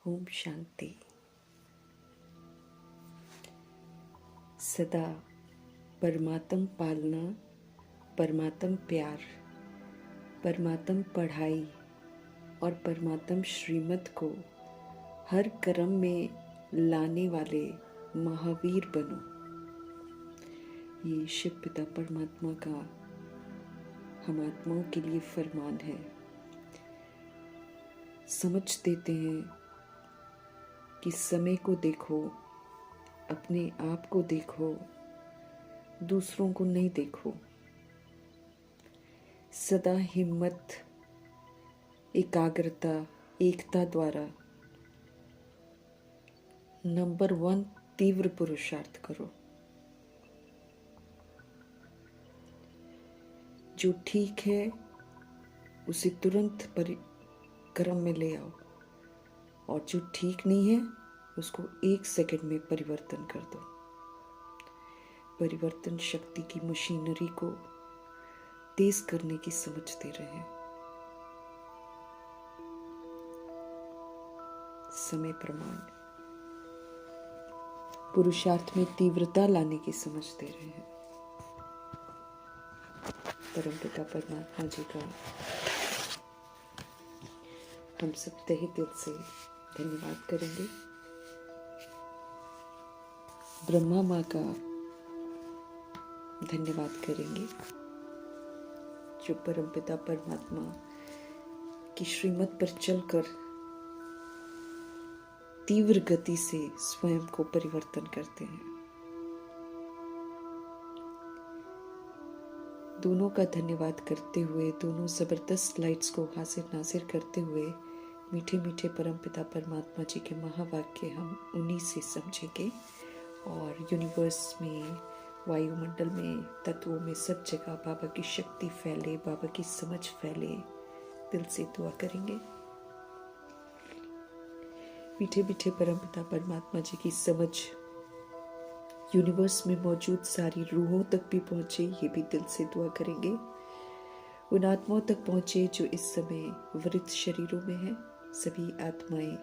ओम शांति। सदा परमात्म पालना, परमात्म प्यार, परमात्म पढ़ाई और परमात्म श्रीमत को हर कर्म में लाने वाले महावीर बनो। ये शिव पिता परमात्मा का हम आत्माओं के लिए फरमान है। समझ देते हैं कि समय को देखो, अपने आप को देखो, दूसरों को नहीं देखो। सदा हिम्मत, एकाग्रता, एकता द्वारा नंबर 1 तीव्र पुरुषार्थ करो। जो ठीक है उसे तुरंत क्रम में ले आओ, और जो ठीक नहीं है उसको 1 सेकंड में परिवर्तन कर दो। परिवर्तन शक्ति की मशीनरी को तेज करने की समझ दे रहे हैं। समय प्रमाण पुरुषार्थ में तीव्रता लाने की समझ दे रहे हैं। परमपिता परमात्मा जी का हम सब तहे दिल से धन्यवाद करेंगे। ब्रह्मा माँ का धन्यवाद करेंगे जो परमपिता परमात्मा की श्रीमत पर चलकर तीव्र गति से स्वयं को परिवर्तन करते हैं। दोनों का धन्यवाद करते हुए, दोनों जबरदस्त लाइट्स को हाजिर नाजिर करते हुए, मीठे मीठे परमपिता परमात्मा जी के महावाक्य हम उन्हीं से समझेंगे। और यूनिवर्स में, वायुमंडल में, तत्वों में, सब जगह बाबा की शक्ति फैले, बाबा की समझ फैले। दिल से दुआ करेंगे। मीठे मीठे परमपिता परमात्मा जी की समझ यूनिवर्स में मौजूद सारी रूहों तक भी पहुंचे, ये भी दिल से दुआ करेंगे। उन आत्माओं तक पहुंचे जो इस समय वृद्ध शरीरों में हैं। सभी आत्माएं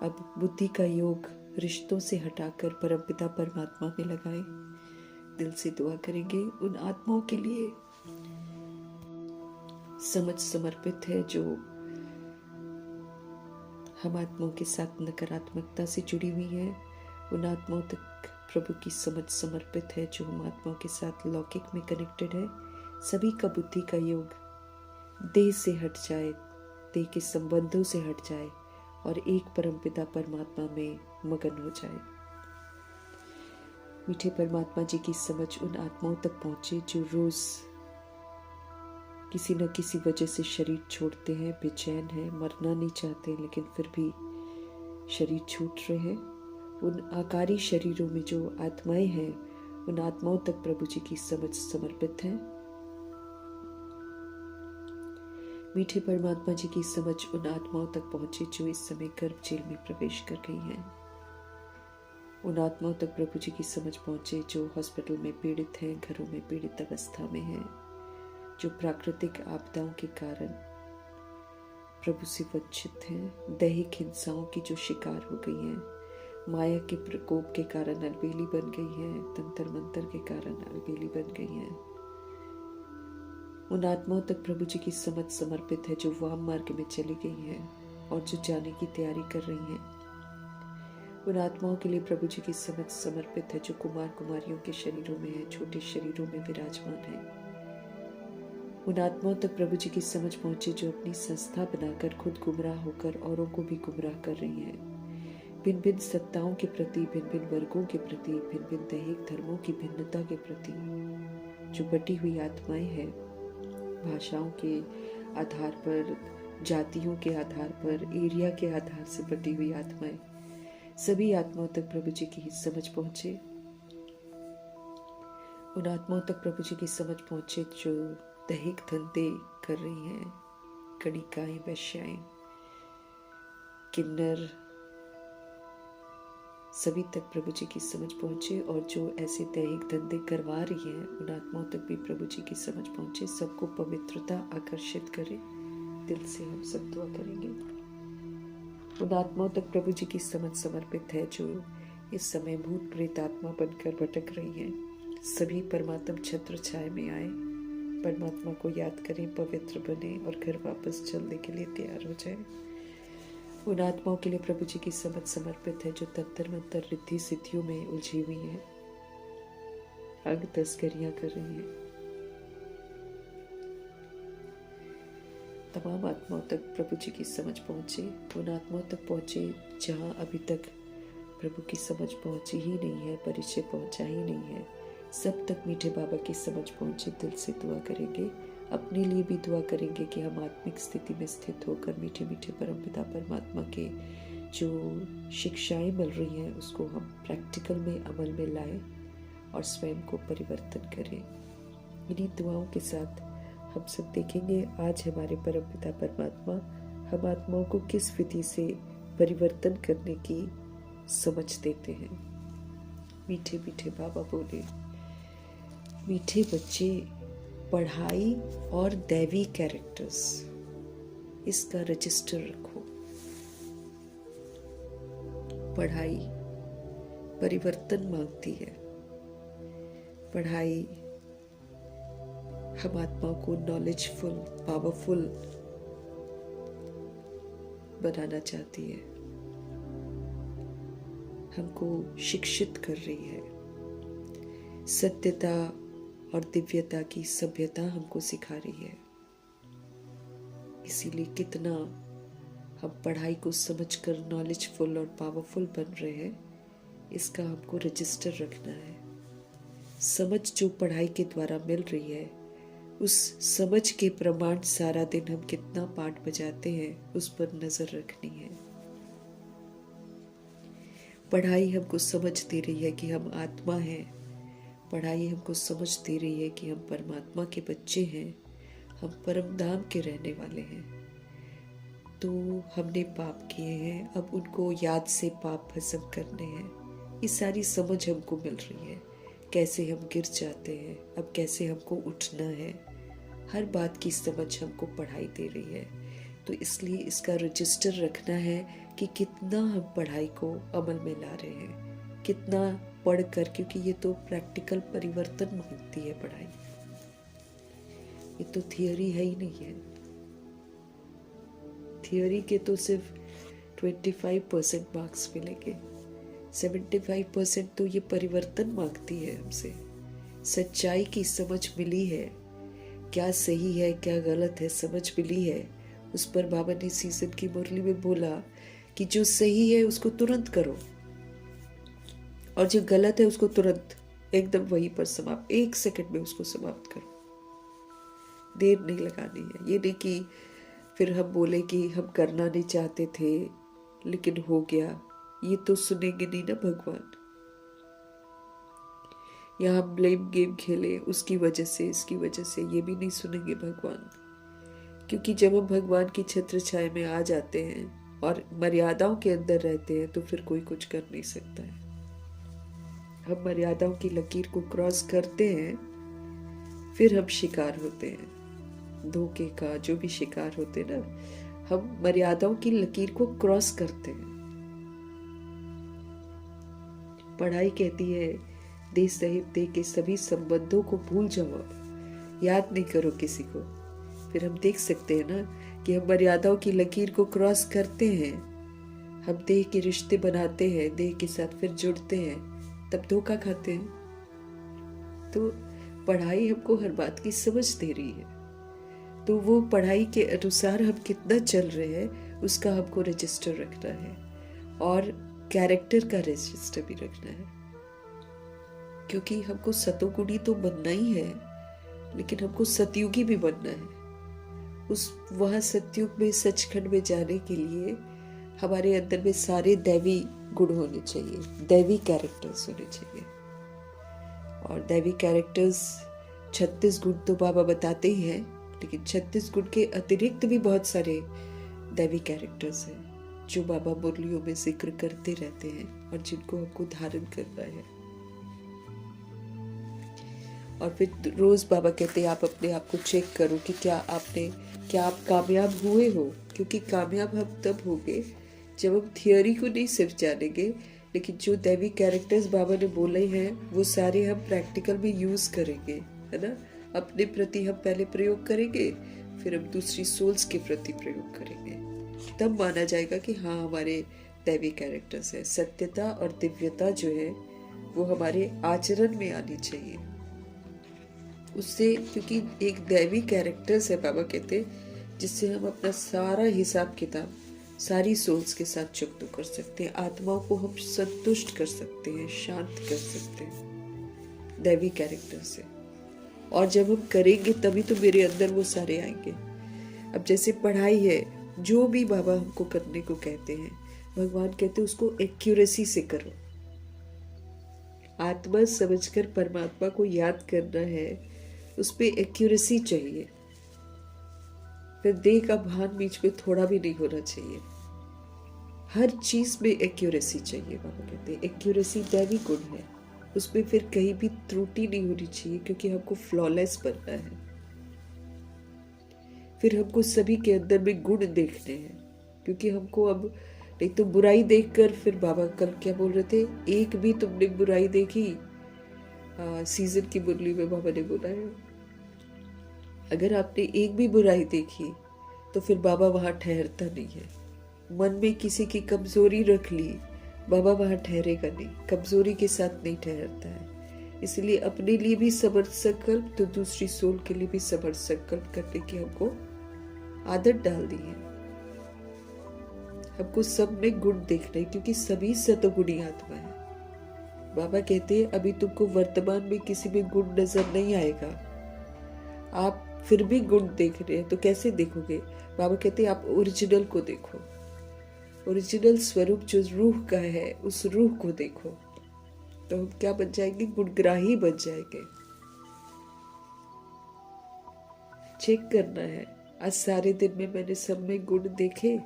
अब बुद्धि का योग रिश्तों से हटाकर परमपिता परमात्मा में लगाएं। दिल से दुआ करेंगे। उन आत्माओं के लिए समझ समर्पित है जो हम आत्माओं के साथ नकारात्मकता से जुड़ी हुई है। उन आत्माओं तक प्रभु की समझ समर्पित है जो हम आत्माओं के साथ लौकिक में कनेक्टेड है। सभी का बुद्धि का योग देह से हट जाए, देह के संबंधों से हट जाए और एक परमपिता परमात्मा में मगन हो जाए। मीठे परमात्मा जी की समझ उन आत्माओं तक पहुंचे जो रोज किसी न किसी वजह से शरीर छोड़ते हैं, बेचैन हैं, मरना नहीं चाहते, लेकिन फिर भी शरीर छूट रहे हैं। उन आकारी शरीरों में जो आत्माएं हैं, उन आत्माओं तक प्रभु जी की समझ समर्पित है। मीठे परमात्मा जी की समझ उन आत्माओं तक पहुंचे जो इस समय गर्भ जेल में प्रवेश कर गई हैं। उन आत्माओं तक प्रभु जी की समझ पहुंचे जो हॉस्पिटल में पीड़ित हैं, घरों में पीड़ित अवस्था में हैं, जो प्राकृतिक आपदाओं के कारण प्रभु से वंचित हैं, दैहिक हिंसाओं की जो शिकार हो गई हैं, माया के प्रकोप के कारण अलबेली बन गई हैं, तंत्र मंत्र के कारण अलबेली बन गई हैं। उन आत्माओं तक प्रभु जी की समझ समर्पित है जो वाम मार्ग में चली गई हैं और जो जाने की तैयारी कर रही हैं। उन आत्माओं के लिए प्रभु जी की समझ समर्पित है जो कुमार कुमारियों के शरीरों में है, छोटे शरीरों में विराजमान है। उन आत्माओं तक प्रभु जी की समझ पहुंचे जो अपनी संस्था बनाकर खुद गुमराह होकर औरों को भी गुमराह कर रही हैं। भिन्न भिन्न सत्ताओं के प्रति, भिन्न भिन्न वर्गों के प्रति, भिन्न भिन्न दैहिक धर्मों की भिन्नता के प्रति जो बटी हुई आत्माएं हैं, भाषाओं के आधार पर, जातियों के आधार पर, एरिया के आधार से बटी हुई आत्माएं, सभी आत्माओं तक प्रभु जी की समझ पहुंचे। उन आत्माओं तक प्रभु जी की समझ पहुंचे जो दैहिक धंधे कर रही हैं, कड़िकाएं, वैश्याएं, किन्नर, सभी तक प्रभु जी की समझ पहुंचे। और जो ऐसे दैहिक धंधे करवा रही हैं, उन आत्माओं तक भी प्रभु जी की समझ पहुंचे। सबको पवित्रता आकर्षित करे। दिल से हम सब दुआ करेंगे। उन आत्माओं तक प्रभु जी की समझ समर्पित है जो इस समय भूत प्रेत आत्मा बनकर भटक रही हैं। सभी परमात्म छत्र छाया में आए, परमात्मा को याद करें, पवित्र बने और घर वापस चलने के लिए तैयार हो जाए। उन आत्माओं के लिए प्रभु जी की समझ समर्पित है जो तंत्र मंत्र रिद्धि सिद्धियों में उलझी हुई हैं, अंग तस्करियां कर रही हैं। तमाम आत्माओं तक प्रभु जी की समझ पहुंचे, उन आत्माओं तक पहुंचे जहां अभी तक प्रभु की समझ पहुंची ही नहीं है, परिचय पहुंचा ही नहीं है। सब तक मीठे बाबा की समझ पहुंचे। दिल से दुआ करेंगे, अपने लिए भी दुआ करेंगे कि हम आत्मिक स्थिति में स्थित होकर मीठे मीठे परमपिता परमात्मा के जो शिक्षाएं मिल रही हैं उसको हम प्रैक्टिकल में अमल में लाएं और स्वयं को परिवर्तन करें। इन्हीं दुआओं के साथ हम सब देखेंगे आज हमारे परमपिता परमात्मा हम आत्माओं को किस विधि से परिवर्तन करने की समझ देते हैं। मीठे मीठे बाबा बोले, मीठे बच्चे, पढ़ाई और दैवी कैरेक्टर्स, इसका रजिस्टर रखो। पढ़ाई परिवर्तन मांगती है। पढ़ाई हम आत्माओं को नॉलेजफुल, पावरफुल बनाना चाहती है, हमको शिक्षित कर रही है। सत्यता और दिव्यता की सभ्यता हमको सिखा रही है। इसीलिए कितना हम पढ़ाई को समझकर नॉलेजफुल और पावरफुल बन रहे हैं, इसका हमको रजिस्टर रखना है। समझ जो पढ़ाई के द्वारा मिल रही है, उस समझ के प्रमाण सारा दिन हम कितना पाठ बजाते हैं, उस पर नजर रखनी है। पढ़ाई हमको समझ दे रही है कि हम आत्मा हैं। पढ़ाई हमको समझ दे रही है कि हम परमात्मा के बच्चे हैं, हम परम धाम के रहने वाले हैं। तो हमने पाप किए हैं, अब उनको याद से पाप भस्म करने हैं। ये सारी समझ हमको मिल रही है, कैसे हम गिर जाते हैं, अब कैसे हमको उठना है। हर बात की समझ हमको पढ़ाई दे रही है। तो इसलिए इसका रजिस्टर रखना है कि कितना हम पढ़ाई को अमल में ला रहे हैं, कितना पढ़कर, क्योंकि ये तो प्रैक्टिकल परिवर्तन मांगती है पढ़ाई। ये तो थियोरी है ही नहीं है। थियोरी के तो सिर्फ 25% मार्क्स मिलेंगे, 75% तो ये परिवर्तन मांगती है हमसे। सच्चाई की समझ मिली है, क्या सही है क्या गलत है समझ मिली है। उस पर बाबा ने सीजन की मुरली में बोला कि जो सही है उसको तुरंत करो और जो गलत है उसको तुरंत एकदम वहीं पर समाप्त, 1 सेकंड में उसको समाप्त करो। देर नहीं लगानी है। ये नहीं कि फिर हम बोले कि हम करना नहीं चाहते थे लेकिन हो गया, ये तो सुनेंगे नहीं ना भगवान। या हम ब्लेम गेम खेले उसकी वजह से, इसकी वजह से, ये भी नहीं सुनेंगे भगवान। क्योंकि जब हम भगवान की छत्र छाया में आ जाते हैं और मर्यादाओं के अंदर रहते हैं तो फिर कोई कुछ कर नहीं सकता है। हम मर्यादाओं की लकीर को क्रॉस करते हैं, फिर हम शिकार होते हैं धोखे का। जो भी शिकार होते हैं ना, हम मर्यादाओं की लकीर को क्रॉस करते हैं। पढ़ाई कहती है देश सहित दे के सभी संबंधों को भूल जाओ, याद नहीं करो किसी को। फिर हम देख सकते हैं ना कि हम मर्यादाओं की लकीर को क्रॉस करते हैं, हम देह के रिश्ते बनाते हैं, देह के साथ फिर जुड़ते हैं, तब धोखा खाते हैं। तो पढ़ाई हमको हर बात की समझ दे रही है। तो वो पढ़ाई के अनुसार हम कितना चल रहे हैं उसका हमको रजिस्टर रखना है और कैरेक्टर का रजिस्टर भी रखना है। क्योंकि हमको सतोगुणी तो बनना ही है, लेकिन हमको सतयुगी भी बनना है। वह सतयुग में, सचखंड में जाने के लिए हमारे अंदर में सारे दैवी गुण होने चाहिए, दैवी कैरेक्टर्स होने चाहिए। और दैवी कैरेक्टर्स 36 गुण तो बाबा बताते ही हैं, लेकिन 36 गुण के अतिरिक्त भी बहुत सारे दैवी कैरेक्टर्स हैं जो बाबा मुरलियों में जिक्र करते रहते हैं और जिनको हमको धारण करना है। और फिर रोज बाबा कहते हैं आप अपने आप को चेक करो कि क्या आप कामयाब हुए हो। क्योंकि कामयाब हम तब होंगे जब हम थियोरी को नहीं सिर्फ जानेंगे, लेकिन जो दैवी कैरेक्टर्स बाबा ने बोले हैं वो सारे हम प्रैक्टिकल में यूज करेंगे, है ना। अपने प्रति हम पहले प्रयोग करेंगे, फिर हम दूसरी सोल्स के प्रति प्रयोग करेंगे, तब माना जाएगा कि हाँ हमारे दैवी कैरेक्टर्स है। सत्यता और दिव्यता जो है वो हमारे आचरण में आनी चाहिए उससे, क्योंकि एक दैवी कैरेक्टर्स है बाबा कहते, जिससे हम अपना सारा हिसाब किताब सारी सोल्स के साथ चुकता कर सकते हैं, आत्माओं को हम संतुष्ट कर सकते हैं, शांत कर सकते हैं दैवी कैरेक्टर से। और जब हम करेंगे तभी तो मेरे अंदर वो सारे आएंगे। अब जैसे पढ़ाई है, जो भी बाबा हमको करने को कहते हैं, भगवान कहते हैं उसको एक्यूरेसी से करो। आत्मा समझकर परमात्मा को याद करना है, उस पर एक्यूरेसी चाहिए। फिर देह का भान बीच में थोड़ा भी नहीं होना चाहिए, हर चीज में एक्यूरेसी चाहिए। बाबा कहते हैं एक्यूरेसी दैवी गुण है, उसमें फिर कहीं भी त्रुटि नहीं होनी चाहिए, क्योंकि हमको फ्लॉलेस बनना है। फिर हमको सभी के अंदर में गुण देखने हैं, क्योंकि हमको अब नहीं तो बुराई देखकर, फिर बाबा कल क्या बोल रहे थे, एक भी तुमने बुराई देखी, सीजन की मुरली में बाबा ने बोला है, अगर आपने एक भी बुराई देखी तो फिर बाबा वहां ठहरता नहीं है। मन में किसी की कमजोरी रख ली, बाबा वहां ठहरेगा नहीं, कमजोरी के साथ नहीं ठहरता है। इसलिए अपने लिए भी समर्थ संकल्प, तो दूसरी सोल के लिए भी समर्थ संकल्प करने की हमको आदत डाल दी है। हमको सब में गुण देखना है, क्योंकि सभी सतोगुणी आत्मा है। बाबा कहते हैं अभी तुमको वर्तमान में किसी में गुण नजर नहीं आएगा, आप फिर भी गुण देख रहे हैं तो कैसे देखोगे। बाबा कहते हैं आप ओरिजिनल को देखो, ओरिजिनल स्वरूप जो रूह का है उस रूह को देखो, तो हम क्या बन जाएंगे, गुणग्राही बन जाएंगे। चेक करना है, आज सारे दिन में मैंने सब में गुण देखे,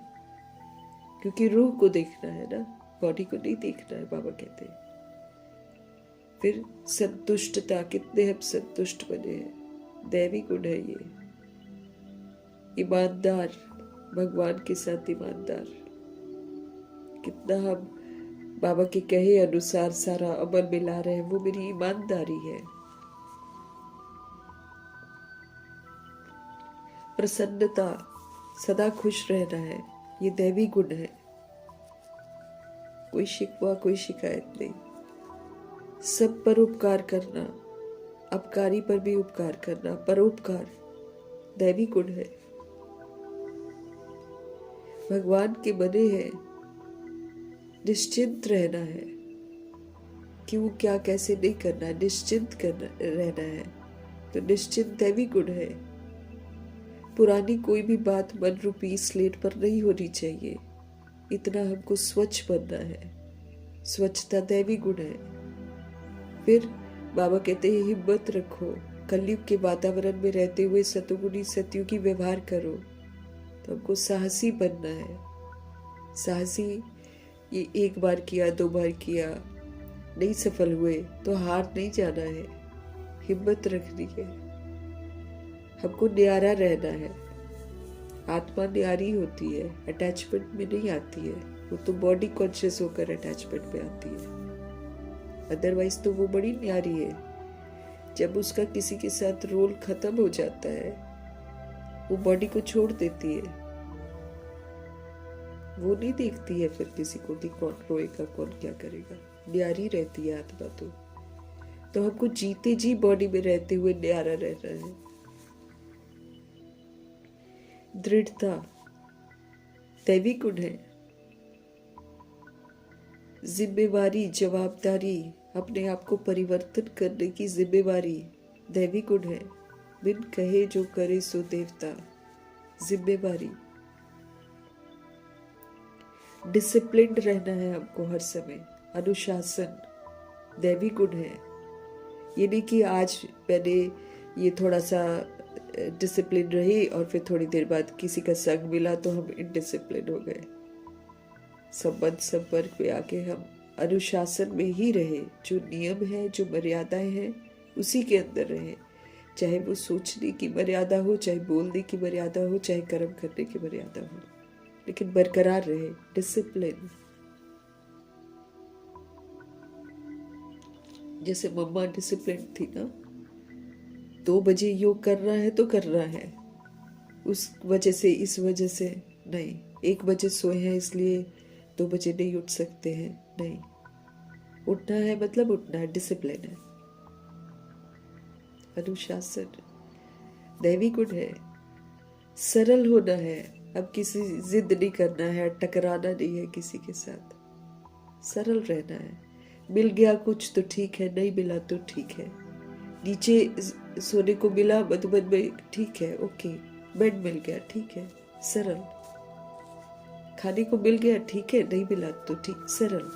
क्योंकि रूह को देखना है ना, बॉडी को नहीं देखना है। बाबा कहते हैं फिर संतुष्टता, कितने हम संतुष्ट बने हैं, दैवी गुण है ये। ईमानदार, भगवान के साथ ईमानदार, कितना हम बाबा के कहे अनुसार सारा अमल में ला रहे हैं, वो मेरी ईमानदारी है। प्रसन्नता, सदा खुश रहना है, ये दैवी गुण है। कोई शिकवा, कोई शिकायत नहीं, सब पर उपकार करना, अपकारी पर भी उपकार करना, परोपकार दैवी गुण है। भगवान के बने हैं, निश्चिंत रहना है, क्यों क्या कैसे नहीं करना है, निश्चिंत करना रहना है, तो निश्चिंत दैवी गुण है। पुरानी कोई भी बात मन रूपी स्लेट पर नहीं होनी चाहिए, इतना हमको स्वच्छ बनना है, स्वच्छता दैवी गुण है। फिर बाबा कहते हैं हिम्मत रखो, कलयुग के वातावरण में रहते हुए सतोगुणी सतयुगी व्यवहार करो, तो हमको साहसी बनना है। साहसी ये एक बार किया, दो बार किया, नहीं सफल हुए तो हार नहीं जाना है, हिम्मत रखनी है। हमको न्यारा रहना है, आत्मा न्यारी होती है, अटैचमेंट में नहीं आती है, वो तो बॉडी कॉन्शियस होकर अटैचमेंट में आती है, अदरवाइज तो वो बड़ी न्यारी है। जब उसका किसी के साथ रोल खत्म हो जाता है, वो बॉडी को छोड़ देती है, वो नहीं देखती है फिर किसी को कि कौन रोएगा कौन क्या करेगा, न्यारी रहती है आत्मा। तो हमको जीते जी बॉडी में रहते हुए न्यारा रहना है। दृढ़ता दैवी गुण है। जिम्मेवारी, जवाबदारी, अपने आप को परिवर्तन करने की जिम्मेवारी दैवी गुण है। बिन कहे जो करे सो देवता, जिम्मेवारी। डिसिप्लिन्ड रहना है हमको हर समय, अनुशासन दैवी गुण है। ये नहीं कि आज मैंने ये थोड़ा सा डिसिप्लिन रही और फिर थोड़ी देर बाद किसी का संग मिला तो हम इनडिसिप्लिन हो गए। संबंध संपर्क में आके हम अनुशासन में ही रहे, जो नियम है, जो मर्यादाएं हैं, उसी के अंदर रहे। चाहे वो सोचने की मर्यादा हो, चाहे बोलने की मर्यादा हो, चाहे कर्म करने की मर्यादा हो, लेकिन बरकरार रहे, डिसिप्लिन। जैसे मम्मा डिसिप्लिन थी ना, 2 बजे योग कर रहा है तो कर रहा है, उस वजह से इस वजह से नहीं। 1 बजे सोए हैं इसलिए 2 बजे नहीं उठ सकते हैं, नहीं। उठना है मतलब उठना है, डिसिप्लिन है, अनुशासन, दैवी गुण है। सरल होना है, अब किसी जिद नहीं करना है, टकराना नहीं है किसी के साथ, सरल रहना है। मिल गया कुछ तो ठीक है, नहीं मिला तो ठीक है। नीचे सोने को मिला मधुबन में, ठीक है, ओके। बेड मिल गया, ठीक है, सरल। खाने को मिल गया, ठीक है, नहीं मिला तो ठीक, सरल।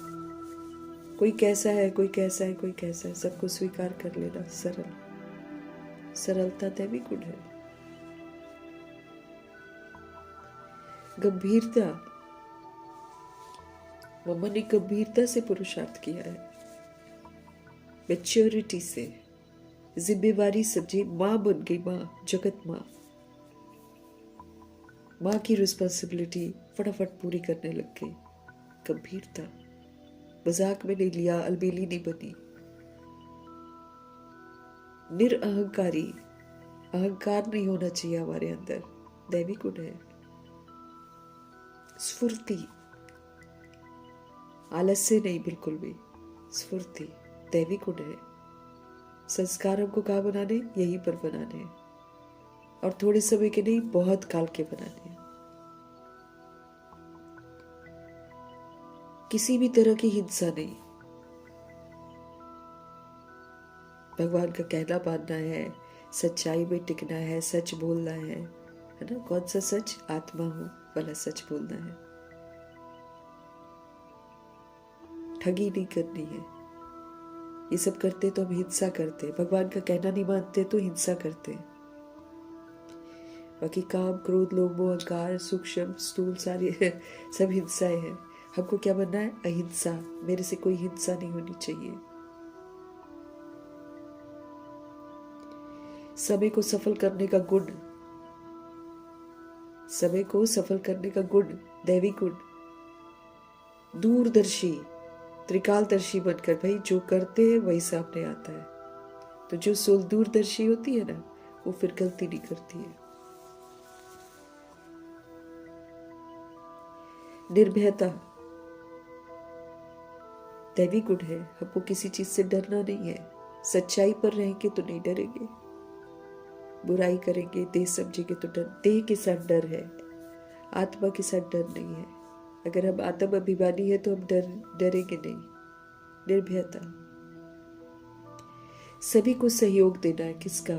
कोई कैसा है, कोई कैसा है, कोई कैसा है, सबको स्वीकार कर लेना, सरल। सरलता दैवी गुण है। गंभीरता, मम्मा ने गंभीरता से पुरुषार्थ किया है, मैच्योरिटी से, जिम्मेवारी समझी, माँ बन गई, माँ, जगत माँ। माँ की रिस्पॉन्सिबिलिटी फटाफट पूरी करने लग गई। गंभीरता, मजाक में नहीं लिया, अलबेली नहीं बनी। निरअहंकारी, अहंकार नहीं होना चाहिए हमारे अंदर, दैवी गुण है। स्फूर्ति, आलस्य नहीं, बिल्कुल भी स्फूर्ति, दैवी गुण है। संस्कार हमको कहाँ बनाने, यहीं पर बनाने, और थोड़े समय के नहीं, बहुत काल के बनाने। किसी भी तरह की हिंसा नहीं, भगवान का कहना मानना है, सच्चाई में टिकना है, सच बोलना है ना। कौन सा सच, आत्मा हो वाला सच बोलना है, ठगी नहीं करनी है। ये सब करते तो हम हिंसा करते, भगवान का कहना नहीं मानते तो हिंसा करते। बाकी काम, क्रोध, लोभ, मोह, अहंकार, सूक्ष्म, स्थूल, सारी सब हिंसाएं हैं। हमको क्या बनना है, अहिंसा। मेरे से कोई हिंसा नहीं होनी चाहिए। समय को सफल करने का गुण, समय को सफल करने का गुण, दैवी गुण। दूरदर्शी, त्रिकालदर्शी बनकर, भाई जो करते हैं वही सामने आता है। तो जो सोल दूरदर्शी होती है ना, वो फिर गलती नहीं करती है। निर्भयता, दैवी गुण है। हमको किसी चीज से डरना नहीं है। सच्चाई पर रहेंगे तो नहीं डरेंगे, बुराई करेंगे, देह समझेंगे तो डर। देह के साथ डर है, आत्मा के साथ डर नहीं है। अगर हम आत्म अभिमानी है तो हम डरेंगे नहीं। निर्भयता, सभी को सहयोग देना है। किसका,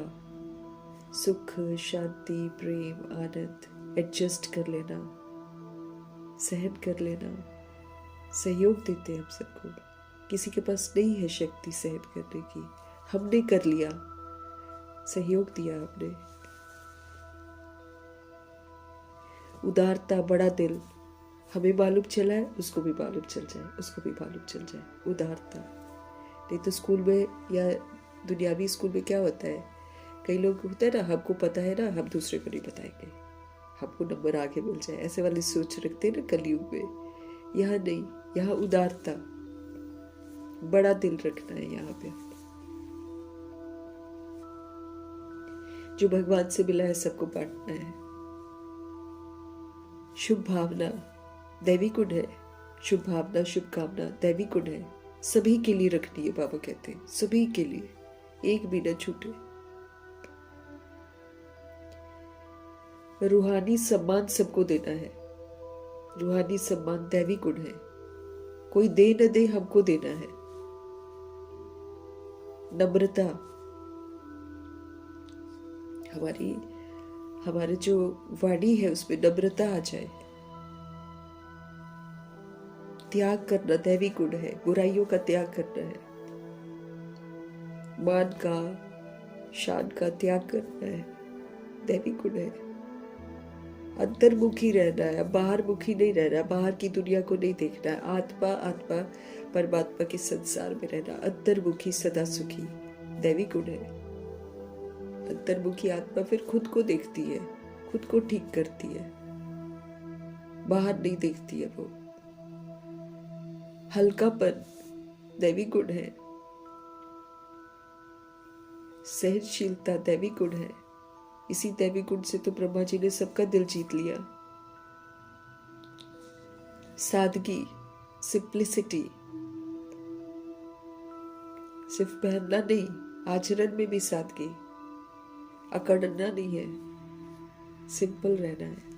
सुख, शांति, प्रेम, आनंद, एडजस्ट कर लेना, सहन कर लेना, सहयोग देते हैं हम सबको। किसी के पास नहीं है शक्ति सहन करने की, हमने कर लिया, सहयोग दिया हमने। उदारता, बड़ा दिल, हमें मालूम चला है उसको भी मालूम चल जाए, उसको भी मालूम चल जाए, उदारता। नहीं तो स्कूल में या दुनियावी स्कूल में क्या होता है, कई लोग होते हैं ना, हमको पता है ना, हम दूसरे को नहीं बताएंगे, हमको नंबर आगे मिल जाए, ऐसे वाली सोच रखते हैं ना कलयुग में। यहाँ नहीं, यहाँ उदारता, बड़ा दिल रखना है यहाँ पे। जो भगवान से मिला है सबको बांटना है। शुभ भावना, दैवी गुण है। शुभ भावना, शुभ कामना, दैवी गुण है। सभी के लिए रखनी है, बाबा कहते हैं, सभी के लिए, एक भी न छूटे। रूहानी सम्मान सबको देना है। रूहानी सम्मान दैवी गुण है। कोई दे न दे, हमको देना है। नम्रता, हमारे जो वाणी है उसमें नम्रता आ जाए। त्याग करना दैवी गुण है, बुराइयों का त्याग करना है। मान का, शान का त्याग करना है, दैवी गुण है। अंतर्मुखी रहना है, बाहर मुखी नहीं रहना, बाहर की दुनिया को नहीं देखना है। आत्मा आत्मा परमात्मा के संसार में रहना, अंतर्मुखी सदा सुखी, दैवी गुण है। अंतर्मुखी आत्मा फिर खुद को देखती है, खुद को ठीक करती है। बाहर नहीं देखती है वो। हल्कापन दैवी गुण है, सहनशीलता दैवी गुण है। इसी दैवी गुण से तो ब्रह्मा जी ने सबका दिल जीत लिया। सादगी, सिंप्लिसिटी, सिर्फ पहनना नहीं, आचरण में भी सादगी, अकड़ना नहीं है, सिंपल रहना है।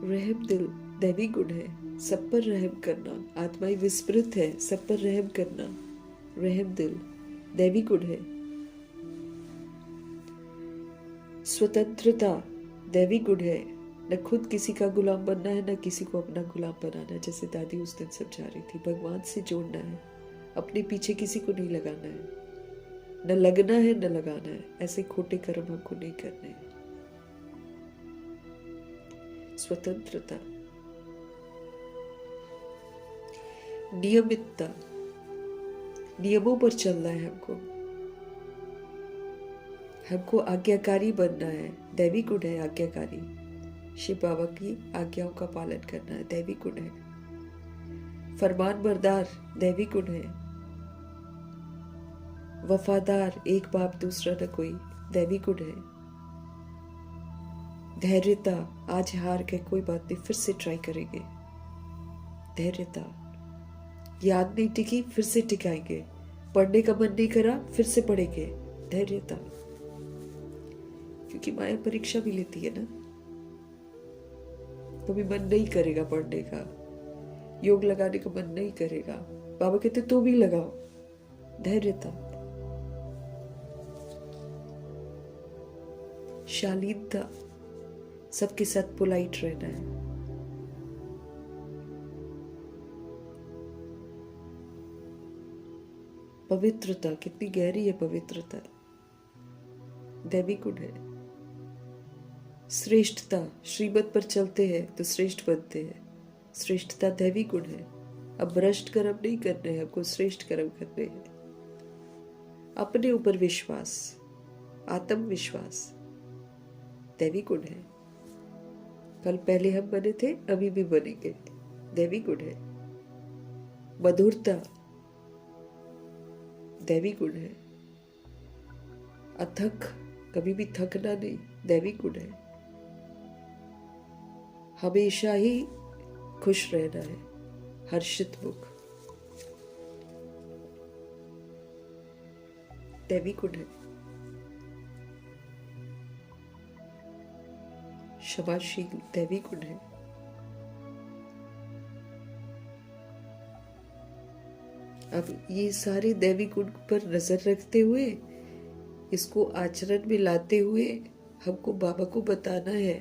रहम दिल दैवी गुण है, सब पर रहम करना। आत्माएं विस्मृत है, सब पर रहम करना। रहम दिल दैवी गुण है। स्वतंत्रता दैवी गुण है, न खुद किसी का गुलाम बनना है, न किसी को अपना गुलाम बनाना है। जैसे दादी उस दिन समझा रही थी, भगवान से जोड़ना है, अपने पीछे किसी को नहीं लगाना है, न लगना है न लगाना है। ऐसे खोटे कर्म हमको नहीं करने हैं। स्वतंत्रता, नियमितता, नियमों पर चलना है हमको आज्ञाकारी बनना है। दैवी गुण है आज्ञाकारी, शिव बाबा की आज्ञाओं का पालन करना है, दैवी गुण है। फरमान बरदार दैवी गुण है। वफादार, एक बाप दूसरा न कोई, दैवी गुण है। धैर्यता, आज हार गए कोई बात नहीं, फिर से ट्राई करेंगे, धैर्यता। याद नहीं टिकी, फिर से टिकाएंगे। पढ़ने का मन नहीं करा, फिर से पढ़ेंगे, धैर्यता। क्योंकि माया परीक्षा भी लेती है ना, कभी मन नहीं करेगा पढ़ने का, योग लगाने का मन नहीं करेगा, बाबा कहते तो भी लगाओ, धैर्यता। शालीनता, सबके साथ पोलाइट रहना है। पवित्रता, कितनी गहरी है पवित्रता, दैवी गुण है। श्रेष्ठता, श्रीमत पर चलते हैं तो श्रेष्ठ बनते हैं, श्रेष्ठता दैवी गुण है। अब भ्रष्ट कर्म नहीं करने हैं, हमको श्रेष्ठ कर्म करने हैं। अपने ऊपर विश्वास, आत्मविश्वास दैवी गुण है। कल पहले हम बने थे, अभी भी बनेंगे, दैवी गुण है। मधुरता दैवी गुण है। अथक, कभी भी थकना नहीं, दैवी गुण है। हमेशा ही खुश रहना है, हर्षित मुख दैवी गुण है। क्षमाशील दैवी गुण है। अब ये सारे दैवी गुण पर नजर रखते हुए, इसको आचरण में लाते हुए हमको बाबा को बताना है,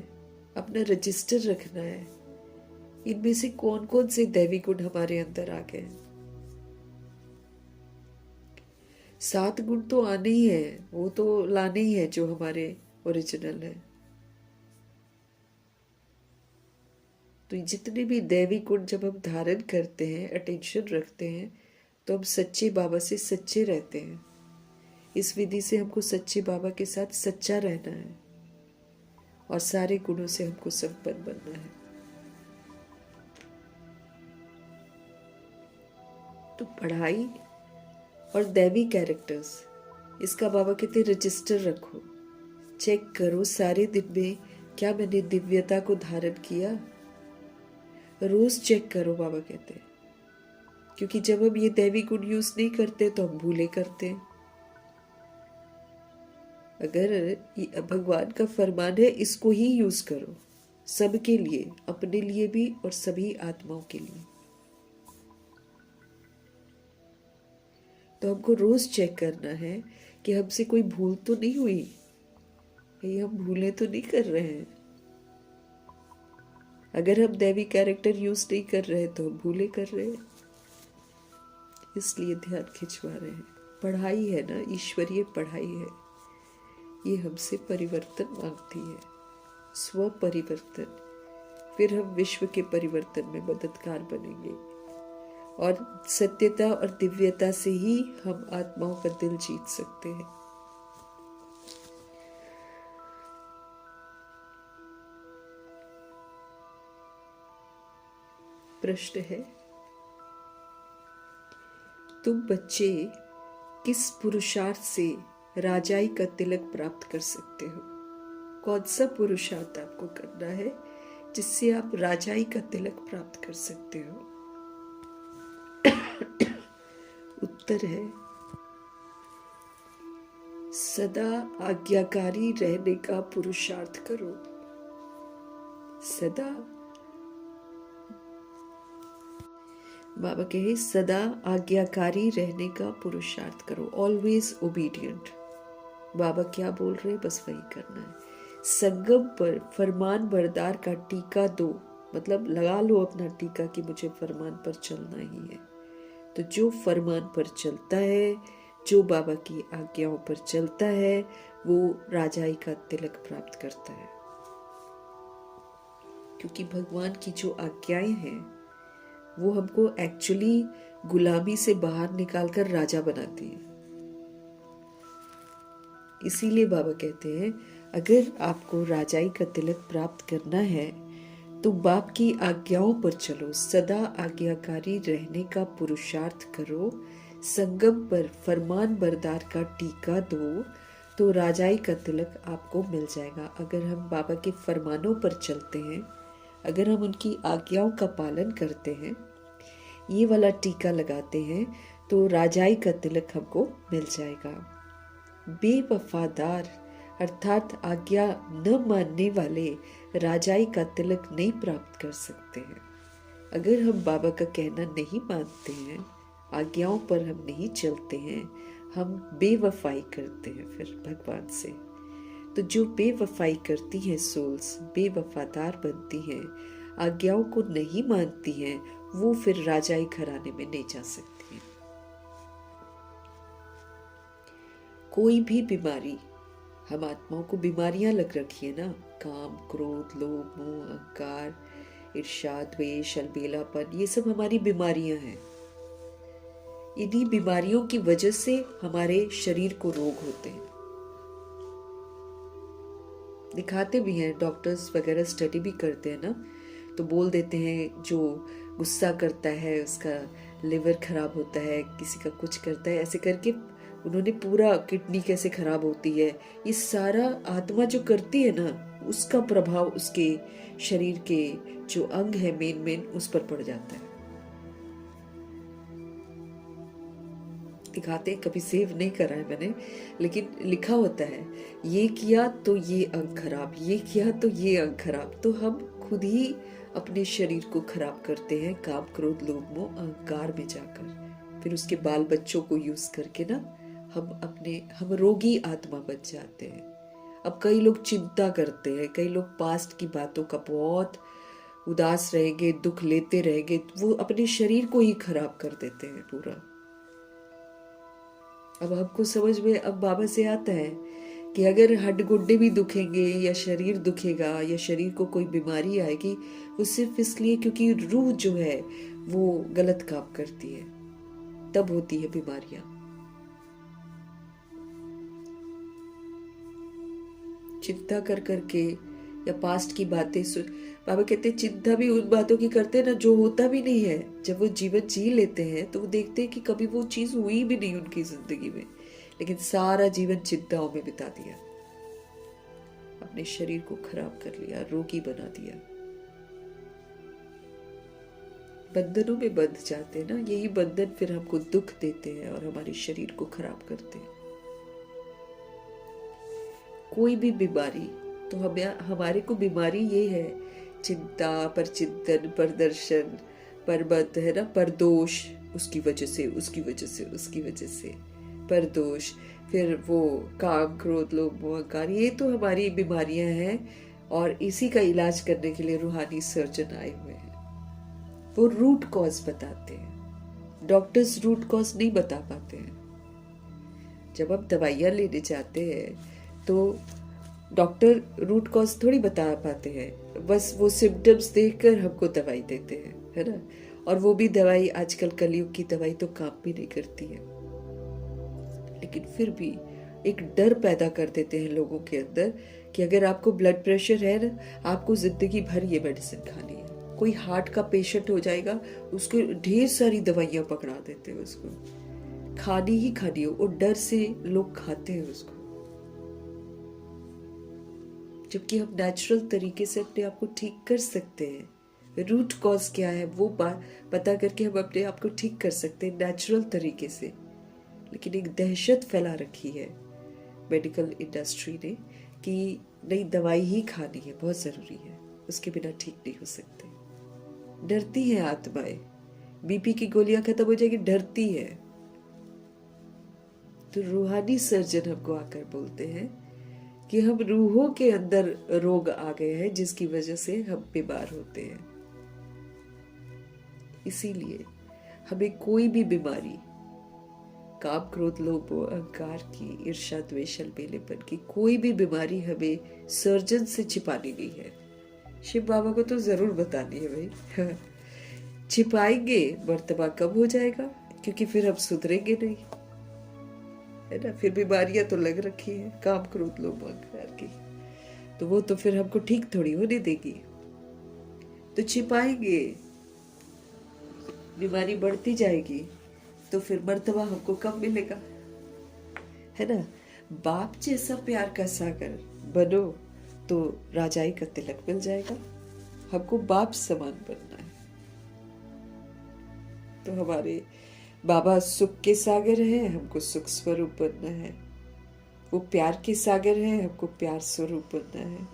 अपना रजिस्टर रखना है, इनमें से कौन कौन से दैवी गुण हमारे अंदर आ गए। 7 गुण तो आने ही है, वो तो लाने ही है जो हमारे ओरिजिनल है। तो जितने भी दैवी गुण जब हम धारण करते हैं, अटेंशन रखते हैं, तो हम सच्चे बाबा से सच्चे रहते हैं। इस विधि से हमको सच्चे बाबा के साथ सच्चा रहना है और सारे गुणों से हमको संपन्न बनना है। तो पढ़ाई और दैवी कैरेक्टर्स, इसका बाबा कहते रजिस्टर रखो, चेक करो सारे दिन में क्या मैंने दिव्यता को धारण किया। रोज चेक करो, बाबा कहते हैं, क्योंकि जब हम ये दैवी गुण यूज नहीं करते तो हम भूले करते हैं। अगर ये भगवान का फरमान है, इसको ही यूज करो, सबके लिए, अपने लिए भी और सभी आत्माओं के लिए। तो हमको रोज चेक करना है कि हमसे कोई भूल तो नहीं हुई, कहीं हम भूलें तो नहीं कर रहे हैं। अगर हम दैवी कैरेक्टर यूज नहीं कर रहे तो हम भूले कर रहे हैं, इसलिए ध्यान खिंचवा रहे हैं। पढ़ाई है ना, ईश्वरीय पढ़ाई है, ये हमसे परिवर्तन मांगती है, स्व परिवर्तन। फिर हम विश्व के परिवर्तन में मददगार बनेंगे और सत्यता और दिव्यता से ही हम आत्माओं का दिल जीत सकते हैं। प्रश्न है, तुम बच्चे किस पुरुषार्थ से राजाई का तिलक प्राप्त कर सकते हो? कौन सा पुरुषार्थ आपको करना है जिससे आप राजाई का तिलक प्राप्त कर सकते हो? उत्तर है, सदा आज्ञाकारी रहने का पुरुषार्थ करो। सदा, बाबा कहे, सदा आज्ञाकारी रहने का पुरुषार्थ करो। Always obedient. बाबा क्या बोल रहे हैं, बस वही करना है। संगम पर फरमान बरदार का टीका दो, मतलब लगा लो अपना टीका कि मुझे फरमान पर चलना ही है। तो जो फरमान पर चलता है, जो बाबा की आज्ञाओं पर चलता है, वो राजाई का तिलक प्राप्त करता है। क्योंकि भगवान की जो आज्ञाएं हैं वो हमको एक्चुअली गुलामी से बाहर निकालकर राजा बनाती है। इसीलिए बाबा कहते हैं, अगर आपको राजाई का तिलक प्राप्त करना है तो बाप की आज्ञाओं पर चलो, सदा आज्ञाकारी रहने का पुरुषार्थ करो, संगम पर फरमान बरदार का टीका दो, तो राजाई का तिलक आपको मिल जाएगा। अगर हम बाबा के फरमानों पर चलते हैं, अगर हम उनकी आज्ञाओं का पालन करते हैं, ये वाला टीका लगाते हैं, तो राजाई का तिलक हमको मिल जाएगा। बेवफादार अर्थात आज्ञा न मानने वाले राजाई का तिलक नहीं प्राप्त कर सकते हैं। अगर हम बाबा का कहना नहीं मानते हैं, आज्ञाओं पर हम नहीं चलते हैं, हम बेवफाई करते हैं फिर भगवान से। तो जो बेवफाई करती हैं सोल्स, बेवफादार बनती हैं, आज्ञाओं को नहीं मानती हैं, वो फिर राजाई घराने में नहीं जा सकती हैं। कोई भी बीमारी, हम आत्माओं को बीमारियां लग रखी है ना, काम, क्रोध, लोभ, मोह, अहंकार, ईर्ष्या, द्वेष, अलबेलापन, ये सब हमारी बीमारियां हैं। इन्हीं बीमारियों की वजह से हमारे शरीर को रोग होते हैं। दिखाते भी हैं, डॉक्टर्स वगैरह स्टडी भी करते हैं ना, तो बोल देते हैं जो गुस्सा करता है उसका लिवर खराब होता है, किसी का कुछ करता है, ऐसे करके उन्होंने पूरा किडनी कैसे खराब होती है, ये सारा आत्मा जो करती है ना, उसका प्रभाव उसके शरीर के जो अंग है मेन उस पर पड़ जाता है। दिखाते, कभी सेव नहीं करा है मैंने, लेकिन लिखा होता है, ये किया तो ये अंग खराब, ये किया तो ये अंग खराब। तो हम खुद ही अपने शरीर को खराब करते हैं, काम, क्रोध, लोभ, मोह, अहंकार में जाकर। फिर उसके बाल बच्चों को यूज करके ना हम रोगी आत्मा बन जाते हैं। अब कई लोग चिंता करते हैं, कई लोग पास्ट की बातों का बहुत उदास रहेंगे, दुख लेते रहेंगे, वो अपने शरीर को ही खराब कर देते हैं पूरा। अब हमको समझ में अब बाबा से आता है कि अगर हड्ड गुड्डे भी दुखेंगे या शरीर दुखेगा या शरीर को कोई बीमारी आएगी, वो सिर्फ इसलिए क्योंकि रूह जो है वो गलत काम करती है, तब होती है बीमारियां। चिंता कर करके या पास्ट की बातें सुन, बाबा कहते हैं चिंता भी उन बातों की करते हैं ना जो होता भी नहीं है। जब वो जीवन जी लेते हैं तो वो देखते हैं कि कभी वो चीज हुई भी नहीं उनकी जिंदगी में, लेकिन सारा जीवन चिंताओं में बिता दिया, अपने शरीर को खराब कर लिया, रोगी बना दिया। बंधनों में बंध जाते हैं ना, यही बंधन फिर हमको दुख देते हैं और हमारे शरीर को खराब करते हैं। कोई भी बीमारी, तो हमारे को बीमारी ये है, चिंता, पर चिंतन, पर दर्शन, पर बद है ना, पर दोष, उसकी वजह से पर दोष, फिर वो काम, क्रोध, लोभ, मोह, अहंकार, ये तो हमारी बीमारियां हैं। और इसी का इलाज करने के लिए रूहानी सर्जन आए हुए हैं, वो रूट कॉज बताते हैं। डॉक्टर्स रूट कॉज नहीं बता पाते हैं। जब हम दवाइयां लेने जाते हैं तो डॉक्टर रूट कॉज थोड़ी बता पाते हैं, बस वो सिम्टम्स देखकर हमको दवाई देते हैं, है ना। और वो भी दवाई, आजकल कलयुग की दवाई तो काम भी नहीं करती है, लेकिन फिर भी एक डर पैदा कर देते हैं लोगों के अंदर कि अगर आपको ब्लड प्रेशर है ना, आपको जिंदगी भर ये मेडिसिन खानी है। कोई हार्ट का पेशेंट हो जाएगा, उसको ढेर सारी दवाइयां पकड़ा देते हैं, उसको खानी ही खानी हो, और डर से लोग खाते हैं उसको। जबकि हम नेचुरल तरीके से अपने आप को ठीक कर सकते हैं। रूट कॉज क्या है वो पता करके हम अपने आप को ठीक कर सकते हैं नेचुरल तरीके से। लेकिन एक दहशत फैला रखी है मेडिकल इंडस्ट्री ने कि नहीं, दवाई ही खानी है, बहुत जरूरी है, उसके बिना ठीक नहीं हो सकते। डरती है आत्माएं, बीपी की गोलियां खत्म हो जाएगी, डरती है। तो रूहानी सर्जन हमको आकर बोलते हैं कि हम रूहों के अंदर रोग आ गए हैं, जिसकी वजह से हम बीमार होते हैं। इसीलिए हमें कोई भी बीमारी, काम क्रोध लोभ अहंकार की, ईर्ष्या द्वेष बेलेपन की कोई भी बीमारी हमें सर्जन से छिपानी नहीं है। शिव बाबा को तो जरूर बतानी है भाई। छिपाएंगे मर्तबा कब हो जाएगा, क्योंकि फिर हम सुधरेंगे नहीं, है ना। फिर बीमारियां तो लग रखी है काम क्रोध लोभ अहंकार की, तो वो तो फिर हमको ठीक थोड़ी होने देगी। तो छिपाएंगे, बीमारी बढ़ती जाएगी, तो फिर मर्तबा हमको कब मिलेगा, है ना। बाप जैसा प्यार का सागर बनो तो राजाई का तिलक मिल जाएगा। हमको बाप समान बनना है। तो हमारे बाबा सुख के सागर है, हमको सुख स्वरूप बनना है। वो प्यार के सागर है, हमको प्यार स्वरूप बनना है।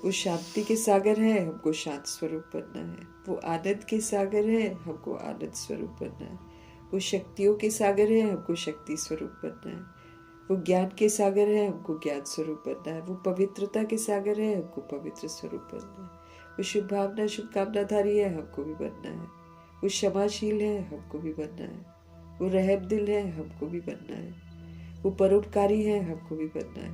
वो शांति के सागर है, हमको शांत स्वरूप बनना है। वो आनंद के सागर है, हमको आनंद स्वरूप बनना है। वो शक्तियों के सागर है, हमको शक्ति स्वरूप बनना है। वो ज्ञान के सागर है, हमको ज्ञान स्वरूप बनना है। वो पवित्रता के सागर है, हमको पवित्र स्वरूप बनना है। वो शुभ भावना शुभकामनाधारी है, हमको भी बनना है। वो क्षमाशील है, हमको भी बनना है। वो रहम दिल है, हमको भी बनना है। वो परोपकारी है, हमको भी बनना है।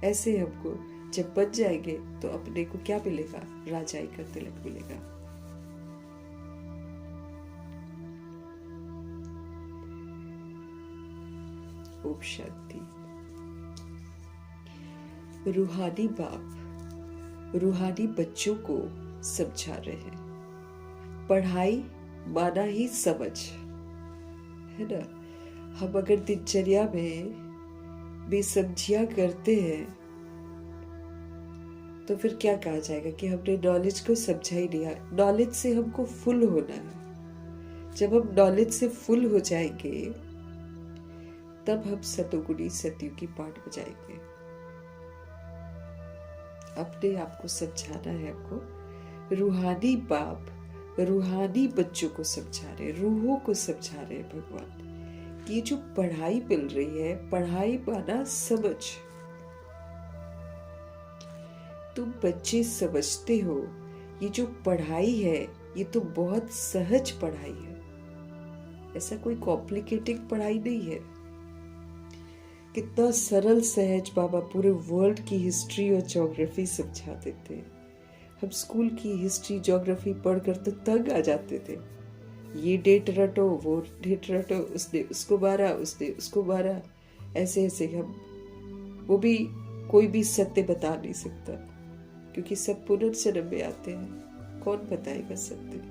ऐसे हमको जब बच जाएंगे तो अपने को क्या मिलेगा, राजाई का तिलक मिलेगा। ओम शांति। रूहानी बाप रूहानी बच्चों को समझा रहे हैं, पढ़ाई माना ही समझ, है ना। हम अगर दिनचर्या में बेसमझिया करते हैं तो फिर क्या कहा जाएगा कि हमने नॉलेज को समझा ही नहीं। नॉलेज से हमको फुल होना है। जब हम नॉलेज से फुल हो जाएंगे तब हम सतोगुणी सतयुगी पाठ बजाएंगे। अपने आप को समझाना है हमको। रूहानी बाप रूहानी बच्चों को समझा रहे, रूहों को समझा रहे भगवान कि ये जो पढ़ाई मिल रही है, पढ़ाई माना समझ। तुम बच्चे समझते हो ये जो पढ़ाई है ये तो बहुत सहज पढ़ाई है, ऐसा कोई कॉम्प्लिकेटेड पढ़ाई नहीं है। कितना सरल सहज बाबा पूरे वर्ल्ड की हिस्ट्री और ज्योग्राफी समझा देते हैं। हम स्कूल की हिस्ट्री ज्योग्राफी पढ़कर तो तंग आ जाते थे। ये डेट रटो, वो डेट रटो, उसने उसको मारा, उसने उसको मारा, ऐसे ऐसे। हम वो भी कोई भी सत्य बता नहीं सकता, क्योंकि सब पुनर्जन्म में आते हैं, कौन बताएगा सत्य।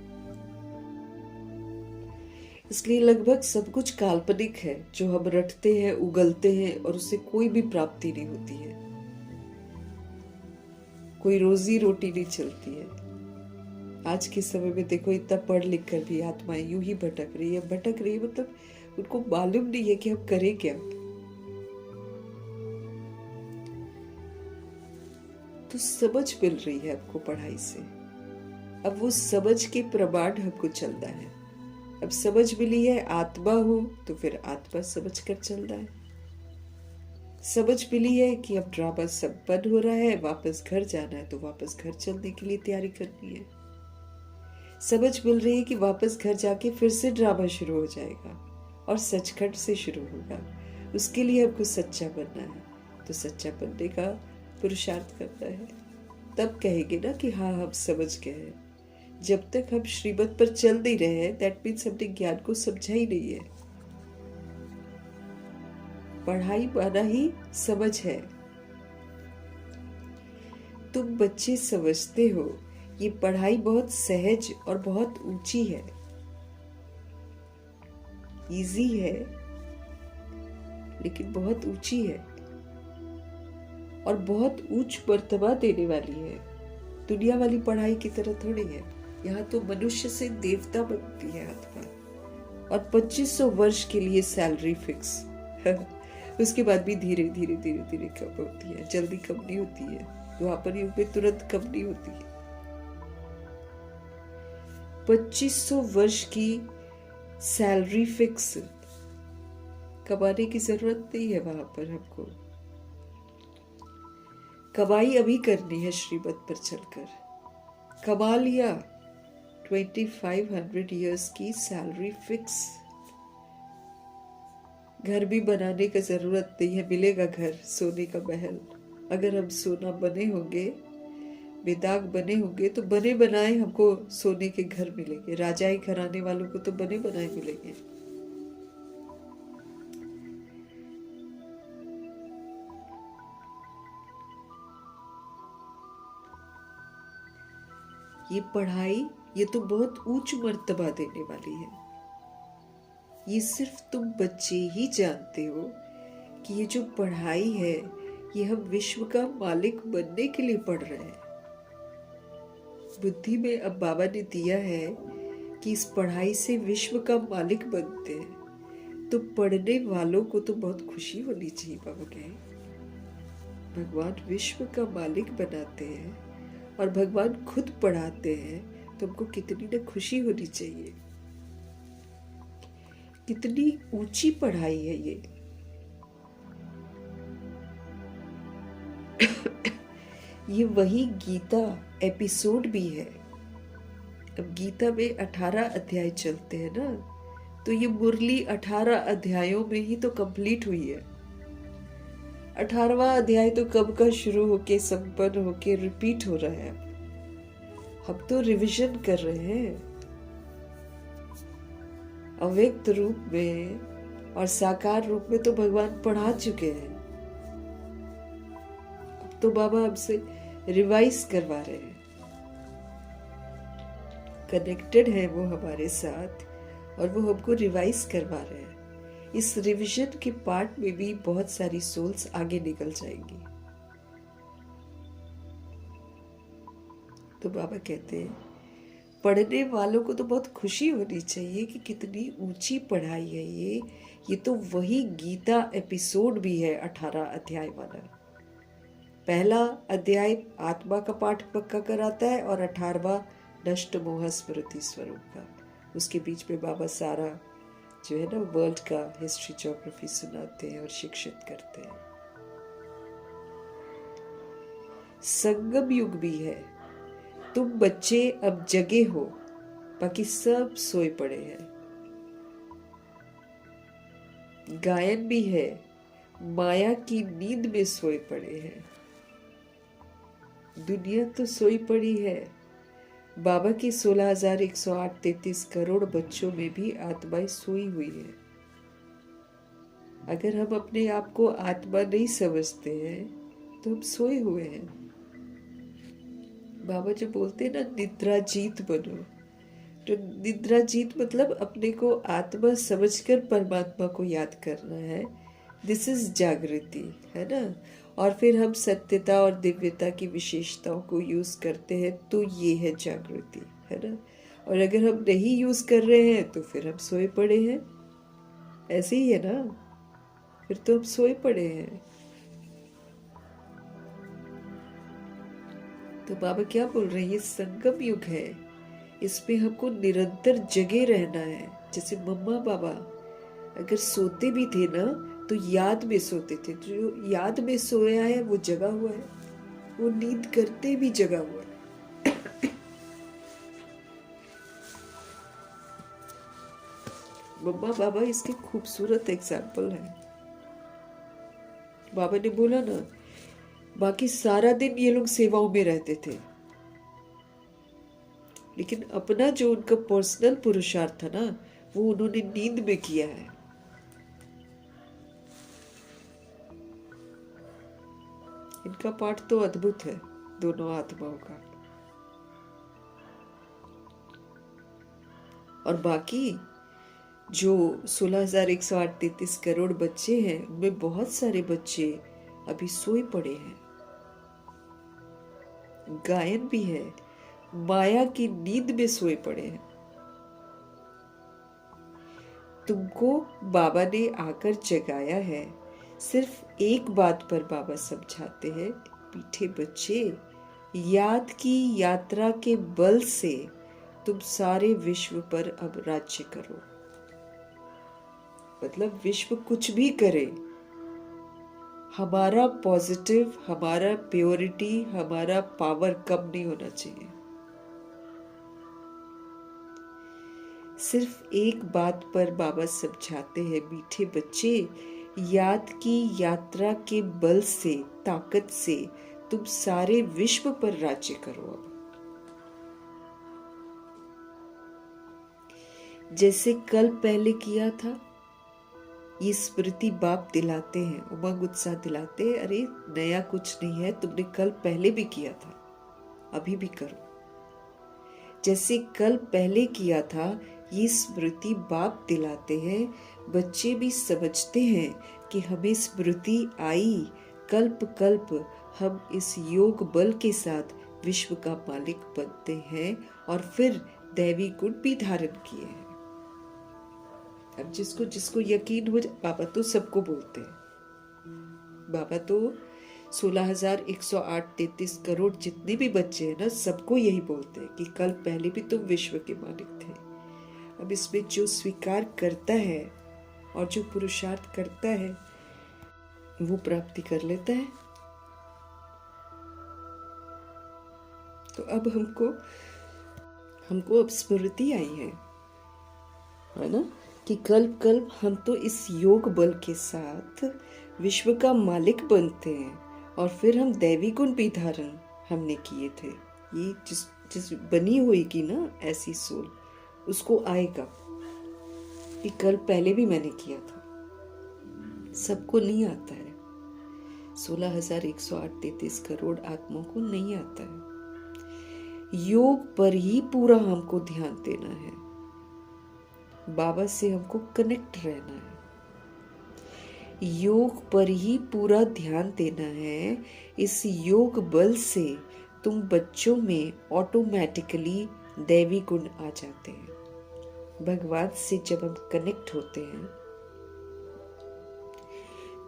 इसलिए लगभग सब कुछ काल्पनिक है जो हम रटते हैं, उगलते हैं, और उससे कोई भी प्राप्ति नहीं होती है, कोई रोजी रोटी नहीं चलती है। आज के समय में देखो, इतना पढ़ लिख कर भी आत्माएं यूं ही भटक रही है मतलब उनको मालूम नहीं है कि हम करें क्या। तो समझ मिल रही है आपको पढ़ाई से। अब वो समझ के प्रमाण हमको चलना है। अब समझ मिली है आत्मा हूं, तो फिर आत्मा समझ कर चलना है। समझ मिली है कि अब ड्रामा संपन्न हो रहा है, वापस घर जाना है, तो वापस घर चलने के लिए तैयारी करनी है। समझ मिल रही है कि वापस घर जाके फिर से ड्रामा शुरू हो जाएगा और सचखंड से शुरू होगा। उसके लिए हमको सच्चा बनना है, तो सच्चा बनने का पुरुषार्थ करना है। तब कहेंगे ना कि हाँ, हम समझ गए हैं। जब तक हम श्रीमत पर चल नहीं रहे हैं, दैट मीन्स हमने ज्ञान को समझा ही नहीं है। पढ़ाई माना ही समझ है। तुम बच्चे समझते हो ये पढ़ाई बहुत सहज और बहुत ऊंची है, इजी है, लेकिन बहुत ऊंची है और बहुत उच्च मर्तबा देने वाली है। दुनिया वाली पढ़ाई की तरह थोड़ी है। यहाँ तो मनुष्य से देवता बनती है आत्मा, और 2500 वर्ष के लिए सैलरी फिक्स। उसके बाद भी धीरे धीरे धीरे धीरे कम होती है, जल्दी कम नहीं होती है। द्वापर युग में तुरंत कम नहीं होती है। 2500 वर्ष की सैलरी फिक्स, कमाने की जरूरत नहीं है वहां पर हमको। कमाई अभी करनी है श्रीमत पर चलकर। कमा लिया 2500 ईयर्स की सैलरी फिक्स। घर भी बनाने की जरूरत नहीं है, मिलेगा घर, सोने का महल। अगर हम सोना बने होंगे, बेदाग बने होंगे, तो बने बनाए हमको सोने के घर मिलेंगे। राजाई घराने वालों को तो बने बनाए मिलेंगे। ये पढ़ाई, ये तो बहुत ऊंच मर्तबा देने वाली है। ये सिर्फ तुम बच्चे ही जानते हो कि ये जो पढ़ाई है, ये हम विश्व का मालिक बनने के लिए पढ़ रहे हैं। बुद्धि में अब बाबा ने दिया है कि इस पढ़ाई से विश्व का मालिक बनते हैं। तो पढ़ने वालों को तो बहुत खुशी होनी चाहिए। बाबा कहे भगवान विश्व का मालिक बनाते हैं और भगवान खुद पढ़ाते हैं, तो हमको कितनी ना खुशी होनी चाहिए। कितनी ऊंची पढ़ाई है ये। ये वही गीता एपिसोड भी है। अब गीता में 18 अध्याय चलते हैं ना, तो ये मुरली 18 अध्यायों में ही तो कंप्लीट हुई है। 18वां अध्याय तो कब का शुरू होके संपन्न होके रिपीट हो रहा है। हम तो रिवीजन कर रहे हैं। अव्यक्त रूप में और साकार रूप में तो भगवान पढ़ा चुके हैं। अब तो बाबा हमसे रिवाइज करवा रहे हैं। कनेक्टेड है वो हमारे साथ और वो हमको रिवाइज करवा रहे हैं। इस रिवीजन के पार्ट में भी बहुत सारी सोल्स आगे निकल जाएंगी। तो बाबा कहते हैं पढ़ने वालों को तो बहुत खुशी होनी चाहिए कि कितनी ऊंची पढ़ाई है ये तो वही गीता एपिसोड भी है 18 अध्याय वाला। पहला अध्याय आत्मा का पाठ पक्का कराता है और 18वां नष्ट मोह स्मृति स्वरूप का। उसके बीच में बाबा सारा जो है ना वर्ल्ड का हिस्ट्री ज्योग्राफी सुनाते हैं और शिक्षित करते हैं। संगम युग भी है। तुम बच्चे अब जगे हो, बाकी सब सोए पड़े हैं। गायन भी है, माया की नींद में सोए पड़े हैं। दुनिया तो सोई पड़ी है। बाबा की 16,108 करोड़ बच्चों में भी आत्माएं सोई हुई है। अगर हम अपने आप को आत्मा नहीं समझते हैं तो हम सोए हुए हैं। बाबा जो बोलते हैं ना निद्रा जीत बनो, तो निद्रा जीत मतलब अपने को आत्मा समझकर परमात्मा को याद करना है। दिस इज जागृति, है ना। और फिर हम सत्यता और दिव्यता की विशेषताओं को यूज करते हैं, तो ये है जागृति, है ना। और अगर हम नहीं यूज कर रहे हैं तो फिर हम सोए पड़े हैं। ऐसे ही है ना, फिर तो हम सोए पड़े हैं। तो बाबा क्या बोल रहे हैं, ये संगम युग है। इसमें हमको निरंतर जगे रहना है। जैसे मम्मा बाबा अगर सोते भी थे ना तो याद में सोते थे। जो याद में सोया है वो जगा हुआ है, वो नींद करते भी जगा हुआ है। मम्मा बाबा इसके खूबसूरत एग्जाम्पल है। बाबा ने बोला ना, बाकी सारा दिन ये लोग सेवाओं में रहते थे, लेकिन अपना जो उनका पर्सनल पुरुषार्थ था ना, वो उन्होंने नींद में किया है। इनका पाठ तो अद्भुत है, दोनों आत्माओं का। और बाकी जो 16,133 करोड़ बच्चे हैं, उनमें बहुत सारे बच्चे अभी सोए पड़े हैं। गायन भी है, माया की नींद में सोए पड़े हैं। तुमको बाबा ने आकर जगाया है। सिर्फ एक बात पर बाबा समझाते हैं, मीठे बच्चे, याद की यात्रा के बल से तुम सारे विश्व पर अब राज्य करो। मतलब विश्व कुछ भी करे, हमारा पॉजिटिव, हमारा प्योरिटी, हमारा पावर कम नहीं होना चाहिए। सिर्फ एक बात पर बाबा समझाते हैं, मीठे बच्चे, याद की यात्रा के बल से, ताकत से तुम सारे विश्व पर राज्य करो। अब जैसे कल पहले किया था, ये स्मृति बाप दिलाते हैं, उमंग उत्साह दिलाते हैं। अरे नया कुछ नहीं है, तुमने कल पहले भी किया था, अभी भी करो। जैसे कल पहले किया था, ये स्मृति बाप दिलाते हैं। बच्चे भी समझते हैं कि हमें स्मृति आई, कल्प कल्प हम इस योग बल के साथ विश्व का मालिक बनते हैं और फिर दैवी गुण भी धारण किए हैं। अब जिसको जिसको यकीन हो, बाबा तो सबको बोलते हैं। बाबा तो 16,133 करोड़ जितने भी बच्चे हैं ना, सबको यही बोलते हैं कि कल पहले भी तुम विश्व के मालिक थे। अब इसमें जो स्वीकार करता है और जो पुरुषार्थ करता है, वो प्राप्ति कर लेता है। तो अब हमको अब स्मृति आई है ना, कि कल्प कल्प हम तो इस योग बल के साथ विश्व का मालिक बनते हैं और फिर हम दैवी गुण भी धारण हमने किए थे। ये जिस बनी हुई की ना ऐसी सोल, उसको आएगा कि कल पहले भी मैंने किया था। सबको नहीं आता है, 16,133 करोड़ आत्माओं को नहीं आता है। योग पर ही पूरा हमको ध्यान देना है, बाबा से हमको कनेक्ट रहना है। योग पर ही पूरा ध्यान देना है। इस योग बल से तुम बच्चों में ऑटोमेटिकली दैवी गुण आ जाते हैं। भगवान से जब हम कनेक्ट होते हैं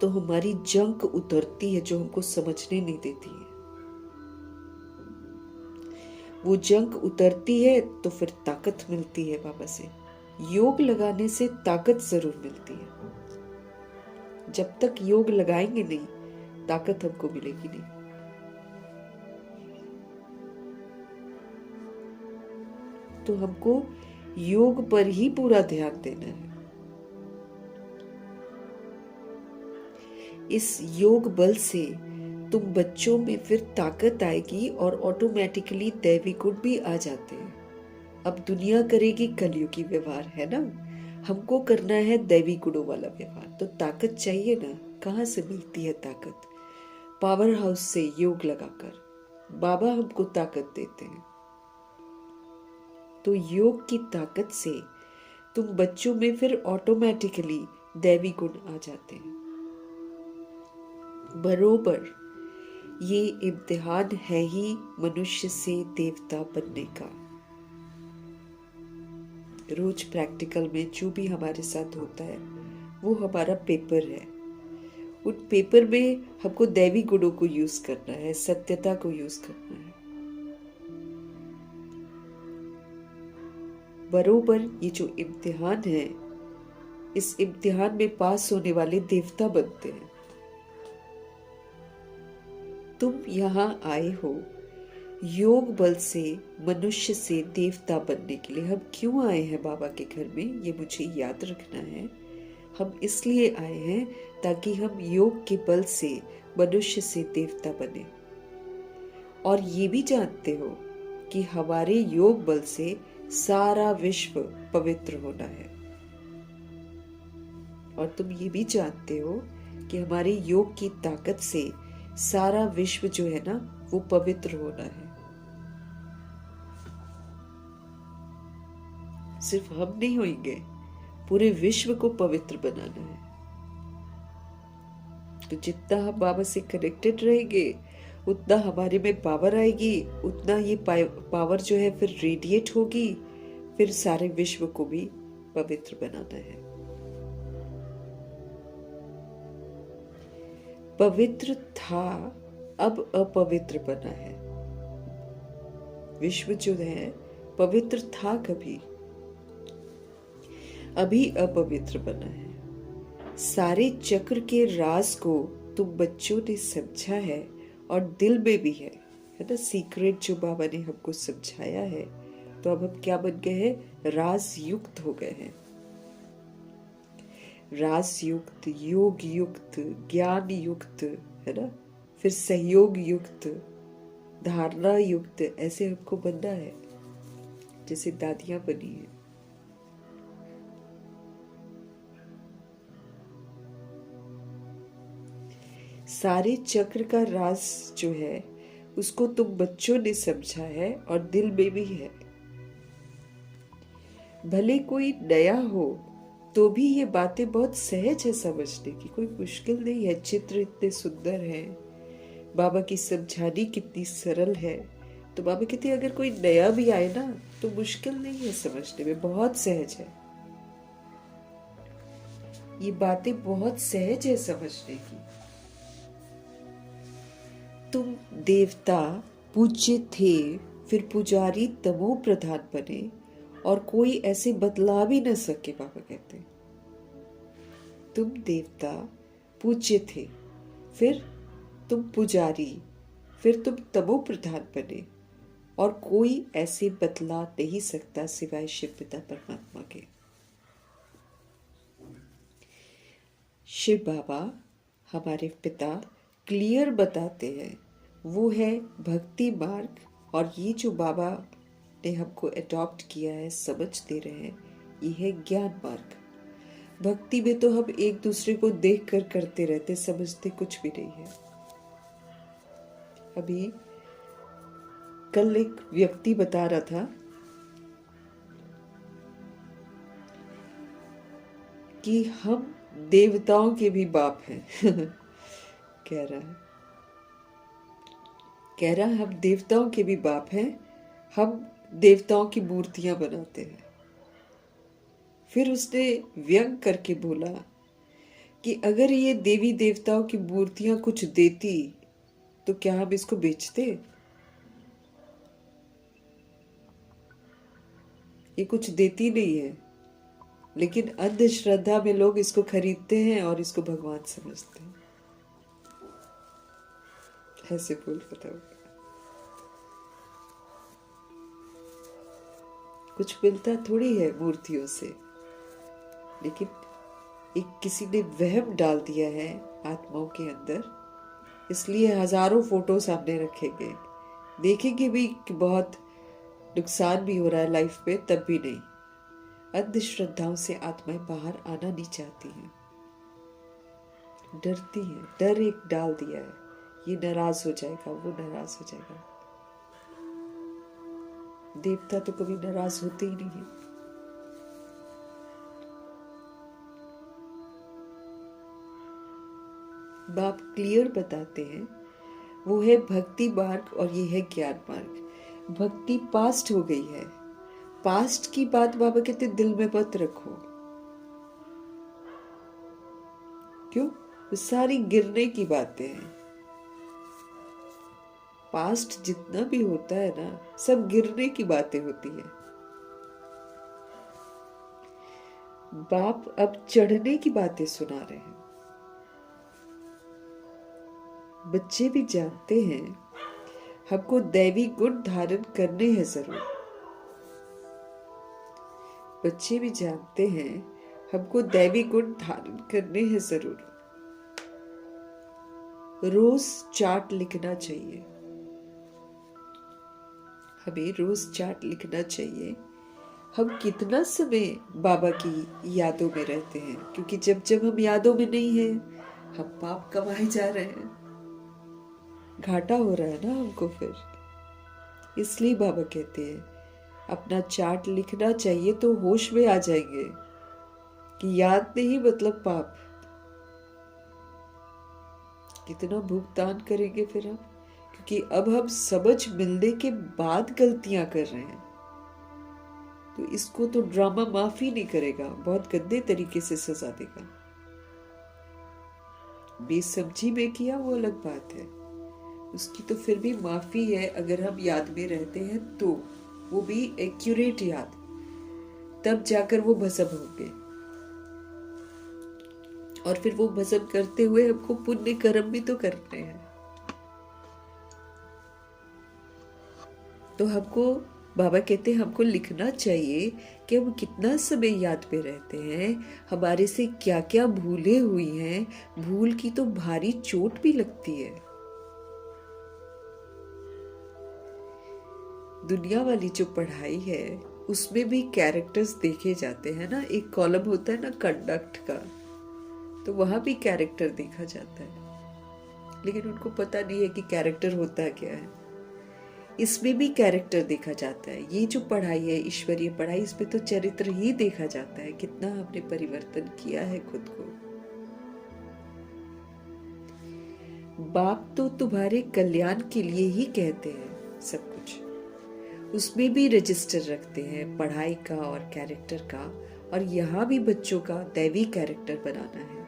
तो हमारी जंक उतरती है, जो हमको समझने नहीं देती है। वो जंक उतरती है तो फिर ताकत मिलती है बाबा से। योग लगाने से ताकत जरूर मिलती है। जब तक योग लगाएंगे नहीं, ताकत हमको मिलेगी नहीं। तो हमको योग पर ही पूरा ध्यान देना है। इस योग बल से तुम बच्चों में फिर ताकत आएगी और ऑटोमेटिकली दैवी गुण भी आ जाते हैं। अब दुनिया करेगी कलयुगी व्यवहार, है ना, हमको करना है दैवी गुणों वाला व्यवहार। तो ताकत चाहिए ना, कहाँ से मिलती है ताकत? पावर हाउस से योग लगाकर बाबा हमको ताकत देते हैं। तो योग की ताकत से तुम बच्चों में फिर ऑटोमेटिकली दैवी गुण आ जाते हैं। बरोबर ये इम्तिहान है ही मनुष्य से देवता बनने का। रोज प्रैक्टिकल में जो भी हमारे साथ होता है वो हमारा पेपर है। उन पेपर में हमको दैवी गुणों को यूज करना है, सत्यता को यूज करना है। बरोबर ये जो इम्तिहान है, इस इम्तिहान में पास होने वाले देवता बनते हैं। तुम यहाँ आए हो योग बल से मनुष्य से देवता बनने के लिए। हम क्यों आए हैं बाबा के घर में, ये मुझे याद रखना है। हम इसलिए आए हैं ताकि हम योग के बल से मनुष्य से देवता बने। और ये भी जानते हो कि हमारे योग बल से सारा विश्व पवित्र होना है। और तुम ये भी जानते हो कि हमारे योग की ताकत से सारा विश्व जो है ना, वो पवित्र होना है। सिर्फ हम नहीं होंगे, पूरे विश्व को पवित्र बनाना है। तो जितना हम बाबा से कनेक्टेड रहेंगे, उतना हमारे में पावर आएगी, उतना ये पावर जो है फिर रेडिएट होगी, फिर सारे विश्व को भी पवित्र बनाना है। पवित्र था, अब अपवित्र बना है। विश्व जो है पवित्र था कभी, अभी अपवित्र बना है। सारे चक्र के राज को तुम बच्चों ने समझा है और दिल में भी है ना। सीक्रेट जो बाबा ने हमको समझाया है, तो अब हम क्या बन गए हैं? राज युक्त हो गए हैं। राज युक्त, योग युक्त, ज्ञान युक्त, है ना। फिर सहयोग युक्त, धारणा युक्त, ऐसे हमको बनना है जैसे दादियां बनी है। सारे चक्र का राज जो है उसको तुम बच्चों ने समझा है और दिल में भी है। भले कोई नया हो तो भी ये बातें बहुत सहज है समझने की, कोई मुश्किल नहीं है। चित्र इतने सुंदर हैं, बाबा की समझानी कितनी सरल है। तो बाबा कहते अगर कोई नया भी आए ना तो मुश्किल नहीं है समझने में, बहुत सहज है। ये बातें बहुत सहज है समझने की। तुम देवता पूज्य थे, फिर पुजारी तमो प्रधान बने और कोई ऐसे बदला भी न सके। बाबा कहते तुम देवता पूज्य थे, फिर तुम पुजारी, फिर तुम तमो प्रधान बने और कोई ऐसे बदला नहीं सकता सिवाय शिव पिता परमात्मा के। शिव बाबा हमारे पिता क्लियर बताते हैं, वो है भक्ति मार्ग। और ये जो बाबा ने हमको अडॉप्ट किया है, समझ दे रहे हैं, ये है ज्ञान मार्ग। भक्ति में तो हम एक दूसरे को देख कर करते रहते, समझते कुछ भी नहीं है। अभी कल एक व्यक्ति बता रहा था कि हम देवताओं के भी बाप हैं। कह रहा हम देवताओं के भी बाप हैं, हम देवताओं की मूर्तियां बनाते हैं। फिर उसने व्यंग करके बोला कि अगर ये देवी देवताओं की मूर्तियां कुछ देती तो क्या हम इसको बेचते? ये कुछ देती नहीं है, लेकिन अंधश्रद्धा में लोग इसको खरीदते हैं और इसको भगवान समझते हैं। ऐसे बोल बताओ, कुछ मिलता थोड़ी है मूर्तियों से, लेकिन एक किसी ने वहम डाल दिया है आत्माओं के अंदर, इसलिए हजारों फोटो सामने रखेंगे, देखेंगे भी कि बहुत नुकसान भी हो रहा है लाइफ में, तब भी नहीं। अंधश्रद्धाओं से आत्माएं बाहर आना नहीं चाहती हैं, डरती हैं। डर एक डाल दिया है, ये नाराज हो जाएगा, वो नाराज हो जाएगा। देवता तो कभी नाराज होते ही नहीं है। बाप क्लियर बताते हैं, वो है भक्ति मार्ग और ये है ज्ञान मार्ग। भक्ति पास्ट हो गई है, पास्ट की बात बाबा कहते दिल में मत रखो। क्यों? वो सारी गिरने की बातें हैं। पास्ट जितना भी होता है ना, सब गिरने की बातें होती है। बाप अब चढ़ने की बातें सुना रहे हैं। बच्चे भी जानते हैं हमको दैवी गुण धारण करने हैं जरूर। बच्चे भी जानते हैं हमको दैवी गुण धारण करने हैं जरूर। रोज चार्ट लिखना चाहिए, हमें रोज चार्ट लिखना चाहिए हम कितना समय बाबा की यादों में रहते हैं। क्योंकि जब जब हम यादों में नहीं हैं, हम पाप कमाए जा रहे हैं, घाटा हो रहा है ना हमको। फिर इसलिए बाबा कहते हैं अपना चार्ट लिखना चाहिए तो होश में आ जाएंगे कि याद नहीं मतलब पाप। कितना भुगतान करेंगे फिर हम, क्योंकि अब हम समझ मिलने के बाद गलतियां कर रहे हैं। तो इसको तो ड्रामा माफ ही नहीं करेगा, बहुत गंदे तरीके से सजा देगा। बेसमझी में किया वो अलग बात है, उसकी तो फिर भी माफी है अगर हम याद में रहते हैं तो, वो भी एक्यूरेट याद, तब जाकर वो भस्म होंगे। और फिर वो भस्म करते हुए हमको पुण्य कर्म भी तो करने हैं। तो हमको बाबा कहते हैं हमको लिखना चाहिए कि हम कितना समय याद पे रहते हैं, हमारे से क्या क्या भूलें हुई हैं। भूल की तो भारी चोट भी लगती है। दुनिया वाली जो पढ़ाई है उसमें भी कैरेक्टर्स देखे जाते हैं ना, एक कॉलम होता है ना कंडक्ट का, तो वहां भी कैरेक्टर देखा जाता है। लेकिन उनको पता नहीं है कि कैरेक्टर होता क्या है। इसमें भी कैरेक्टर देखा जाता है। ये जो पढ़ाई है ईश्वरीय पढ़ाई, इसमें तो चरित्र ही देखा जाता है, कितना हमने परिवर्तन किया है खुद को। बाप तो तुम्हारे कल्याण के लिए ही कहते हैं सब कुछ, उसमें भी रजिस्टर रखते हैं पढ़ाई का और कैरेक्टर का। और यहाँ भी बच्चों का दैवी कैरेक्टर बनाना है।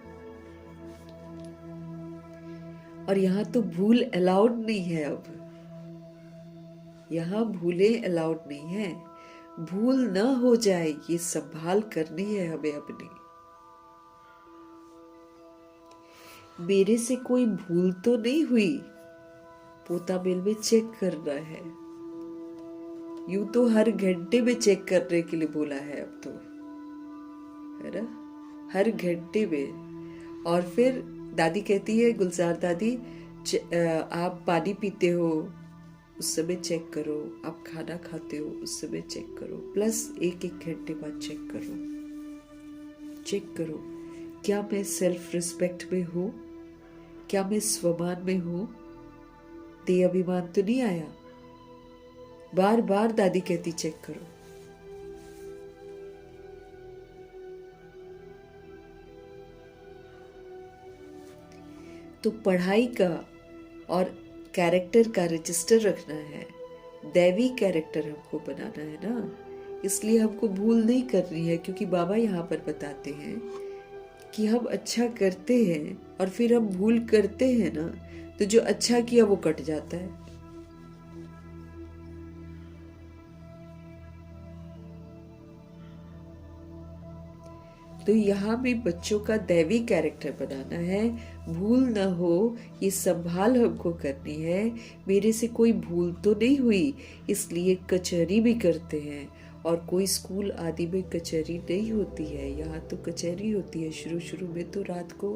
और यहाँ तो भूल अलाउड नहीं है। अब यहाँ भूलें अलाउड नहीं है। भूल न हो जाए ये संभाल करनी है हमें अपनी। मेरे से कोई भूल तो नहीं हुई, पोता बिल में चेक करना है। यूं तो हर घंटे में चेक करने के लिए बोला है अब तो, है ना, हर घंटे में। और फिर दादी कहती है, गुलजार दादी, आप पानी पीते हो उस समय चेक करो, आप खाना खाते हो उस समय चेक करो, प्लस एक एक घंटे बाद चेक करो क्या मैं सेल्फ रिस्पेक्ट में हूं, क्या मैं स्वमान में हूं, देह अभिमान तो नहीं आया। बार बार दादी कहती चेक करो। तो पढ़ाई का और कैरेक्टर का रजिस्टर रखना है, दैवी कैरेक्टर हमको बनाना है ना। इसलिए हमको भूल नहीं करनी है, क्योंकि बाबा यहाँ पर बताते हैं कि हम अच्छा करते हैं और फिर हम भूल करते हैं ना, तो जो अच्छा किया वो कट जाता है। तो यहाँ भी बच्चों का दैवी कैरेक्टर बनाना है। भूल न हो ये संभाल हमको करनी है। मेरे से कोई भूल तो नहीं हुई, इसलिए कचहरी भी करते हैं। और कोई स्कूल आदि में कचहरी नहीं होती है, यहाँ तो कचहरी होती है। शुरू शुरू में तो रात को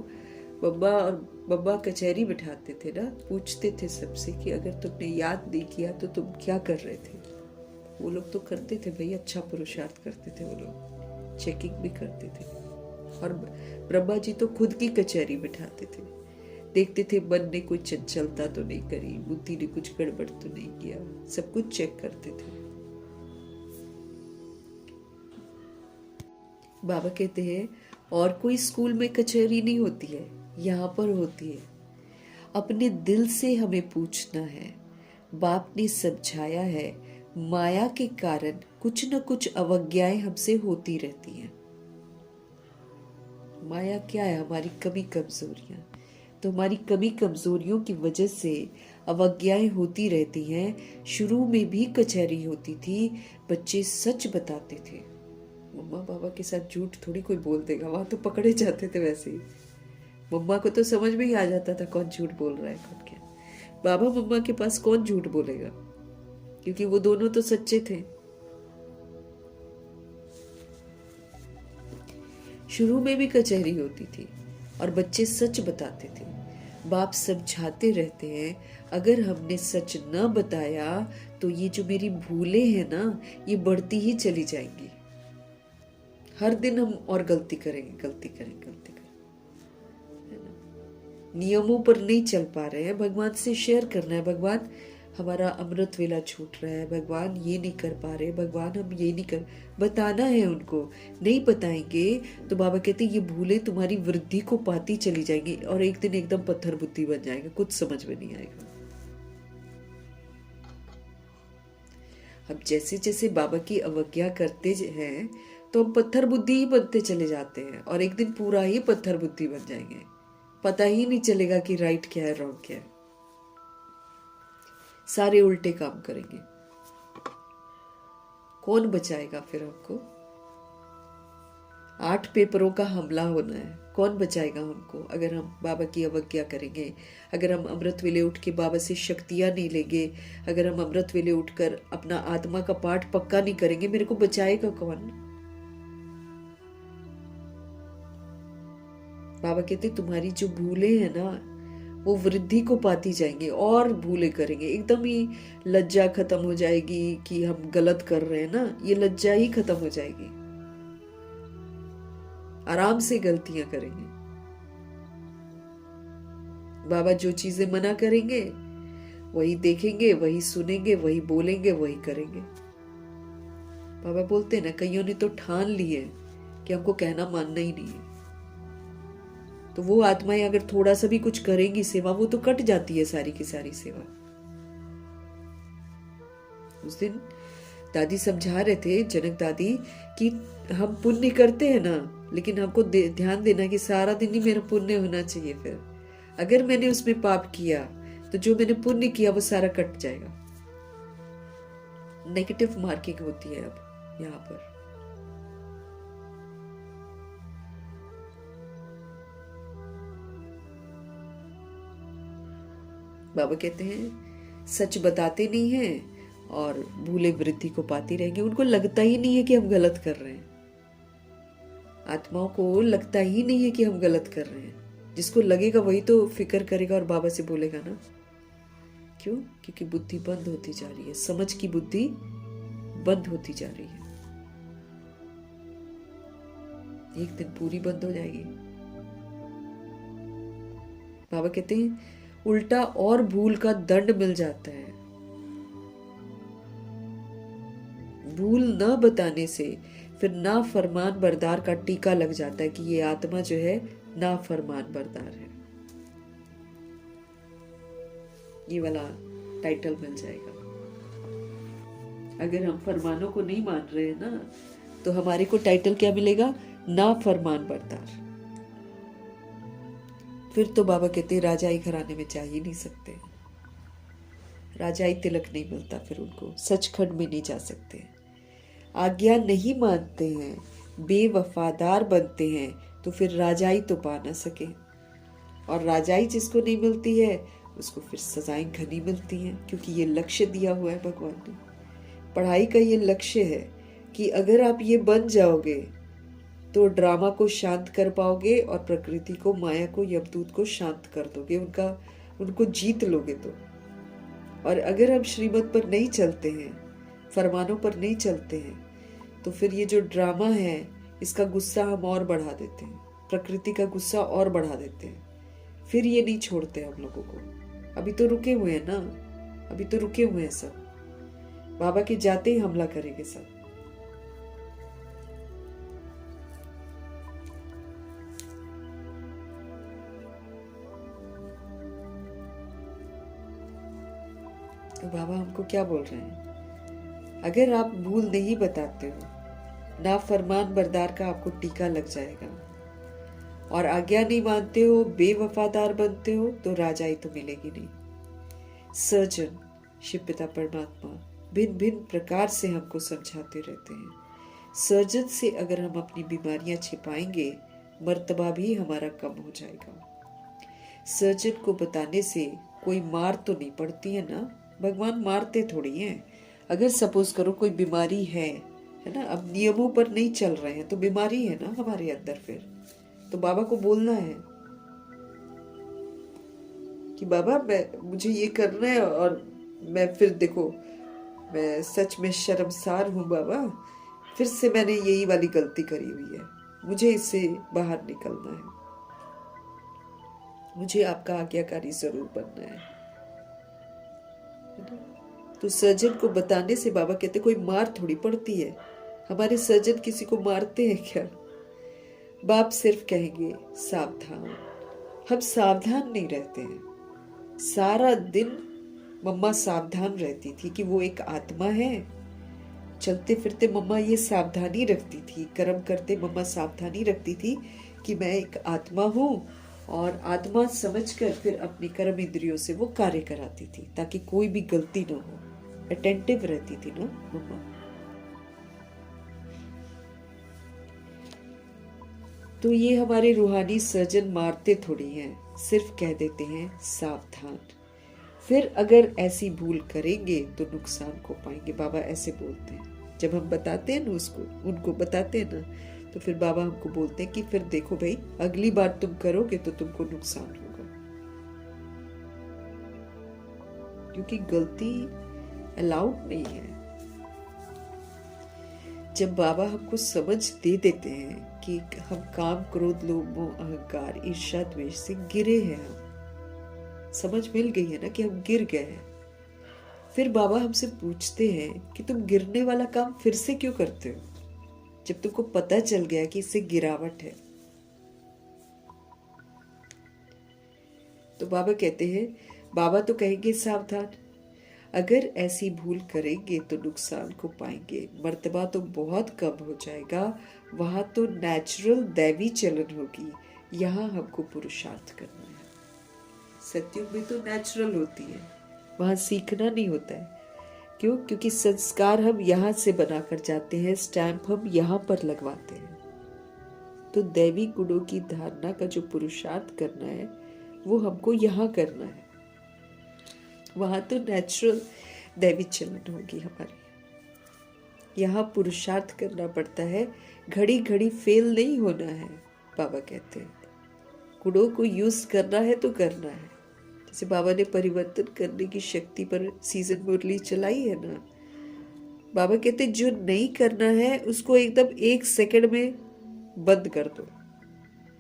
बब्बा कचहरी बिठाते थे ना, पूछते थे सबसे कि अगर तुमने याद नहीं किया तो तुम क्या कर रहे थे। वो लोग तो करते थे भाई, अच्छा पुरुषार्थ करते थे वो लोग, चेकिंग भी करते थे। और ब्रह्मा जी तो खुद की कचहरी बिठाते थे, देखते थे मन ने कोई चंचलता तो नहीं करी, बुद्धि ने कुछ गड़बड़ तो नहीं किया, सब कुछ चेक करते थे। बाबा कहते हैं और कोई स्कूल में कचहरी नहीं होती है, यहाँ पर होती है। अपने दिल से हमें पूछना है। बाप ने समझाया है, माया के कारण कुछ न कुछ अवज्ञाएं हमसे होती रहती हैं। माया क्या है? हमारी कमी कमजोरियां। तो हमारी कमी कमजोरियों की वजह से अवज्ञाएं होती रहती हैं। शुरू में भी कचहरी होती थी, बच्चे सच बताते थे। मम्मा पापा के साथ झूठ थोड़ी कोई बोल देगा, वहां तो पकड़े जाते थे। वैसे ही मम्मा को तो समझ में ही आ जाता था कौन झूठ बोल रहा है कौन क्या। बाबा मम्मा के पास कौन झूठ बोलेगा, क्योंकि वो दोनों तो सच्चे थे। शुरू में भी कचहरी होती थी और बच्चे सच बताते थे। बाप समझाते रहते हैं, अगर हमने सच न बताया तो ये जो मेरी भूलें हैं ना, ये बढ़ती ही चली जाएंगी। हर दिन हम और गलती करेंगे, है ना। नियमों पर नहीं चल पा रहे हैं, भगवान से शेयर करना है, भगवान हमारा अमृत वेला छूट रहा है, भगवान ये नहीं कर पा रहे, भगवान हम ये नहीं कर, बताना है उनको। नहीं बताएंगे तो बाबा कहते ये भूले तुम्हारी वृद्धि को पाती चली जाएंगी और एक दिन एकदम पत्थर बुद्धि बन जाएगा, कुछ समझ में नहीं आएगा। हम जैसे जैसे बाबा की अवज्ञा करते हैं तो हम पत्थर बुद्धि ही बनते चले जाते हैं और एक दिन पूरा ही पत्थर बुद्धि बन जाएंगे, पता ही नहीं चलेगा कि राइट क्या है रॉन्ग क्या है, सारे उल्टे काम करेंगे। कौन बचाएगा फिर हमको? 8 पेपरों का हमला होना है, कौन बचाएगा हमको अगर हम बाबा की अवज्ञा करेंगे, अगर हम अमृत वेले उठ के बाबा से शक्तियां नहीं लेंगे, अगर हम अमृत वेले उठकर अपना आत्मा का पाठ पक्का नहीं करेंगे, मेरे को बचाएगा कौन? बाबा कहते तुम्हारी जो भूले हैं ना वो वृद्धि को पाती जाएंगे और भूले करेंगे, एकदम ही लज्जा खत्म हो जाएगी कि हम गलत कर रहे हैं ना, ये लज्जा ही खत्म हो जाएगी, आराम से गलतियां करेंगे। बाबा जो चीजें मना करेंगे वही देखेंगे, वही सुनेंगे, वही बोलेंगे, वही करेंगे। बाबा बोलते हैं ना, कईयों ने तो ठान ली है कि हमको कहना मानना ही नहीं है, तो वो आत्माएं अगर थोड़ा सा भी कुछ करेंगी सेवा, वो तो कट जाती है सारी की सारी सेवा। उस दिन दादी समझा रहे थे, जनक दादी, कि हम पुण्य करते हैं ना, लेकिन हमको ध्यान देना कि सारा दिन ही मेरा पुण्य होना चाहिए। फिर अगर मैंने उसमें पाप किया तो जो मैंने पुण्य किया वो सारा कट जाएगा। नेगेटिव मार्किंग होती है अब यहाँ पर। बाबा कहते हैं सच बताते नहीं हैं और भूले वृद्धि को पाती रहेंगे। उनको लगता ही नहीं है कि हम गलत कर रहे हैं, आत्माओं को लगता ही नहीं है कि हम गलत कर रहे हैं। जिसको लगेगा वही तो फिक्र करेगा और बाबा से बोलेगा ना। क्यों? क्योंकि बुद्धि बंद होती जा रही है, समझ की बुद्धि बंद होती जा रही है, एक दिन पूरी बंद हो जाएगी। बाबा कहते हैं उल्टा और भूल का दंड मिल जाता है। भूल न बताने से फिर ना फरमान बरदार का टीका लग जाता है कि ये आत्मा जो है ना फरमान बरदार है, ये वाला टाइटल मिल जाएगा। अगर हम फरमानों को नहीं मान रहे हैं ना, तो हमारे को टाइटल क्या मिलेगा? ना फरमान बरदार। फिर तो बाबा कहते राजाई घराने में जा ही नहीं सकते, राजाई तिलक नहीं मिलता फिर उनको, सचखंड में नहीं जा सकते। आज्ञा नहीं मानते हैं, बेवफादार बनते हैं, तो फिर राजाई तो पा ना सके। और राजाई जिसको नहीं मिलती है उसको फिर सजाएं घनी मिलती हैं, क्योंकि ये लक्ष्य दिया हुआ है भगवान ने। पढ़ाई का ये लक्ष्य है कि अगर आप ये बन जाओगे तो ड्रामा को शांत कर पाओगे और प्रकृति को, माया को, यमदूत को शांत कर दोगे, उनको जीत लोगे। तो और अगर हम श्रीमत पर नहीं चलते हैं, फरमानों पर नहीं चलते हैं, तो फिर ये जो ड्रामा है इसका गुस्सा हम और बढ़ा देते हैं, प्रकृति का गुस्सा और बढ़ा देते हैं। फिर ये नहीं छोड़ते हम लोगों को। अभी तो रुके हुए हैं ना, अभी तो रुके हुए हैं सब, बाबा के जाते ही हमला करेंगे सब। तो बाबा हमको क्या बोल रहे हैं? अगर आप भूल नहीं बताते हो, ना फरमान बरदार का आपको टीका लग जाएगा, और आज्ञा नहीं मानते हो, बेवफादार बनते हो, तो राजाई तो मिलेगी नहीं। सर्जन शिव पिता परमात्मा भिन्न भिन्न प्रकार से हमको समझाते रहते हैं। सर्जन से अगर हम अपनी बीमारियां छिपाएंगे, मर्तबा भी हमारा कम हो जाएगा। सर्जन को बताने से कोई मार तो नहीं पड़ती है ना, भगवान मारते थोड़ी हैं। अगर सपोज करो कोई बीमारी है ना, अब नियमों पर नहीं चल रहे हैं तो बीमारी है ना हमारे अंदर, फिर तो बाबा को बोलना है कि बाबा मुझे ये करना है, और मैं फिर देखो मैं सच में शर्मसार हूँ बाबा, फिर से मैंने यही वाली गलती करी हुई है, मुझे इससे बाहर निकलना है, मुझे आपका आज्ञाकारी जरूर बनना है। है ना। तो सर्जन को बताने से बाबा कहते कोई मार थोड़ी पड़ती है, हमारे सर्जन किसी को मारते हैं क्या। बाप सिर्फ कहेंगे सावधान। हम सावधान नहीं रहते हैं। सारा दिन मम्मा सावधान रहती थी कि वो एक आत्मा है। चलते फिरते मम्मा ये सावधानी रखती थी, कर्म करते मम्मा सावधानी रखती थी कि मैं एक आत्मा हूँ, और आत्मा समझकर फिर अपनी कर्म इंद्रियों से वो कार्य कराती थी ताकि कोई भी गलती ना हो। अटेंटिव रहती थी ना मम्मा। तो ये हमारे रूहानी सर्जन मारते थोड़ी हैं, सिर्फ कह देते हैं सावधान। फिर अगर ऐसी भूल करेंगे तो नुकसान को पाएंगे, बाबा ऐसे बोलते हैं। जब हम बताते हैं ना उनको बताते हैं ना, तो फिर बाबा हमको बोलते हैं कि फिर देखो भाई, अगली बार तुम करोगे तो तुमको नुकसान होगा, क्योंकि गलती अलाउड नहीं है। जब बाबा हमको समझ दे देते हैं कि हम काम, क्रोध, लोभ, मोह, अहंकार, ईर्ष्या, द्वेष से गिरे हैं, हम समझ मिल गई है ना कि हम गिर गए हैं, फिर बाबा हमसे पूछते हैं कि तुम गिरने वाला काम फिर से क्यों करते हो, जब तुमको पता चल गया कि इससे गिरावट है। तो बाबा कहते हैं, बाबा तो कहेंगे सावधान, अगर ऐसी भूल करेंगे तो नुकसान को पाएंगे, मर्तबा तो बहुत कम हो जाएगा, वहां तो नेचुरल दैवी चलन होगी, यहाँ हमको पुरुषार्थ करना है। सत्युग में तो नेचुरल होती है, वहां सीखना नहीं होता है। क्यों? क्योंकि संस्कार हम यहाँ से बनाकर जाते हैं, स्टैंप हम यहाँ पर लगवाते हैं। तो दैवी गुणों की धारणा का जो पुरुषार्थ करना है वो हमको यहाँ करना है, वहां तो नेचुरल दैवी चलन होगी हमारी। यहाँ पुरुषार्थ करना पड़ता है, घड़ी घड़ी फेल नहीं होना है। बाबा कहते हैं गुणों को यूज करना है तो करना है। जैसे बाबा ने परिवर्तन करने की शक्ति पर सीजन मुरली चलाई है ना, बाबा कहते जो नहीं करना है उसको एकदम 1 सेकंड में बंद कर दो,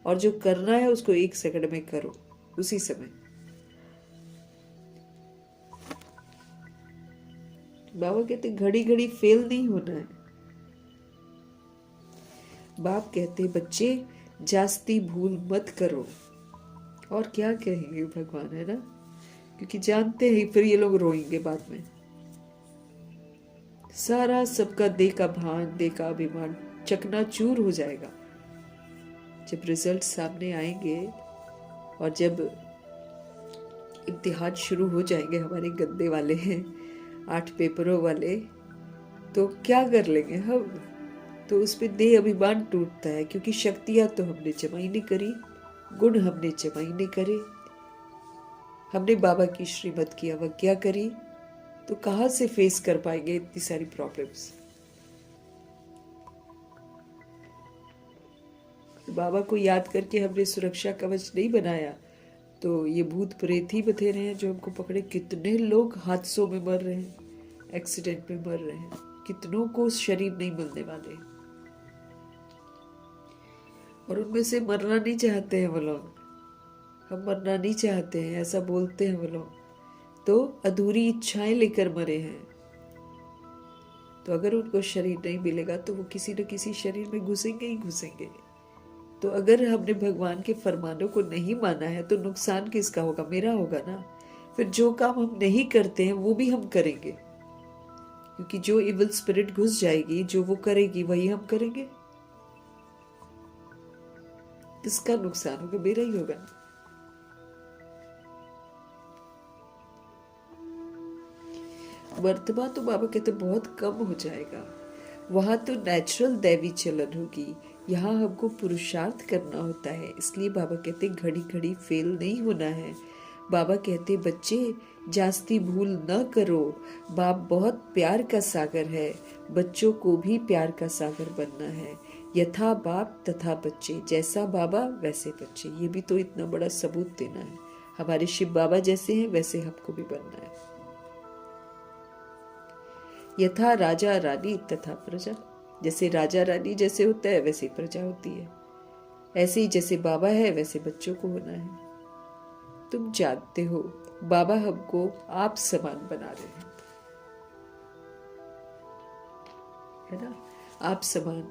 और जो करना है उसको 1 सेकंड में करो उसी समय। बाबा कहते घड़ी घड़ी फेल नहीं होना है। बाप कहते बच्चे जास्ती भूल मत करो, और क्या कहेंगे भगवान, है ना, क्योंकि जानते हैं फिर ये लोग रोएंगे बाद में। सारा सबका दे का भान, दे का अभिमान चकनाचूर हो जाएगा जब रिजल्ट सामने आएंगे, और जब इम्तिहान शुरू हो जाएंगे हमारे गंदे वाले हैं 8 पेपरों वाले, तो क्या कर लेंगे हम। तो उस पर देह अभिमान टूटता है, क्योंकि शक्तियां तो हमने जमाई नहीं करी, गुण हमने जमाई नहीं करे, हमने बाबा की श्रीमत की अवज्ञा करी, तो कहां से फेस कर पाएंगे इतनी सारी प्रॉब्लम्स। बाबा को याद करके हमने सुरक्षा कवच नहीं बनाया, तो ये भूत प्रेत ही बतेरे हैं जो हमको पकड़े। कितने लोग हादसों में मर रहे हैं, एक्सीडेंट में मर रहे हैं, कितनों को शरीर नहीं मिलने वाले, और उनमें से मरना नहीं चाहते हैं वो लोग। हम मरना नहीं चाहते हैं ऐसा बोलते हैं वो लोग, तो अधूरी इच्छाएं लेकर मरे हैं। तो अगर उनको शरीर नहीं मिलेगा तो वो किसी न किसी शरीर में घुसेंगे ही घुसेंगे। तो अगर हमने भगवान के फरमानों को नहीं माना है तो नुकसान किसका होगा, मेरा होगा ना। फिर जो काम हम नहीं करते हैं वो भी हम करेंगे, क्योंकि जो इविल स्पिरिट घुस जाएगी, जो वो करेगी वही हम करेंगे। किसका नुकसान होगा, मेरा ही होगा। वर्तमान तो बाबा कहते बहुत कम हो जाएगा, वहां तो नेचुरल दैवी चलन होगी, यहाँ हमको पुरुषार्थ करना होता है। इसलिए बाबा कहते घड़ी घड़ी फेल नहीं होना है। बाबा कहते बच्चे जास्ती भूल न करो, बाप बहुत प्यार का सागर है, बच्चों को भी प्यार का सागर बनना है। यथा बाप तथा बच्चे, जैसा बाबा वैसे बच्चे। ये भी तो इतना बड़ा सबूत देना है, हमारे शिव बाबा जैसे हैं वैसे हमको भी बनना है। यथा राजा रानी तथा प्रजा, जैसे राजा रानी जैसे होता है वैसे प्रजा होती है, ऐसे ही जैसे बाबा है वैसे बच्चों को होना है। तुम जानते हो बाबा हमको आप समान बना रहे हैं, है ना। आप समान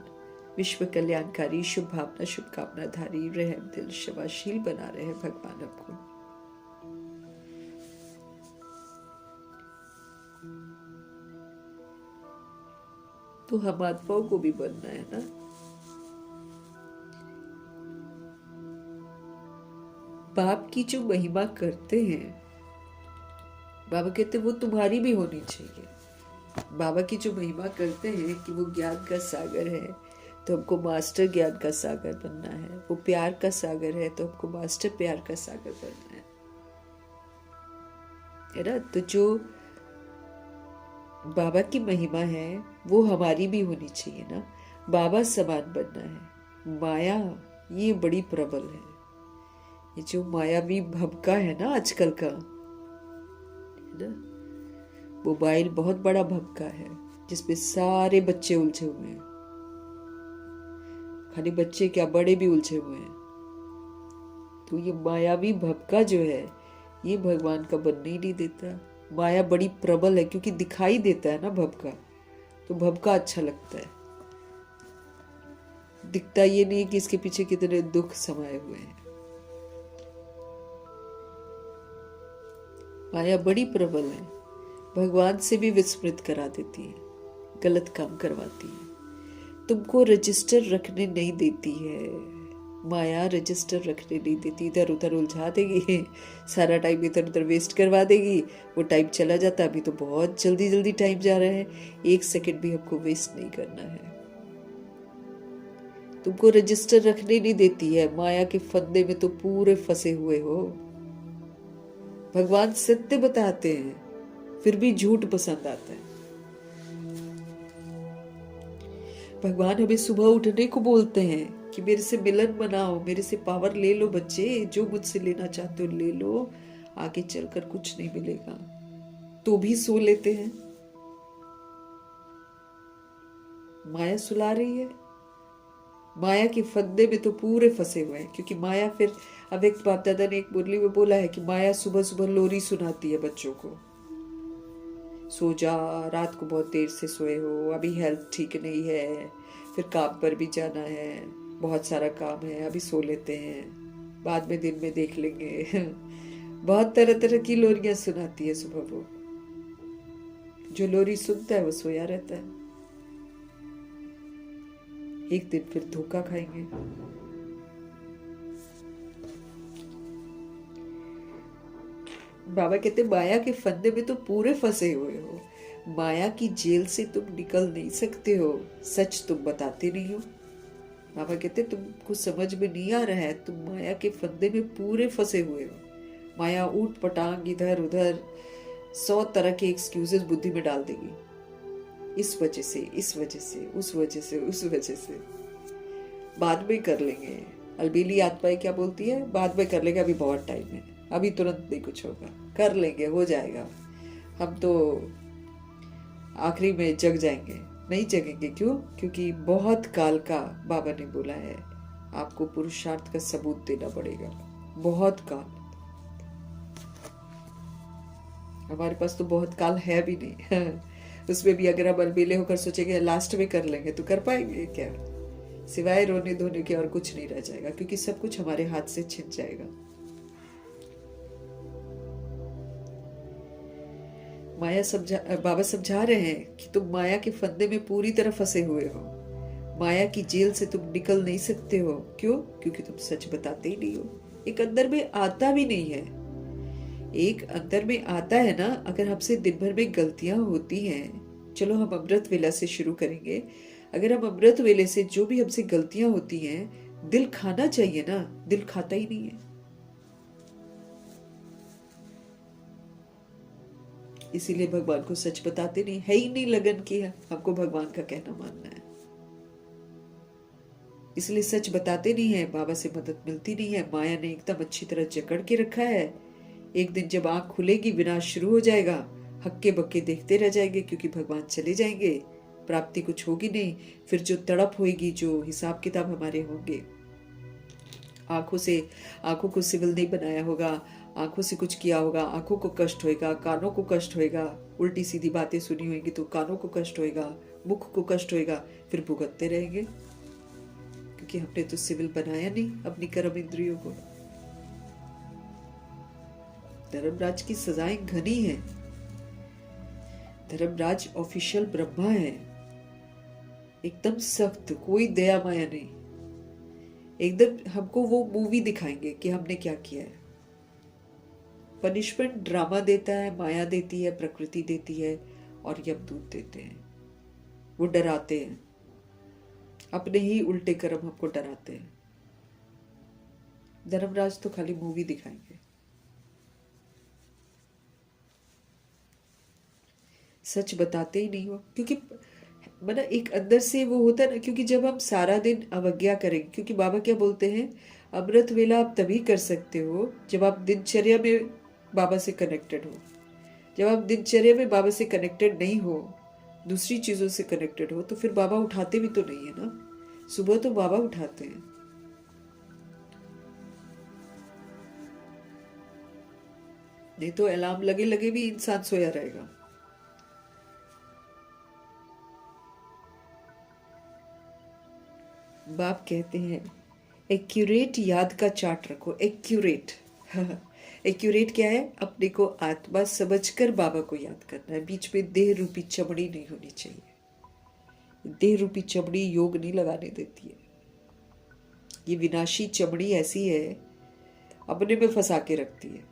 विश्व कल्याणकारी, शुभ भावना, शुभकामना धारी, रहम दिल, क्षमाशील बना रहे हैं भगवान हमको। तो हम आत्माओं को भी बनना है ना। बाप की जो महिमा करते हैं, बाबा कहते हैं वो तुम्हारी भी होनी चाहिए। बाबा की जो महिमा करते हैं कि वो ज्ञान का सागर है, तो हमको मास्टर ज्ञान का सागर बनना है। वो प्यार का सागर है, तो हमको मास्टर प्यार का सागर बनना है ना। तो जो बाबा की महिमा है वो हमारी भी होनी चाहिए ना। बाबा समान बनना है। माया ये बड़ी प्रबल है, ये जो मायावी भमका है ना आजकल का, है ना। मोबाइल बहुत बड़ा भमका है जिसमें सारे बच्चे उलझे हुए हैं। खाली बच्चे क्या, बड़े भी उलझे हुए हैं। तो ये मायावी भमका जो है ये भगवान का बनने ही नहीं देता। माया बड़ी प्रबल है क्योंकि दिखाई देता है ना भमका, तो भमका अच्छा लगता है। दिखता ये नहीं कि इसके पीछे कितने दुख समाये हुए हैं। माया बड़ी प्रबल है, भगवान से भी विस्मृत करा देती है, गलत काम करवाती है, तुमको रजिस्टर रखने नहीं देती है। माया रजिस्टर रखने नहीं देती, इधर उधर उलझा देगी, सारा टाइम इधर उधर वेस्ट करवा देगी। वो टाइम चला जाता, अभी तो बहुत जल्दी जल्दी टाइम जा रहा है, 1 सेकंड भी हमको वेस्ट नहीं करना है। तुमको रजिस्टर रखने नहीं देती है, माया के फंदे में तो पूरे फंसे हुए हो। भगवान सत्य बताते हैं फिर भी झूठ पसंद आता है। भगवान हमें सुबह उठने को बोलते हैं कि मेरे से मिलन बनाओ, मेरे से पावर ले लो बच्चे, जो मुझसे लेना चाहते हो ले लो, आगे चलकर कुछ नहीं मिलेगा। तो भी सो लेते हैं। माया सुला रही है, माया के फंदे में तो पूरे फंसे हुए हैं। क्योंकि माया फिर, अब एक बाप दादा ने एक मुरली में बोला है कि माया सुबह सुबह लोरी सुनाती है बच्चों को, सो जा, रात को बहुत देर से सोए हो, अभी हेल्थ ठीक नहीं है, फिर काम पर भी जाना है, बहुत सारा काम है, अभी सो लेते हैं, बाद में दिन में देख लेंगे। बहुत तरह तरह की लोरियां सुनाती है सुबह वो। जो लोरी सुनता है वो सोया रहता है। एक दिन फिर धोखा खाएंगे। बाबा कहते माया के फंदे में तो पूरे फंसे हुए हो, माया की जेल से तुम निकल नहीं सकते हो, सच तुम बताते नहीं हो। बाबा कहते तुमको समझ में नहीं आ रहा है, तुम माया के फंदे में पूरे फंसे हुए हो। माया ऊट पटांग इधर उधर 100 तरह के एक्सक्यूजेस बुद्धि में डाल देगी, इस वजह से, इस वजह से, उस वजह से, उस वजह से, बाद में कर लेंगे। अलबेली आत्माएं क्या बोलती है, बाद में कर लेंगे, अभी बहुत टाइम है, अभी तुरंत नहीं कुछ होगा, कर लेंगे, हो जाएगा, हम तो आखिरी में जग जाएंगे। नहीं जगेंगे, क्यों? क्योंकि बहुत काल का बाबा ने बोला है आपको पुरुषार्थ का सबूत देना पड़ेगा। बहुत काल, हमारे पास तो बहुत काल है भी नहीं। उसमें भी अगर हम अलबेले होकर सोचेंगे लास्ट में कर लेंगे, तो कर पाएंगे क्या? सिवाय रोने धोने के और कुछ नहीं रह जाएगा, क्योंकि सब कुछ हमारे हाथ से छिन जाएगा। बाबा समझा रहे हैं कि तुम माया के फंदे में पूरी तरह फंसे हुए हो, माया की जेल से तुम निकल नहीं सकते हो। क्यों? क्योंकि तुम सच बताते ही नहीं हो। एक अंदर में आता भी नहीं है, एक अंदर में आता है ना। अगर हमसे दिन भर में गलतियां होती हैं, चलो हम अमृत वेला से शुरू करेंगे। अगर हम अमृत वेले से जो भी हमसे गलतियां होती हैं, दिल खाना चाहिए ना, दिल खाता ही नहीं है। इसीलिए भगवान को सच बताते नहीं, है ही नहीं लगन की है, हमको भगवान का कहना मानना है, इसलिए सच बताते नहीं है। बाबा से मदद मिलती नहीं है, माया ने एकदम अच्छी तरह जकड़ के रखा है। एक दिन जब आंख खुलेगी, विनाश शुरू हो जाएगा, हक्के बक्के देखते रह जाएंगे, क्योंकि भगवान चले जाएंगे, प्राप्ति कुछ होगी नहीं। फिर जो तड़प होगी, जो हिसाब किताब हमारे होंगे, आंखों को सिविल नहीं बनाया होगा, आंखों से कुछ किया होगा, आंखों को कष्ट होएगा, कानों को कष्ट होएगा, उल्टी सीधी बातें सुनी होगी तो कानों को कष्ट होएगा, मुख को कष्ट होएगा, फिर भुगतते रहेंगे, क्योंकि हमने तो सिविल बनाया नहीं अपनी कर्म इंद्रियों को। धर्मराज की सजाएं घनी है। धर्मराज ऑफिशियल ब्रह्मा है, एकदम सख्त, कोई दया माया नहीं। एकदम हमको वो मूवी दिखाएंगे कि हमने क्या किया है। पनिशमेंट ड्रामा देता है, माया देती है, प्रकृति देती है, और यमदूत देते हैं। वो डराते हैं, अपने ही उल्टे कर्म हमको डराते हैं। धर्मराज तो खाली मूवी दिखाएंगे, सच बताते ही नहीं हो। क्योंकि मतलब एक अंदर से वो होता है ना, क्योंकि जब हम सारा दिन अवज्ञा करेंगे, क्योंकि बाबा क्या बोलते हैं, अमृत वेला आप तभी कर सकते हो जब आप दिनचर्या में बाबा से कनेक्टेड हो। जब आप दिनचर्या में बाबा से कनेक्टेड नहीं हो, दूसरी चीजों से कनेक्टेड हो, तो फिर बाबा उठाते भी तो नहीं है ना। सुबह तो बाबा उठाते हैं। नहीं तो अलार्म लगे लगे भी इंसान सोया रहेगा। बाप कहते हैं एक्यूरेट याद का चार्ट रखो। एक्यूरेट एक्यूरेट क्या है? अपने को आत्मा समझकर बाबा को याद करना है। बीच में देह रूपी चमड़ी नहीं होनी चाहिए। देह रूपी चमड़ी योग नहीं लगाने देती है। ये विनाशी चमड़ी ऐसी है, अपने में फंसा के रखती है।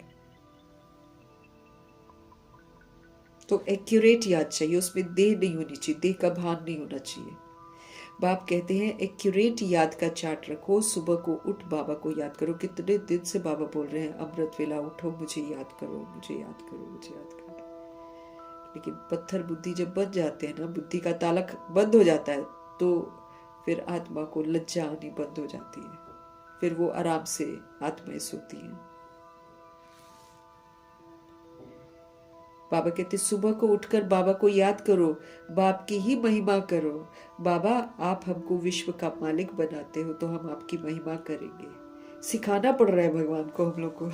तो एक्यूरेट याद चाहिए, उसमें देह नहीं होनी चाहिए, देह का भान नहीं होना चाहिए। बाप कहते हैं एक्यूरेट याद का चार्ट रखो। सुबह को उठ बाबा को याद करो। कितने दिन से बाबा बोल रहे हैं अमृत वेला उठो, मुझे याद करो, मुझे याद करो, मुझे याद करो। लेकिन पत्थर बुद्धि जब बन जाते हैं ना, बुद्धि का ताला बंद हो जाता है, तो फिर आत्मा को लज्जा आनी बंद हो जाती है। फिर वो आराम से आत्माएं सोती हैं। बाबा कहते सुबह को उठकर बाबा को याद करो, बाप की ही महिमा करो। बाबा आप हमको विश्व का मालिक बनाते हो, तो हम आपकी महिमा करेंगे। सिखाना पड़ रहा है भगवान को, हम लोग को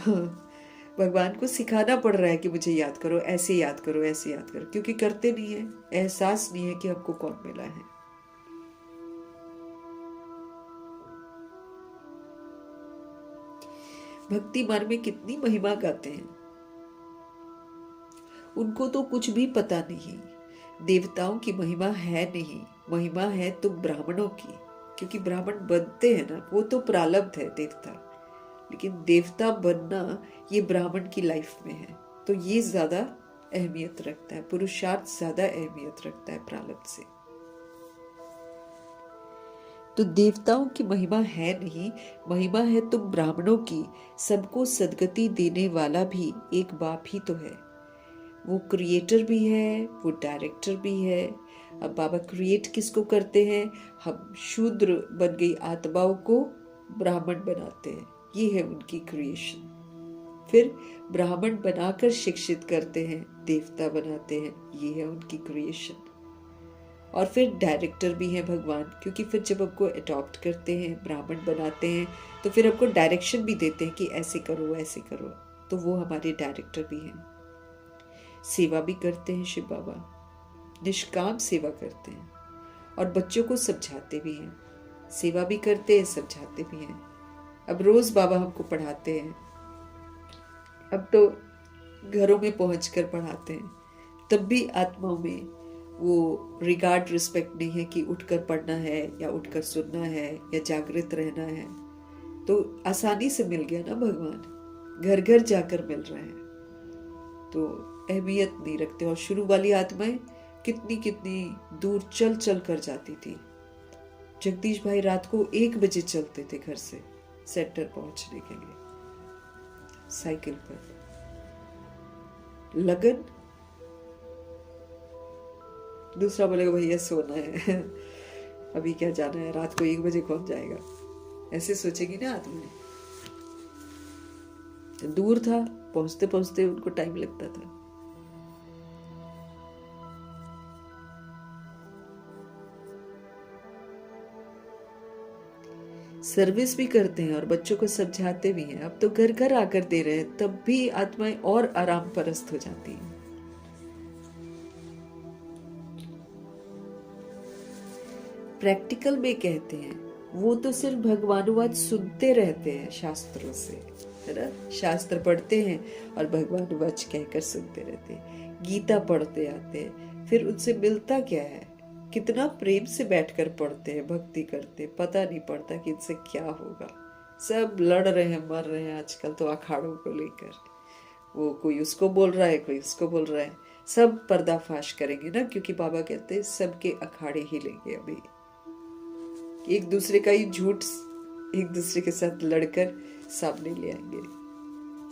भगवान को सिखाना पड़ रहा है कि मुझे याद करो, ऐसे याद करो, ऐसे याद करो, क्योंकि करते नहीं है, एहसास नहीं है कि हमको कौन मिला है। भक्ति मार्ग में कितनी महिमा गाते हैं, उनको तो कुछ भी पता नहीं। देवताओं की महिमा है नहीं, महिमा है तो ब्राह्मणों की, क्योंकि ब्राह्मण बनते हैं ना, वो तो प्रारब्ध है देवता। लेकिन देवता बनना ये ब्राह्मण की लाइफ में है, तो ये ज्यादा अहमियत रखता है, पुरुषार्थ ज्यादा अहमियत रखता है प्रारब्ध से। तो देवताओं की महिमा है नहीं, महिमा है तो ब्राह्मणों की। सबको सदगति देने वाला भी एक बाप ही तो है। वो क्रिएटर भी है, वो डायरेक्टर भी है। अब बाबा क्रिएट किसको करते हैं? हम शूद्र बन गई आत्माओं को ब्राह्मण बनाते हैं, ये है उनकी क्रिएशन। फिर ब्राह्मण बनाकर शिक्षित करते हैं, देवता बनाते हैं, ये है उनकी क्रिएशन। और फिर डायरेक्टर भी है भगवान, क्योंकि फिर जब हमको अडॉप्ट करते हैं, ब्राह्मण बनाते हैं, तो फिर हमको डायरेक्शन भी देते हैं कि ऐसे करो, ऐसे करो, तो वो हमारे डायरेक्टर भी हैं। सेवा भी करते हैं शिव बाबा, निष्काम सेवा करते हैं, और बच्चों को समझाते भी हैं। सेवा भी करते हैं, समझाते भी हैं। अब रोज बाबा हमको पढ़ाते हैं, अब तो घरों में पहुंचकर पढ़ाते हैं, तब भी आत्माओं में वो रिगार्ड रिस्पेक्ट नहीं है कि उठकर पढ़ना है या उठकर सुनना है या जागृत रहना है। तो आसानी से मिल गया ना भगवान, घर घर जाकर मिल रहा है, तो अहमियत नहीं रखते। और शुरू वाली आत्माएं कितनी कितनी दूर चल चल कर जाती थी। जगदीश भाई रात को 1 बजे चलते थे घर से सेंटर पहुंचने के लिए, साइकिल पर। लगन। दूसरा बोलेगा भैया सोना है अभी क्या जाना है, रात को 1 बजे कौन जाएगा, ऐसे सोचेगी ना आदमी। दूर था, पहुंचते पहुंचते उनको टाइम लगता था। सर्विस भी करते हैं और बच्चों को समझाते भी हैं। अब तो घर घर आकर दे रहे हैं, तब भी आत्माएं और आराम परस्त हो जाती हैं। प्रैक्टिकल में कहते हैं वो तो सिर्फ भगवानुवाद सुनते रहते हैं शास्त्रों से, है ना। शास्त्र पढ़ते हैं और भगवानुवाद कहकर सुनते रहते हैं। गीता पढ़ते आते हैं, फिर उनसे मिलता क्या है? कितना प्रेम से बैठकर पढ़ते हैं, भक्ति करते हैं, पता नहीं पड़ता कि इनसे क्या होगा। सब लड़ रहे हैं, मर रहे हैं आजकल तो अखाड़ों को लेकर। वो कोई उसको बोल रहा है, कोई उसको बोल रहा है। सब पर्दाफाश करेंगे ना, क्योंकि बाबा कहते हैं सबके अखाड़े ही लेंगे अभी। एक दूसरे का ही झूठ एक दूसरे के साथ लड़कर सामने ले आएंगे।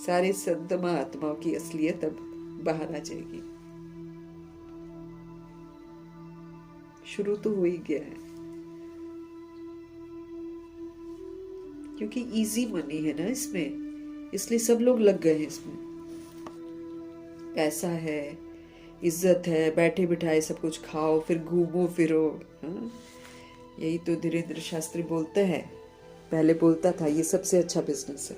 सारे संत महात्माओं की असलियत अब बाहर आ जाएगी। शुरू तो हो ही गया है, क्योंकि इजी मनी है ना इसमें, इसलिए सब लोग लग गए हैं इसमें। पैसा है, इज्जत है, बैठे बिठाए सब कुछ खाओ, फिर घूमो फिरो। हाँ, यही तो धीरेन्द्र शास्त्री बोलते हैं, पहले बोलता था ये सबसे अच्छा बिजनेस है।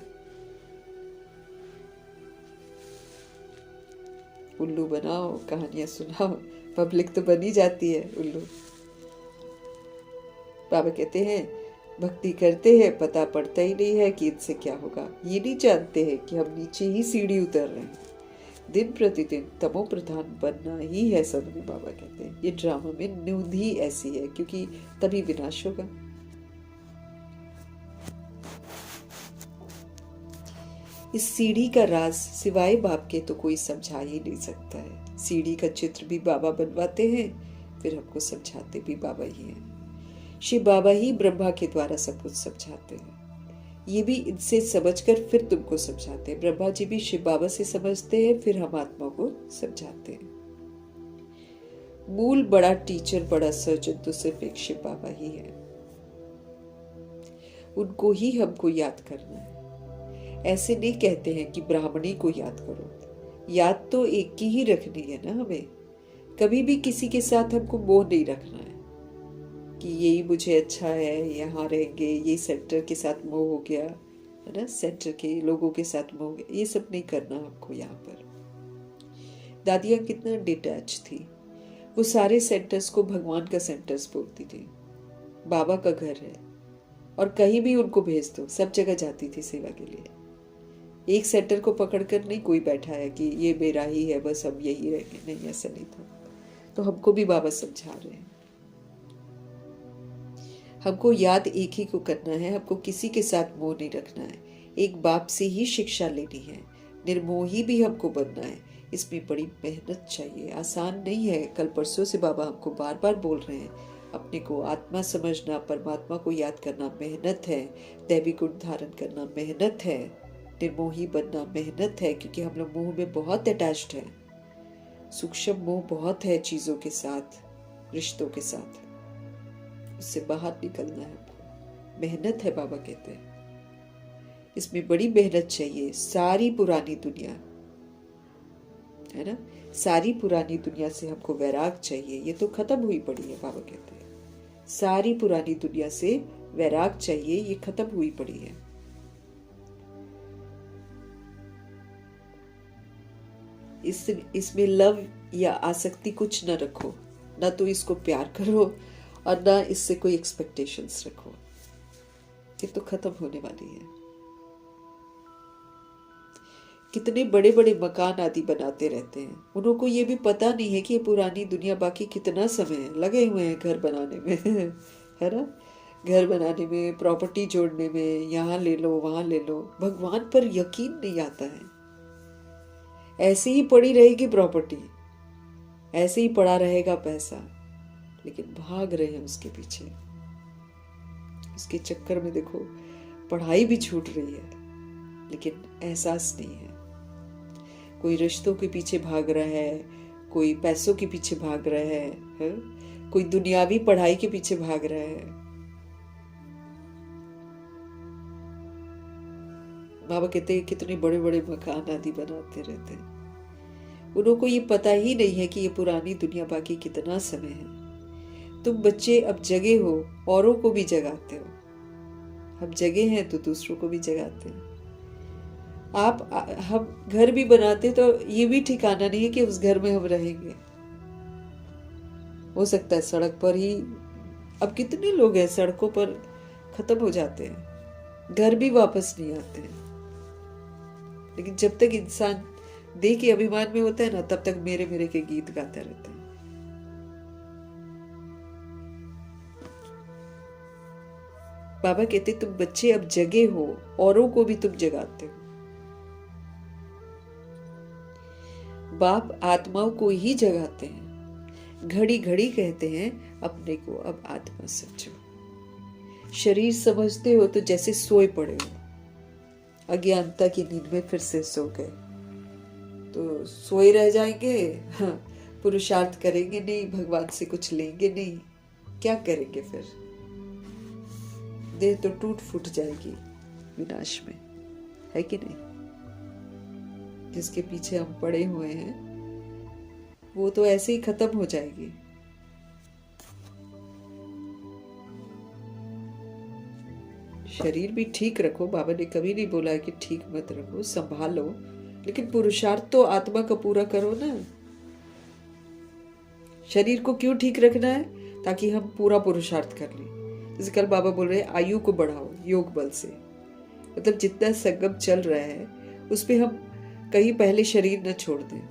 उल्लू बनाओ, कहानियां सुनाओ, पब्लिक तो बनी जाती है उल्लू। बाबा कहते हैं भक्ति करते हैं, पता पड़ता ही नहीं है कि इनसे क्या होगा। ये नहीं जानते हैं कि हम नीचे ही सीढ़ी उतर रहे हैं। दिन प्रतिदिन तमो प्रधान बनना ही है सब में। बाबा कहते हैं ये ड्रामा में नींद ही ऐसी है, क्योंकि तभी विनाश होगा। इस सीढ़ी का राज सिवाय बाप के तो कोई समझा ही नहीं सकता है। सीढ़ी का चित्र भी बाबा बनवाते हैं, फिर हमको समझाते भी बाबा ही हैं। शिव बाबा ही ब्रह्मा के द्वारा सब कुछ समझाते हैं। ये भी इनसे समझकर फिर तुमको समझाते हैं। ब्रह्मा जी भी शिव बाबा से समझते हैं, फिर हम आत्मा को समझाते हैं। मूल बड़ा टीचर, बड़ा सर्जन तो सिर्फ एक शिव बाबा ही है। उनको ही हमको याद करना है। ऐसे नहीं कहते हैं कि ब्राह्मणी को याद करो, याद तो एक की ही रखनी है ना हमें। कभी भी किसी के साथ हमको मोह नहीं रखना है कि यही मुझे अच्छा है, यहाँ रहेंगे, ये सेंटर के साथ मोह हो गया, है ना, सेंटर के लोगों के साथ मोह हो गया। ये सब नहीं करना आपको। यहाँ पर दादियाँ कितना डिटैच थी। वो सारे सेंटर्स को भगवान का सेंटर्स बोलती थी। बाबा का घर है और कहीं भी उनको भेज दो, सब जगह जाती थी सेवा के लिए। एक सेंटर को पकड़कर नहीं कोई बैठा है कि ये मेरा ही है, बस हम यही रहेंगे, नहीं, ऐसा नहीं था। तो हमको भी बाबा समझा रहे हैं। हमको याद एक ही को करना है, हमको किसी के साथ मोह नहीं रखना है। एक बाप से ही शिक्षा लेनी है, निर्मोही भी हमको बनना है। इसमें बड़ी मेहनत चाहिए, आसान नहीं है। कल परसों से बाबा हमको बार बार बोल रहे हैं, अपने को आत्मा समझना, परमात्मा को याद करना मेहनत है, दैवी गुण धारण करना मेहनत है, निर्मोही बनना मेहनत है, क्योंकि हम लोग मोह में बहुत अटैच्ड हैं। सूक्ष्म मोह बहुत है चीजों के साथ, रिश्तों के साथ। उससे बाहर निकलना है हमको, मेहनत है बाबा कहते हैं। इसमें बड़ी मेहनत चाहिए। सारी पुरानी दुनिया, है ना, सारी पुरानी दुनिया से हमको वैराग चाहिए। ये तो खत्म हुई पड़ी है, बाबा कहते हैं सारी पुरानी दुनिया से वैराग चाहिए, ये खत्म हुई पड़ी है। इसमें लव या आसक्ति कुछ न रखो, ना तो इसको प्यार करो और ना इससे कोई एक्सपेक्टेशंस रखो। ये तो खत्म होने वाली है। कितने बड़े बड़े मकान आदि बनाते रहते हैं, उनको ये भी पता नहीं है कि ये पुरानी दुनिया, बाकी कितना समय है लगे हुए हैं घर बनाने में है ना, घर बनाने में, प्रॉपर्टी जोड़ने में, यहाँ ले लो वहां ले लो। भगवान पर यकीन नहीं आता है। ऐसे ही पड़ी रहेगी प्रॉपर्टी, ऐसे ही पड़ा रहेगा पैसा, लेकिन भाग रहे हैं उसके पीछे। उसके चक्कर में देखो पढ़ाई भी छूट रही है, लेकिन एहसास नहीं है। कोई रिश्तों के पीछे भाग रहा है, कोई पैसों के पीछे भाग रहा है, कोई दुनियावी पढ़ाई के पीछे भाग रहा है। बाबा कहते हैं कितने बड़े बड़े मकान आदि बनाते रहते हैं, उनको ये पता ही नहीं है कि ये पुरानी दुनिया, बाकी कितना समय है। तुम बच्चे अब जगे हो, औरों को भी जगाते हो। हम जगे हैं तो दूसरों को भी जगाते हैं। हम घर भी बनाते तो ये भी ठिकाना नहीं है कि उस घर में हम रहेंगे। हो सकता है सड़क पर ही, अब कितने लोग हैं सड़कों पर खत्म हो जाते हैं, घर भी वापस नहीं आते हैं। लेकिन जब तक इंसान देह के अभिमान में होता है ना, तब तक मेरे मेरे के गीत गाता रहता है। बाबा कहते तुम बच्चे अब जगे हो, औरों को भी तुम जगाते हो। बाप आत्माओं को ही जगाते हैं, घड़ी घड़ी कहते हैं अपने को अब आत्मा समझो। शरीर समझते हो तो जैसे सोए पड़े हो, अज्ञानता की नींद में फिर से सो गए तो सोए रह जाएंगे। हाँ, पुरुषार्थ करेंगे नहीं, भगवान से कुछ लेंगे नहीं, क्या करेंगे फिर? देह तो टूट फूट जाएगी विनाश में, है कि नहीं? जिसके पीछे हम पड़े हुए हैं वो तो ऐसे ही खत्म हो जाएगी। शरीर भी ठीक रखो, बाबा ने कभी नहीं बोला है कि ठीक मत रखो, संभालो, लेकिन पुरुषार्थ तो आत्मा का पूरा करो ना। शरीर को क्यों ठीक रखना है? ताकि हम पूरा पुरुषार्थ कर लें। जैसे कल बाबा बोल रहे हैं आयु को बढ़ाओ योग बल से, मतलब जितना संगम चल रहा है उस पे हम कहीं पहले शरीर न छोड़ दें,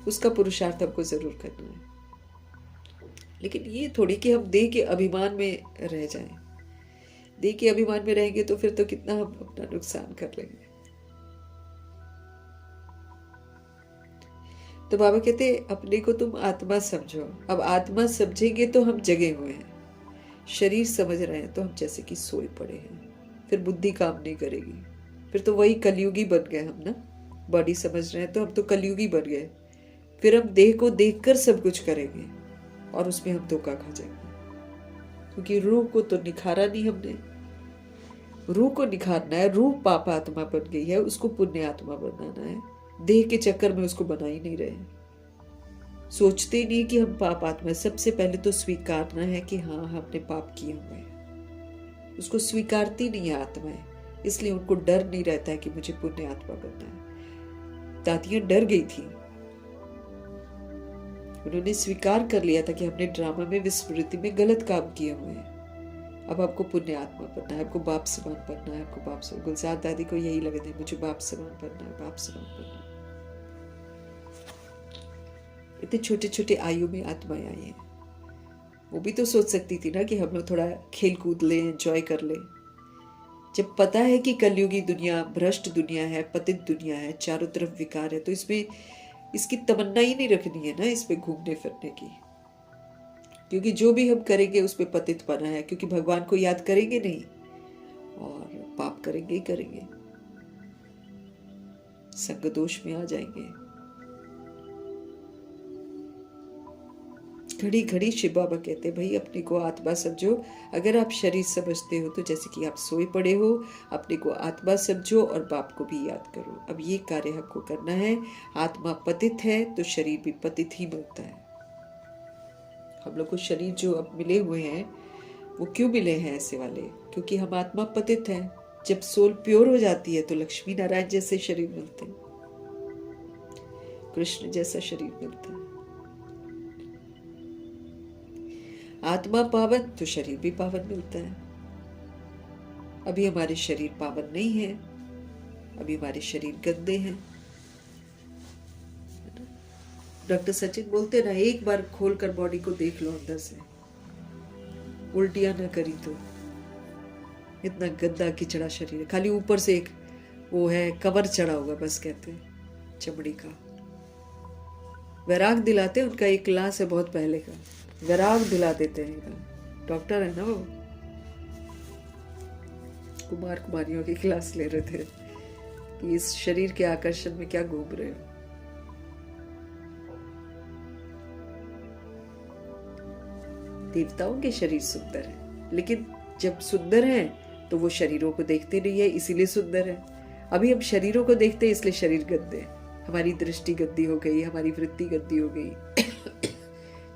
उसका पुरुषार्थ हमको जरूर करना है। लेकिन ये थोड़ी कि हम देह के अभिमान में रह जाएं। देह के अभिमान में रहेंगे तो फिर तो कितना हम अपना नुकसान कर लेंगे। तो बाबा कहते अपने को तुम आत्मा समझो। अब आत्मा समझेंगे तो हम जगे हुए हैं, शरीर समझ रहे हैं तो हम जैसे कि सोए पड़े हैं। फिर बुद्धि काम नहीं करेगी, फिर तो वही कलयुगी बन गए हम ना। बॉडी समझ रहे हैं तो हम तो कलयुगी बन गए। फिर हम देह को देखकर सब कुछ करेंगे और उसमें हम धोखा खा जाएंगे, क्योंकि रूह को तो निखारा नहीं हमने। रूह को निखारना है, रूह पाप आत्मा बन गई है, उसको पुण्य आत्मा बनाना है। देह के चक्कर में उसको बना ही नहीं रहे, सोचते ही नहीं कि हम पाप आत्मा है। सबसे पहले तो स्वीकारना है कि हाँ हमने पाप किए हुए हैं, उसको स्वीकारती नहीं है आत्माएं, इसलिए उनको डर नहीं रहता है कि मुझे पुण्य आत्मा बनना है। दादियां डर गई थी, उन्होंने स्वीकार कर लिया था कि हमने ड्रामा में विस्मृति में गलत काम किए हुए हैं। अब आपको पुण्य आत्मा बनना है, आपको बाप समान बनना है, आपको बाप समान। गुलजार दादी को यही लगे थे, मुझे बाप समान बनना है, बाप समान बनना है। इतने छोटे छोटे आयु में आत्माएं आई हैं, वो भी तो सोच सकती थी ना कि हम लोग थोड़ा खेल कूद लें, एंजॉय कर लें। जब पता है कि कलयुगी दुनिया भ्रष्ट दुनिया है, पतित दुनिया है, चारों तरफ विकार है, तो इसमें इसकी तमन्ना ही नहीं रखनी है ना इसमें घूमने फिरने की, क्योंकि जो भी हम करेंगे उस पर पतित पना है। क्योंकि भगवान को याद करेंगे नहीं और पाप करेंगे ही करेंगे, संग दोष में आ जाएंगे। घड़ी घड़ी शिव बाबा कहते भाई अपने को आत्मा समझो। अगर आप शरीर समझते हो तो जैसे कि आप सोए पड़े हो, अपने को आत्मा समझो और बाप को भी याद करो। अब ये कार्य हमको करना है। आत्मा पतित है तो शरीर भी पतित ही बनता है। हम लोग को शरीर जो अब मिले हुए हैं वो क्यों मिले हैं ऐसे वाले? क्योंकि हम आत्मा पतित हैं। जब सोल प्योर हो जाती है तो लक्ष्मी नारायण जैसे शरीर मिलते हैं, कृष्ण जैसा शरीर मिलता है। आत्मा पावन तो शरीर भी पावन मिलता है। अभी हमारे शरीर पावन नहीं है, अभी हमारे शरीर गंदे हैं। डॉक्टर सचिन बोलते ना, एक बार खोलकर बॉडी को देख लो अंदर से, उल्टियां ना करी तो। इतना गंदा किचड़ा शरीर है, खाली ऊपर से एक वो है कवर चढ़ा होगा बस, कहते हैं चमड़ी का। वैराग दिलाते, उनका एक क्लास है बहुत पहले का, वैराग दिला देते हैं। डॉक्टर है ना वो, कुमार कुमारियों की क्लास ले रहे थे कि इस शरीर के आकर्षण में क्या घूम रहे हो। देवताओं के शरीर सुंदर है, लेकिन जब सुंदर हैं तो वो शरीरों को देखते नहीं है, इसीलिए सुंदर है। अभी हम शरीरों को देखते हैं इसलिए शरीर गंदे, हमारी दृष्टि गंदी हो गई, हमारी वृत्ति गंदी हो गई,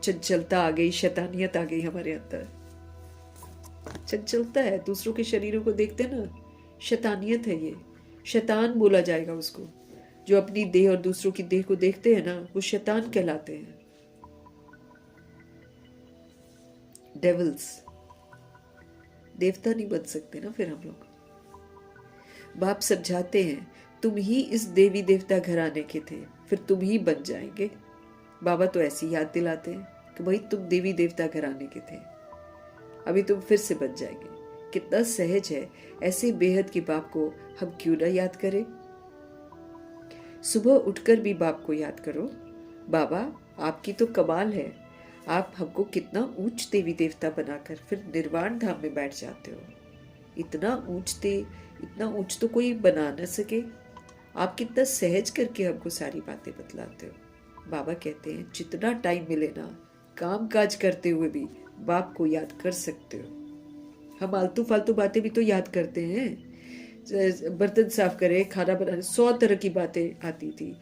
चंचलता आ गई, शैतानियत आ गई हमारे अंदर। चंचलता है। दूसरों के शरीरों को देखते ना, शैतानियत है ये, शैतान बोला जाएगा उसको। जो अपनी देह और दूसरों की देह को देखते हैं ना, वो शैतान कहलाते हैं, डेविल्स। देवता नहीं बन सकते ना फिर हम लोग। बाप समझाते हैं, तुम ही इस देवी देवता घराने के थे, फिर तुम ही बन जाएंगे। बाबा तो ऐसी याद दिलाते हैं कि भाई तुम देवी देवता घराने के थे, अभी तुम फिर से बन जाएंगे। कितना सहज है, ऐसे बेहद के बाप को हम क्यों ना याद करें। सुबह उठकर भी बाप को याद करो। बाबा आपकी तो कमाल है, आप हमको कितना ऊंच देवी देवता बनाकर फिर निर्वाण धाम में बैठ जाते हो। इतना ऊंच तो कोई बना न सके। आप कितना सहज करके हमको सारी बातें बतलाते हो। बाबा कहते हैं जितना टाइम मिले ना, काम काज करते हुए भी बाप को याद कर सकते हो। हम आलतू फालतू बातें भी तो याद करते हैं। बर्तन साफ करे, खाना बनाने, 100 तरह की बातें आती थी।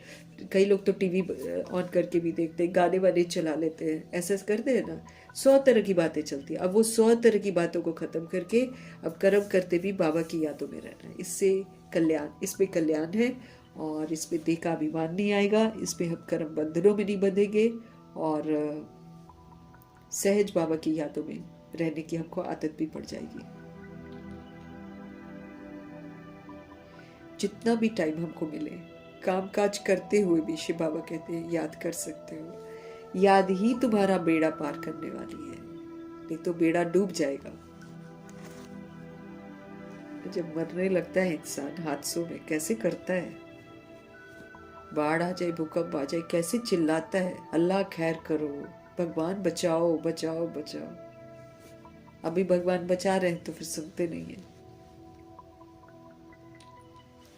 कई लोग तो टीवी ऑन करके भी देखते हैं, गाने वाने चला लेते हैं, ऐसा करते हैं ना। 100 तरह की बातें चलती है। अब वो 100 तरह की बातों को खत्म करके अब कर्म करते भी बाबा की यादों में रहना है। इसमें कल्याण है, और इसमें देह का अभिमान नहीं आएगा। इसमें हम कर्म बंधनों में नहीं बंधेंगे, और सहज बाबा की यादों में रहने की हमको आदत भी पड़ जाएगी। जितना भी टाइम हमको मिले, काम काज करते हुए भी शिव बाबा कहते हैं याद कर सकते हो। याद ही तुम्हारा बेड़ा पार करने वाली है, नहीं तो बेड़ा डूब जाएगा। जब मरने लगता है इंसान हादसों में, कैसे करता है, बाढ़ आ जाए, भूकंप आ जाए, कैसे चिल्लाता है, अल्लाह खैर करो, भगवान बचाओ बचाओ बचाओ। अभी भगवान बचा रहे हैं तो फिर सुनते नहीं है।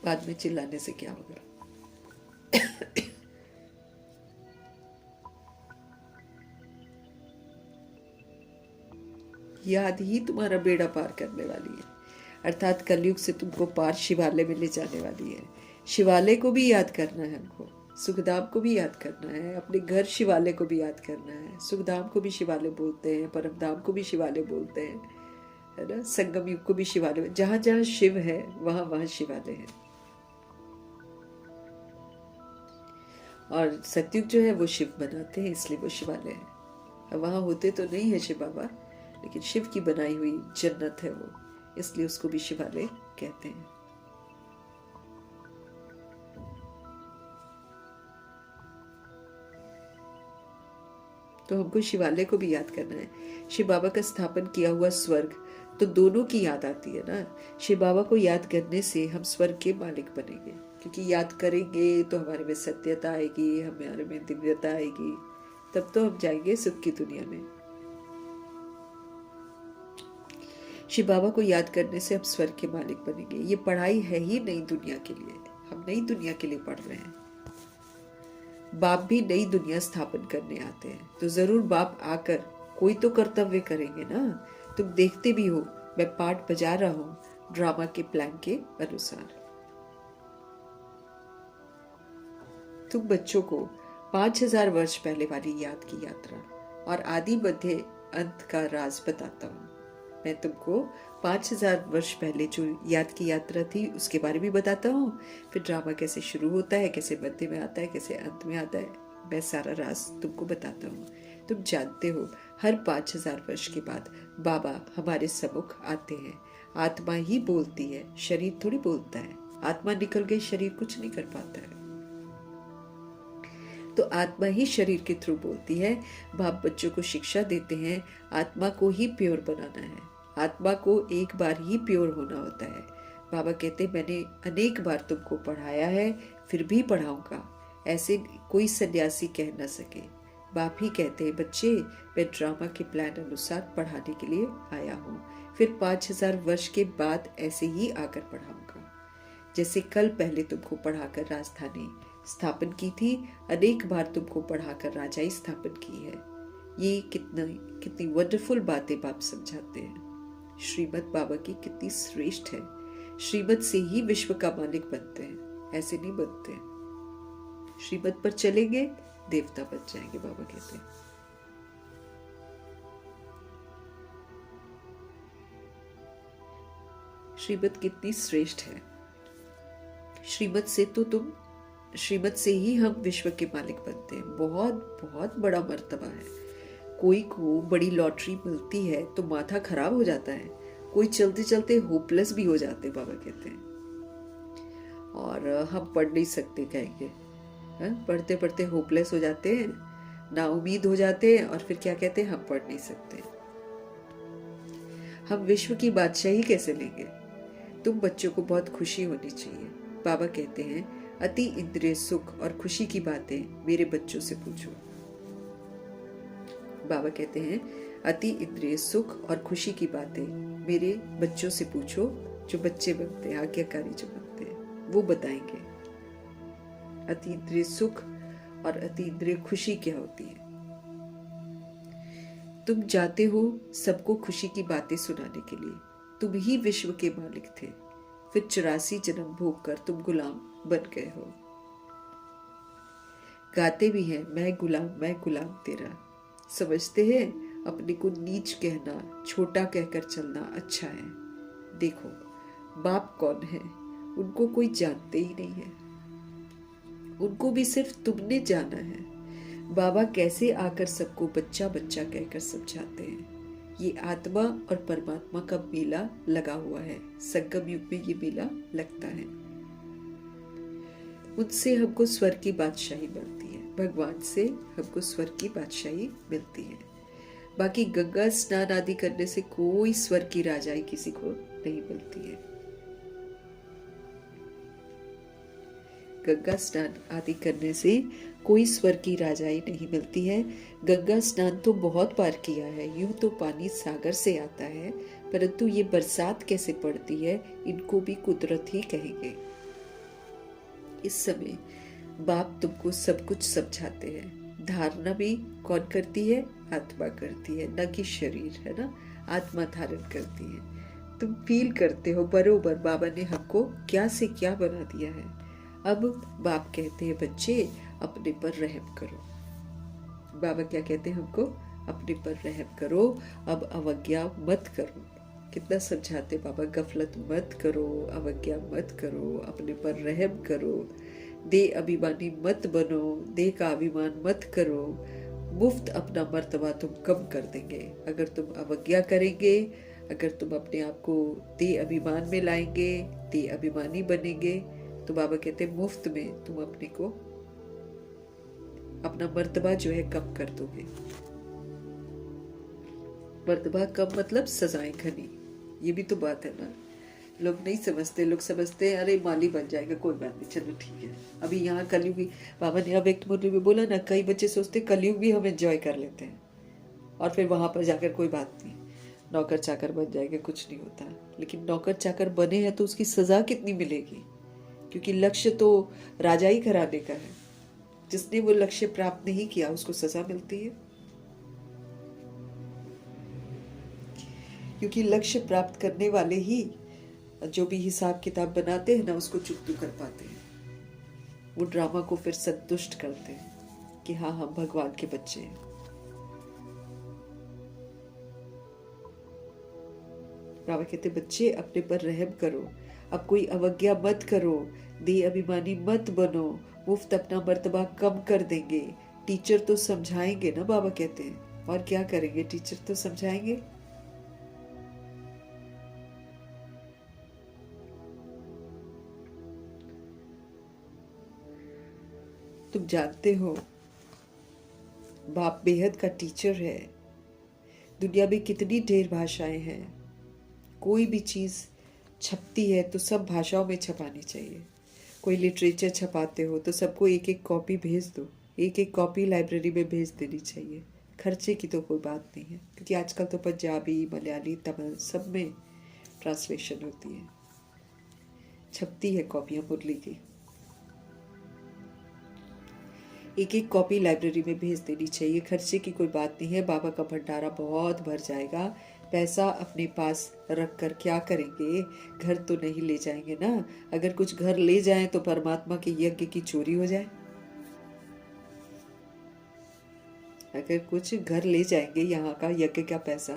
बाद में चिल्लाने से क्या होगा। याद ही तुम्हारा बेड़ा पार करने वाली है, अर्थात कलयुग से तुमको पार शिवालय में ले जाने वाली है। शिवालय को भी याद करना है हमको, सुखधाम को भी याद करना है, अपने घर शिवालय को भी याद करना है। सुखधाम को भी शिवालय बोलते हैं, परमधाम को भी शिवालय बोलते हैं, है ना। संगम युग को भी शिवालय, जहां जहां शिव है वहां वहां शिवालय है। और सतयुग जो है वो शिव बनाते हैं, इसलिए वो शिवालय है। वहां होते तो नहीं है शिव बाबा, लेकिन शिव की बनाई हुई जन्नत है वो, इसलिए उसको भी शिवालय कहते हैं। तो हमको शिवालय को भी याद करना है। शिव बाबा का स्थापन किया हुआ स्वर्ग, तो दोनों की याद आती है ना। शिव बाबा को याद करने से हम स्वर्ग के मालिक बनेंगे, क्योंकि याद करेंगे तो हमारे में सत्यता आएगी, हमारे में दिव्यता आएगी, तब तो हम जाएंगे सुख की दुनिया में। शिव बाबा को याद करने से हम स्वर्ग के मालिक बनेंगे। ये पढ़ाई है ही नई दुनिया के लिए, हम नई दुनिया के लिए पढ़ रहे हैं। बाप भी नई दुनिया स्थापन करने आते हैं, तो जरूर बाप आकर कोई तो कर्तव्य करेंगे ना। तुम देखते भी हो, मैं पार्ट बजा रहा हूं ड्रामा के प्लान के अनुसार। तुम बच्चों को 5000 वर्ष पहले वाली याद की यात्रा और आदि मध्य अंत का राज बताता हूँ। मैं तुमको 5000 वर्ष पहले जो याद की यात्रा थी उसके बारे में बताता हूँ, फिर ड्रामा कैसे शुरू होता है, कैसे मध्य में आता है, कैसे अंत में आता है, मैं सारा राज तुमको बताता हूँ। तुम जानते हो हर 5000 वर्ष के बाद बाबा हमारे सम्मुख आते हैं। आत्मा ही बोलती है, शरीर थोड़ी बोलता है। आत्मा निकल गई, शरीर कुछ नहीं कर पाता है। तो आत्मा ही शरीर के थ्रू बोलती है। बाप बच्चों को शिक्षा देते हैं, आत्मा को ही प्योर बनाना है, आत्मा को एक बार ही प्योर होना होता है। बाबा कहते मैंने अनेक बार तुमको पढ़ाया है, फिर भी पढ़ाऊंगा, ऐसे कोई सन्यासी कह न सके। बाप ही कहते हैं बच्चे, मैं ड्रामा के प्लान अनुसार पढ़ाने के लिए आया हूँ, फिर 5000 वर्ष के बाद ऐसे ही आकर पढ़ाऊंगा। जैसे कल पहले तुमको पढ़ाकर राजधानी स्थापन की थी, अनेक बार तुमको पढ़ाकर राजाई स्थापन की है। ये कितनी वंडरफुल बातें बाप समझाते हैं। श्रीमत बाबा की कितनी श्रेष्ठ है। श्रीमत से ही विश्व का मालिक बनते हैं, ऐसे नहीं बनते। श्रीमत पर चलेंगे देवता बन जाएंगे, बाबा कहते हैं। श्रीमत कितनी श्रेष्ठ है। श्रीमत से ही हम विश्व के मालिक बनते हैं। बहुत बहुत बड़ा मर्तबा है। कोई को बड़ी लॉटरी मिलती है तो माथा खराब हो जाता है, कोई चलते चलते होपलेस भी हो जाते, बाबा कहते हैं। और हम पढ़ नहीं सकते कहेंगे, पढ़ते पढ़ते होपलेस हो जाते हैं, ना उम्मीद हो जाते हैं, और फिर क्या कहते हैं, हम पढ़ नहीं सकते। हम विश्व की बादशाही कैसे लेंगे। तुम बच्चों को बहुत खुशी होनी चाहिए। बाबा कहते हैं अति इंद्रिय सुख और खुशी की बातें मेरे बच्चों से पूछो। बाबा कहते हैं अति इंद्रिय सुख और खुशी की बातें मेरे बच्चों से पूछो। जो बच्चे बनते हैं, आज्ञाकारी जो बनते हैं, वो बताएंगे अति इंद्रिय सुख और अति इंद्रिय खुशी क्या होती है। तुम जाते हो सबको खुशी की बातें सुनाने के लिए। तुम ही विश्व के मालिक थे, फिर 84 जन्म भोग कर तुम गुलाम बन गए हो। गाते भी हैं मैं गुलाम तेरा। समझते हैं अपने को नीच कहना, छोटा कहकर चलना अच्छा है। देखो बाप कौन है, उनको कोई जानते ही नहीं है, उनको भी सिर्फ तुमने जाना है। बाबा कैसे आकर सबको बच्चा बच्चा कहकर समझाते हैं। ये आत्मा और परमात्मा का मेला लगा हुआ है। संगम युग में ये मेला लगता है। उनसे हमको स्वर्ग की बादशाही मिलती है। भगवान से हमको स्वर्ग की बादशाही मिलती है। बाकी गंगा स्नान आदि करने से कोई स्वर्ग की राजाई किसी को नहीं मिलती है। गंगा स्नान आदि करने से कोई स्वर्ग की राजाई नहीं मिलती है। गंगा स्नान तो बहुत बार किया है। यूं तो पानी सागर से आता है, परंतु ये बरसात कैसे पड़ती है, इनको भी कुदरत ही कहेंगे। इस समय बाप तुमको सब कुछ समझाते हैं। धारणा भी कौन करती है, आत्मा करती है, न कि शरीर, है ना। आत्मा धारण करती है। तुम फील करते हो बरोबर बाबा ने हमको क्या से क्या बना दिया है। अब बाप कहते हैं बच्चे अपने पर रहम करो। बाबा क्या कहते हैं हमको, अपने पर रहम करो, अब अवज्ञा मत करो। कितना समझाते बाबा, गफलत मत करो, अवज्ञा मत करो, अपने पर रहम करो, दे अभिमानी मत बनो, दे का अभिमान मत करो। मुफ्त अपना मर्तबा तुम कम कर देंगे अगर तुम अवज्ञा करेंगे। अगर तुम अपने आप को दे अभिमान में लाएंगे, दे अभिमानी बनेंगे, तो बाबा कहते हैं मुफ्त में तुम अपने को अपना मर्तबा जो है कम कर दोगे। मर्तबा कम मतलब सजाएं घनी। ये भी तो बात है ना। लोग नहीं समझते। लोग समझते हैं अरे माली बन जाएगा, कोई बात नहीं, चलो ठीक है। अभी यहाँ कलयुग भी बाबा ने अव्यक्त मुरली में बोला ना, कई बच्चे सोचते कलयुग भी हम एंजॉय कर लेते हैं और फिर वहां पर जाकर कोई बात नहीं, नौकर चाकर बन जाएगा, कुछ नहीं होता। लेकिन नौकर चाकर बने हैं तो उसकी सजा कितनी मिलेगी, क्योंकि लक्ष्य तो राजा ही कराने का है। जिसने वो लक्ष्य प्राप्त नहीं किया उसको सजा मिलती है, क्योंकि लक्ष्य प्राप्त करने वाले ही जो भी हिसाब किताब बनाते हैं ना, उसको चुकतू कर पाते हैं। वो ड्रामा को फिर संतुष्ट करते हैं कि हाँ हम भगवान के बच्चे हैं। बाबा कहते बच्चे अपने पर रहम करो, अब कोई अवज्ञा मत करो, दे अभिमानी मत बनो, मुफ्त अपना मर्तबा कम कर देंगे। टीचर तो समझाएंगे ना, बाबा कहते हैं, और क्या करेंगे, टीचर तो समझाएंगे। तुम जानते हो बाप बेहद का टीचर है। दुनिया में कितनी ढेर भाषाएं हैं। कोई भी चीज़ छपती है तो सब भाषाओं में छपानी चाहिए। कोई लिटरेचर छपाते हो तो सबको एक एक कॉपी भेज दो, एक एक कॉपी लाइब्रेरी में भेज देनी चाहिए। खर्चे की तो कोई बात नहीं है, क्योंकि आजकल तो पंजाबी, मलयाली, तमिल सब में ट्रांसलेशन होती है, छपती है कॉपियाँ मुरली की। एक एक कॉपी लाइब्रेरी में भेज देनी चाहिए। खर्चे की कोई बात नहीं है। बाबा का भंडारा बहुत भर जाएगा। पैसा अपने पास रख कर क्या करेंगे, घर तो नहीं ले जाएंगे ना। अगर कुछ घर ले जाएं तो परमात्मा के यज्ञ की चोरी हो जाए। अगर कुछ घर ले जाएंगे यहाँ का यज्ञ का पैसा,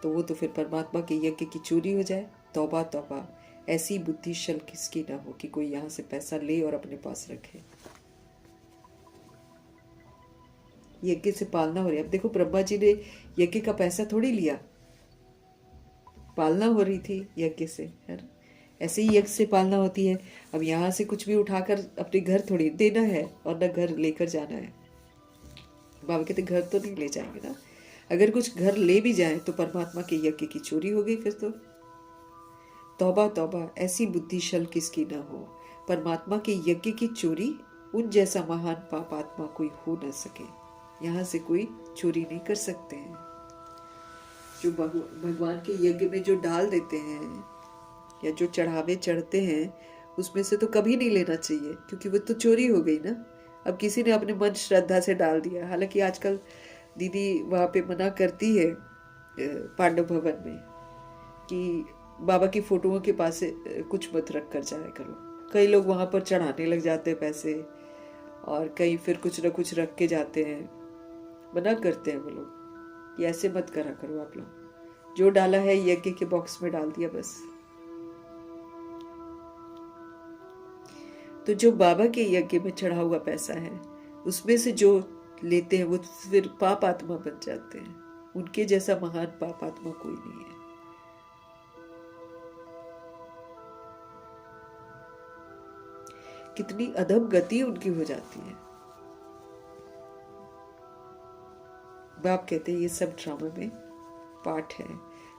तो वो तो फिर परमात्मा के यज्ञ की चोरी हो जाए। तौबा तौबा, ऐसी बुद्धि शल किसकी ना हो कि कोई यहाँ से पैसा ले और अपने पास रखे। यज्ञ से पालना हो रही है। अब देखो ब्रह्मा जी ने यज्ञ का पैसा थोड़ी लिया, पालना हो रही थी यज्ञ से, है ना। ऐसे ही यज्ञ से पालना होती है। अब यहाँ से कुछ भी उठाकर अपने घर थोड़ी देना है और न घर लेकर जाना है। बाबा कहते घर तो नहीं ले जाएंगे ना। अगर कुछ घर ले भी जाए तो परमात्मा के यज्ञ की चोरी हो गई फिर तो। तौबा तौबा, ऐसी बुद्धि शल किसकी ना हो, परमात्मा के यज्ञ की चोरी उन जैसा महान पाप आत्मा कोई हो न सके। यहाँ से कोई चोरी नहीं कर सकते हैं। जो भगवान के यज्ञ में जो डाल देते हैं या जो चढ़ावे चढ़ते हैं, उसमें से तो कभी नहीं लेना चाहिए, क्योंकि वो तो चोरी हो गई ना। अब किसी ने अपने मन श्रद्धा से डाल दिया। हालांकि आजकल दीदी वहाँ पे मना करती है पांडव भवन में कि बाबा की फोटोओं के पास कुछ मत रख कर जाया करो। कई लोग वहाँ पर चढ़ाने लग जाते हैं पैसे, और कई फिर कुछ न कुछ रख के जाते हैं। मना करते हैं वो लोग कि ऐसे मत करा करो आप लोग। जो डाला है यज्ञ के बॉक्स में डाल दिया बस। तो जो बाबा के यज्ञ में चढ़ा हुआ पैसा है, उसमें से जो लेते हैं वो फिर पाप आत्मा बन जाते हैं। उनके जैसा महान पाप आत्मा कोई नहीं है। कितनी अधम गति उनकी हो जाती है। बाप कहते हैं ये सब ड्रामा में पार्ट है।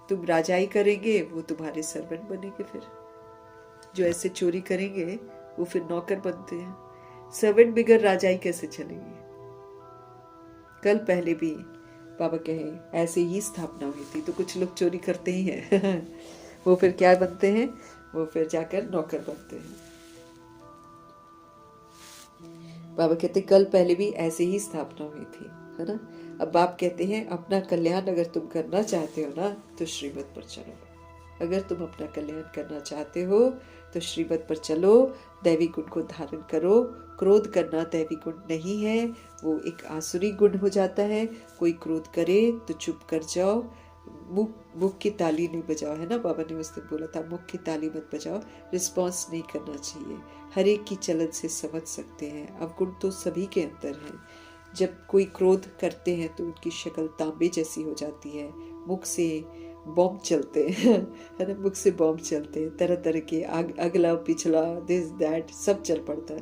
तुम राजाई करेंगे वो तुम्हारे सर्वेंट बनेंगे। फिर जो ऐसे चोरी करेंगे वो फिर नौकर बनते हैं। सर्वेंट बिगर राजाई कैसे चलेंगे। कल पहले भी बाबा कहे ऐसे ही स्थापना हुई थी, तो कुछ लोग चोरी करते ही हैं वो फिर क्या बनते हैं, वो फिर जाकर नौकर बनते हैं। बाबा कहते कल पहले भी ऐसे ही स्थापना हुई थी, है ना। अब बाप कहते हैं अपना कल्याण अगर तुम करना चाहते हो ना तो श्रीमत पर चलो। अगर तुम अपना कल्याण करना चाहते हो तो श्रीमत पर चलो, दैवी गुण को धारण करो। क्रोध करना दैवी गुण नहीं है, वो एक आसुरी गुण हो जाता है। कोई क्रोध करे तो चुप कर जाओ, मुख की ताली नहीं बजाओ, है ना। बाबा ने उस दिन बोला था मुख की ताली मत बजाओ, रिस्पॉन्स नहीं करना चाहिए। हर एक की चलन से समझ सकते हैं, अवगुण तो सभी के अंदर है। जब कोई क्रोध करते हैं तो उनकी शक्ल तांबे जैसी हो जाती है, मुख से बॉम्ब चलते हैं है ना। मुख से बॉम्ब चलते हैं, तरह तरह के अगला पिछला दिस दैट सब चल पड़ता है।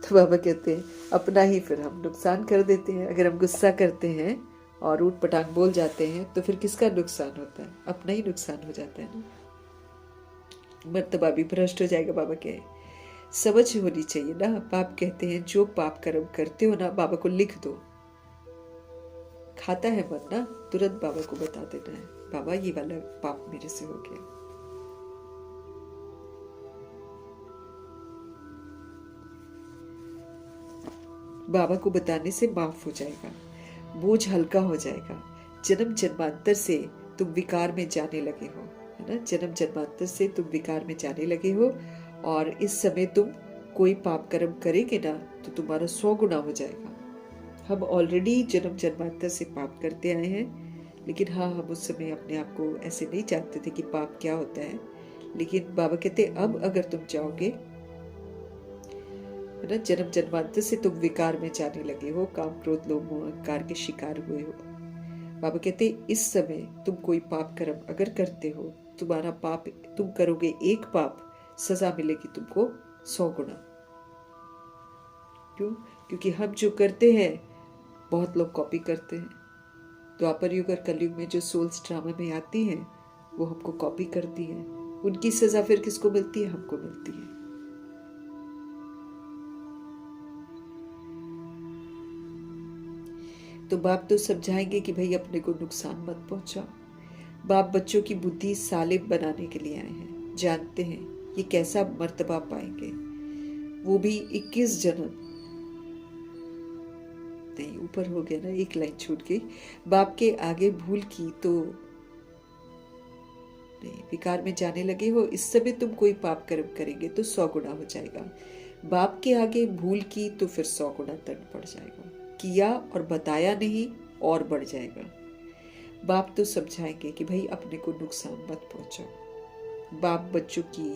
तो बाबा कहते हैं अपना ही फिर हम नुकसान कर देते हैं। अगर हम गुस्सा करते हैं और ऊट पटांग बोल जाते हैं तो फिर किसका नुकसान होता है, अपना ही नुकसान हो जाता है ना। मर्तबा भी भ्रष्ट हो जाएगा। बाबा कहे समझ होनी चाहिए ना। बाप कहते हैं जो पाप कर्म करते हो ना, बाबा को लिख दो। खाता है मन ना, तुरंत बाबा को बता देना है, बाबा ये वाला पाप मेरे से हो गया। बाबा को बताने से माफ हो जाएगा, बोझ हल्का हो जाएगा। जन्म जन्मांतर से तुम विकार में जाने लगे हो, है ना। जन्म जन्मांतर से तुम विकार में जाने लगे हो, और इस समय तुम कोई पाप कर्म करेंगे ना तो तुम्हारा 100 गुना हो जाएगा। हम ऑलरेडी जन्म जन्मांतर से पाप करते आए हैं, लेकिन हाँ हम उस समय अपने आप को ऐसे नहीं जानते थे कि पाप क्या होता है। लेकिन बाबा कहते अब अगर तुम जाओगे, है ना, जन्म जन्मांतर से तुम विकार में जाने लगे हो, काम क्रोध लोभ मोह अहंकार के शिकार हुए हो। बाबा कहते इस समय तुम कोई पाप कर्म अगर करते हो, तुम्हारा पाप, तुम करोगे एक पाप, सजा मिलेगी तुमको 100 गुना। क्यों? क्योंकि हम जो करते हैं बहुत लोग कॉपी करते हैं। द्वापर युग और कलयुग में जो सोल्स ड्रामा में आती हैं वो हमको कॉपी करती हैं। उनकी सजा फिर किसको मिलती है? हमको मिलती है। तो बाप तो समझाएंगे कि भाई अपने को नुकसान मत पहुंचाओ। बाप बच्चों की बुद्धि सालिब बनाने के लिए आए हैं, जानते हैं ये कैसा मर्तबा पाएंगे, वो भी 21 जन्म। नहीं, ऊपर हो गया ना, एक लाइन छूट गई। बाप के आगे भूल की तो नहीं, विकार में जाने लगे हो, इस समय तुम कोई पाप कर्म करेंगे तो 100 गुना हो जाएगा। बाप के आगे भूल की तो फिर 100 गुना दंड पड़ जाएगा। किया और बताया नहीं और बढ़ जाएगा। बाप तो समझाएंगे कि भाई अपने को नुकसान मत पहुंचाओ। बाप बच्चों की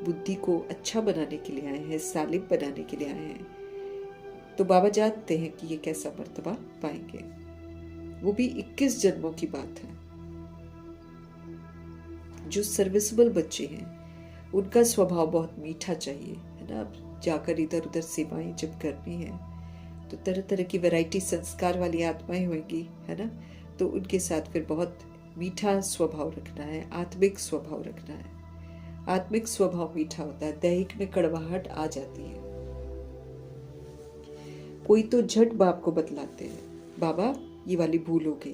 बुद्धि को अच्छा बनाने के लिए आए हैं, सालिम बनाने के लिए आए हैं। तो बाबा जानते हैं कि ये कैसा मर्तबा पाएंगे। वो भी 21 जन्मों की बात है। जो सर्विसेबल बच्चे हैं उनका स्वभाव बहुत मीठा चाहिए, है ना। अब जाकर इधर उधर सेवाएं जब करनी है तो तरह तरह की वैरायटी संस्कार वाली आत्माएं होंगी, है ना। तो उनके साथ फिर बहुत मीठा स्वभाव रखना है, आत्मिक स्वभाव रखना है। आत्मिक स्वभाव मीठा होता है, दैहिक में कड़वाहट आ जाती है। कोई तो झट बाप को बतलाते हैं, बाबा ये वाली भूल हो गई।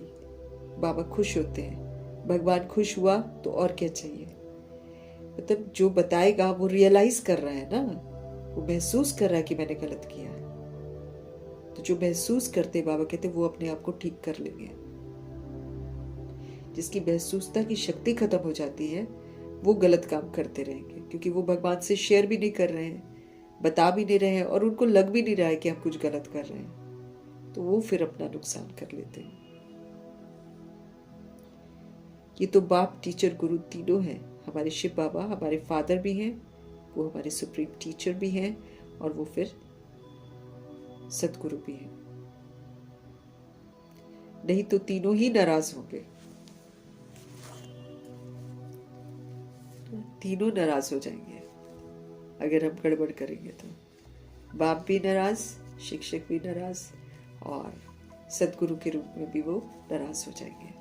बाबा खुश होते हैं, भगवान खुश हुआ तो और क्या चाहिए। मतलब जो बताएगा वो रियलाइज कर रहा है ना, वो महसूस कर रहा है कि मैंने गलत किया है। तो जो महसूस करते बाबा कहते वो अपने आप को ठीक कर लेंगे। जिसकी महसूसता की शक्ति खत्म हो जाती है वो गलत काम करते रहेंगे, क्योंकि वो भगवान से शेयर भी नहीं कर रहे हैं, बता भी नहीं रहे हैं, और उनको लग भी नहीं रहा है कि हम कुछ गलत कर रहे हैं। तो वो फिर अपना नुकसान कर लेते हैं। ये तो बाप, टीचर, गुरु तीनों हैं। हमारे शिव बाबा हमारे फादर भी हैं, वो हमारे सुप्रीम टीचर भी हैं, और वो फिर सतगुरु भी हैं। नहीं तो तीनों ही नाराज होंगे, तीनों नाराज हो जाएंगे अगर हम गड़बड़ करेंगे। तो बाप भी नाराज, शिक्षक भी नाराज, और सतगुरु के रूप में भी वो नाराज हो जाएंगे।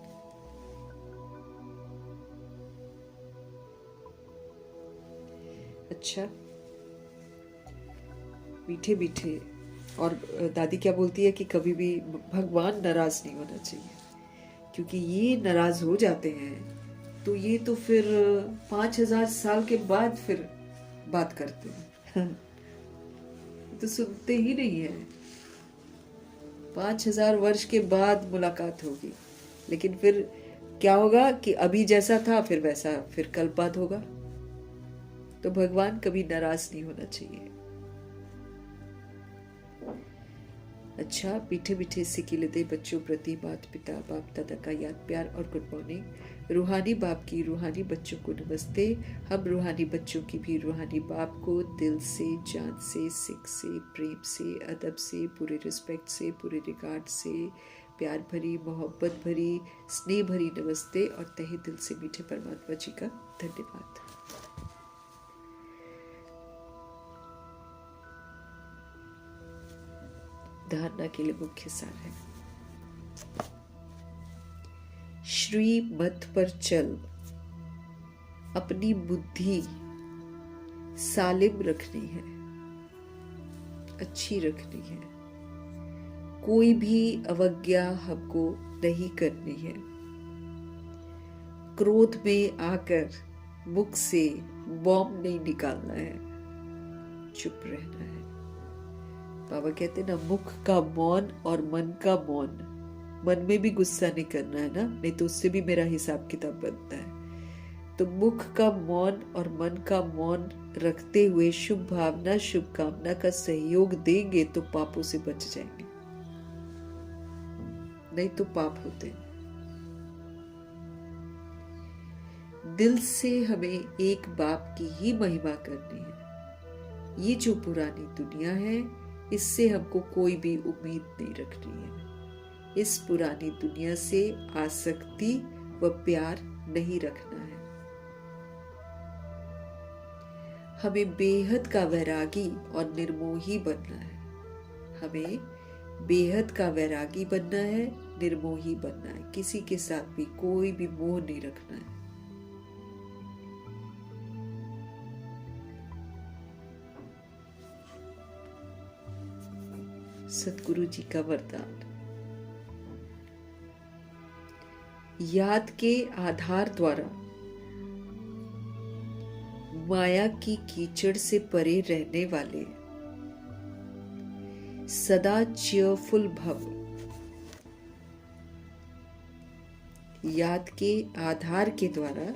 अच्छा, मीठे मीठे। और दादी क्या बोलती है कि कभी भी भगवान नाराज नहीं होना चाहिए, क्योंकि ये नाराज हो जाते हैं तो ये तो फिर 5000 साल के बाद फिर बात करते हैं। तो सुनते ही नहीं है। 5000 वर्ष के बाद मुलाकात होगी, लेकिन फिर क्या होगा कि अभी जैसा था फिर वैसा फिर कल बात होगा। तो भगवान कभी नाराज नहीं होना चाहिए। अच्छा, मीठे मीठे सिकिलते बच्चों प्रति माता पिता बाप दादा का याद प्यार और गुड मॉर्निंग। रूहानी बाप की रूहानी बच्चों को नमस्ते। हम रूहानी बच्चों की भी रूहानी बाप को दिल से, जान से, सिख से, प्रेम से, अदब से, पूरे रिस्पेक्ट से, पूरे रिगार्ड से, प्यार भरी, मोहब्बत भरी, स्नेह भरी नमस्ते और तहे दिल से मीठे परमात्मा जी का धन्यवाद। धारणा के लिए मुख्य सार है, श्री मत पर चल, अपनी बुद्धि सालिम रखनी है, अच्छी रखनी है। कोई भी अवज्ञा हमको नहीं करनी है। क्रोध में आकर मुख से बॉम्ब नहीं निकालना है, चुप रहना है। बाबा कहते ना, मुख का मौन और मन का मौन। मन में भी गुस्सा नहीं करना है ना, नहीं तो उससे भी मेरा हिसाब किताब बनता है। तो मुख का मौन और मन का मौन रखते हुए शुभ भावना, शुभकामना का सहयोग देंगे तो पापों से बच जाएंगे, नहीं तो पाप होते हैं। दिल से हमें एक बाप की ही महिमा करनी है। ये जो पुरानी दुनिया है इससे हमको कोई भी उम्मीद नहीं रखनी है। इस पुरानी दुनिया से आसक्ति व प्यार नहीं रखना है। हमें बेहद का वैरागी और निर्मोही बनना है। हमें बेहद का वैरागी बनना है, निर्मोही बनना है। किसी के साथ भी कोई भी मोह नहीं रखना है। सतगुरु जी का वरदान, याद के आधार द्वारा माया की कीचड़ से परे रहने वाले सदा चेयरफुल भव। याद के आधार के द्वारा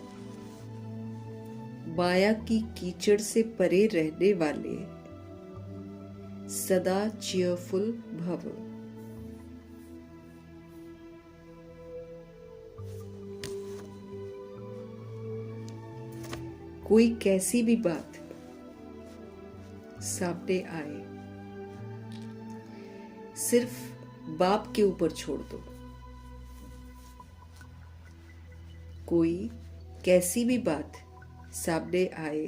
माया की कीचड़ से परे रहने वाले सदा चेयरफुल भव। कोई कैसी भी बात सामने आए, सिर्फ बाप के ऊपर छोड़ दो। कोई कैसी भी बात सामने आए,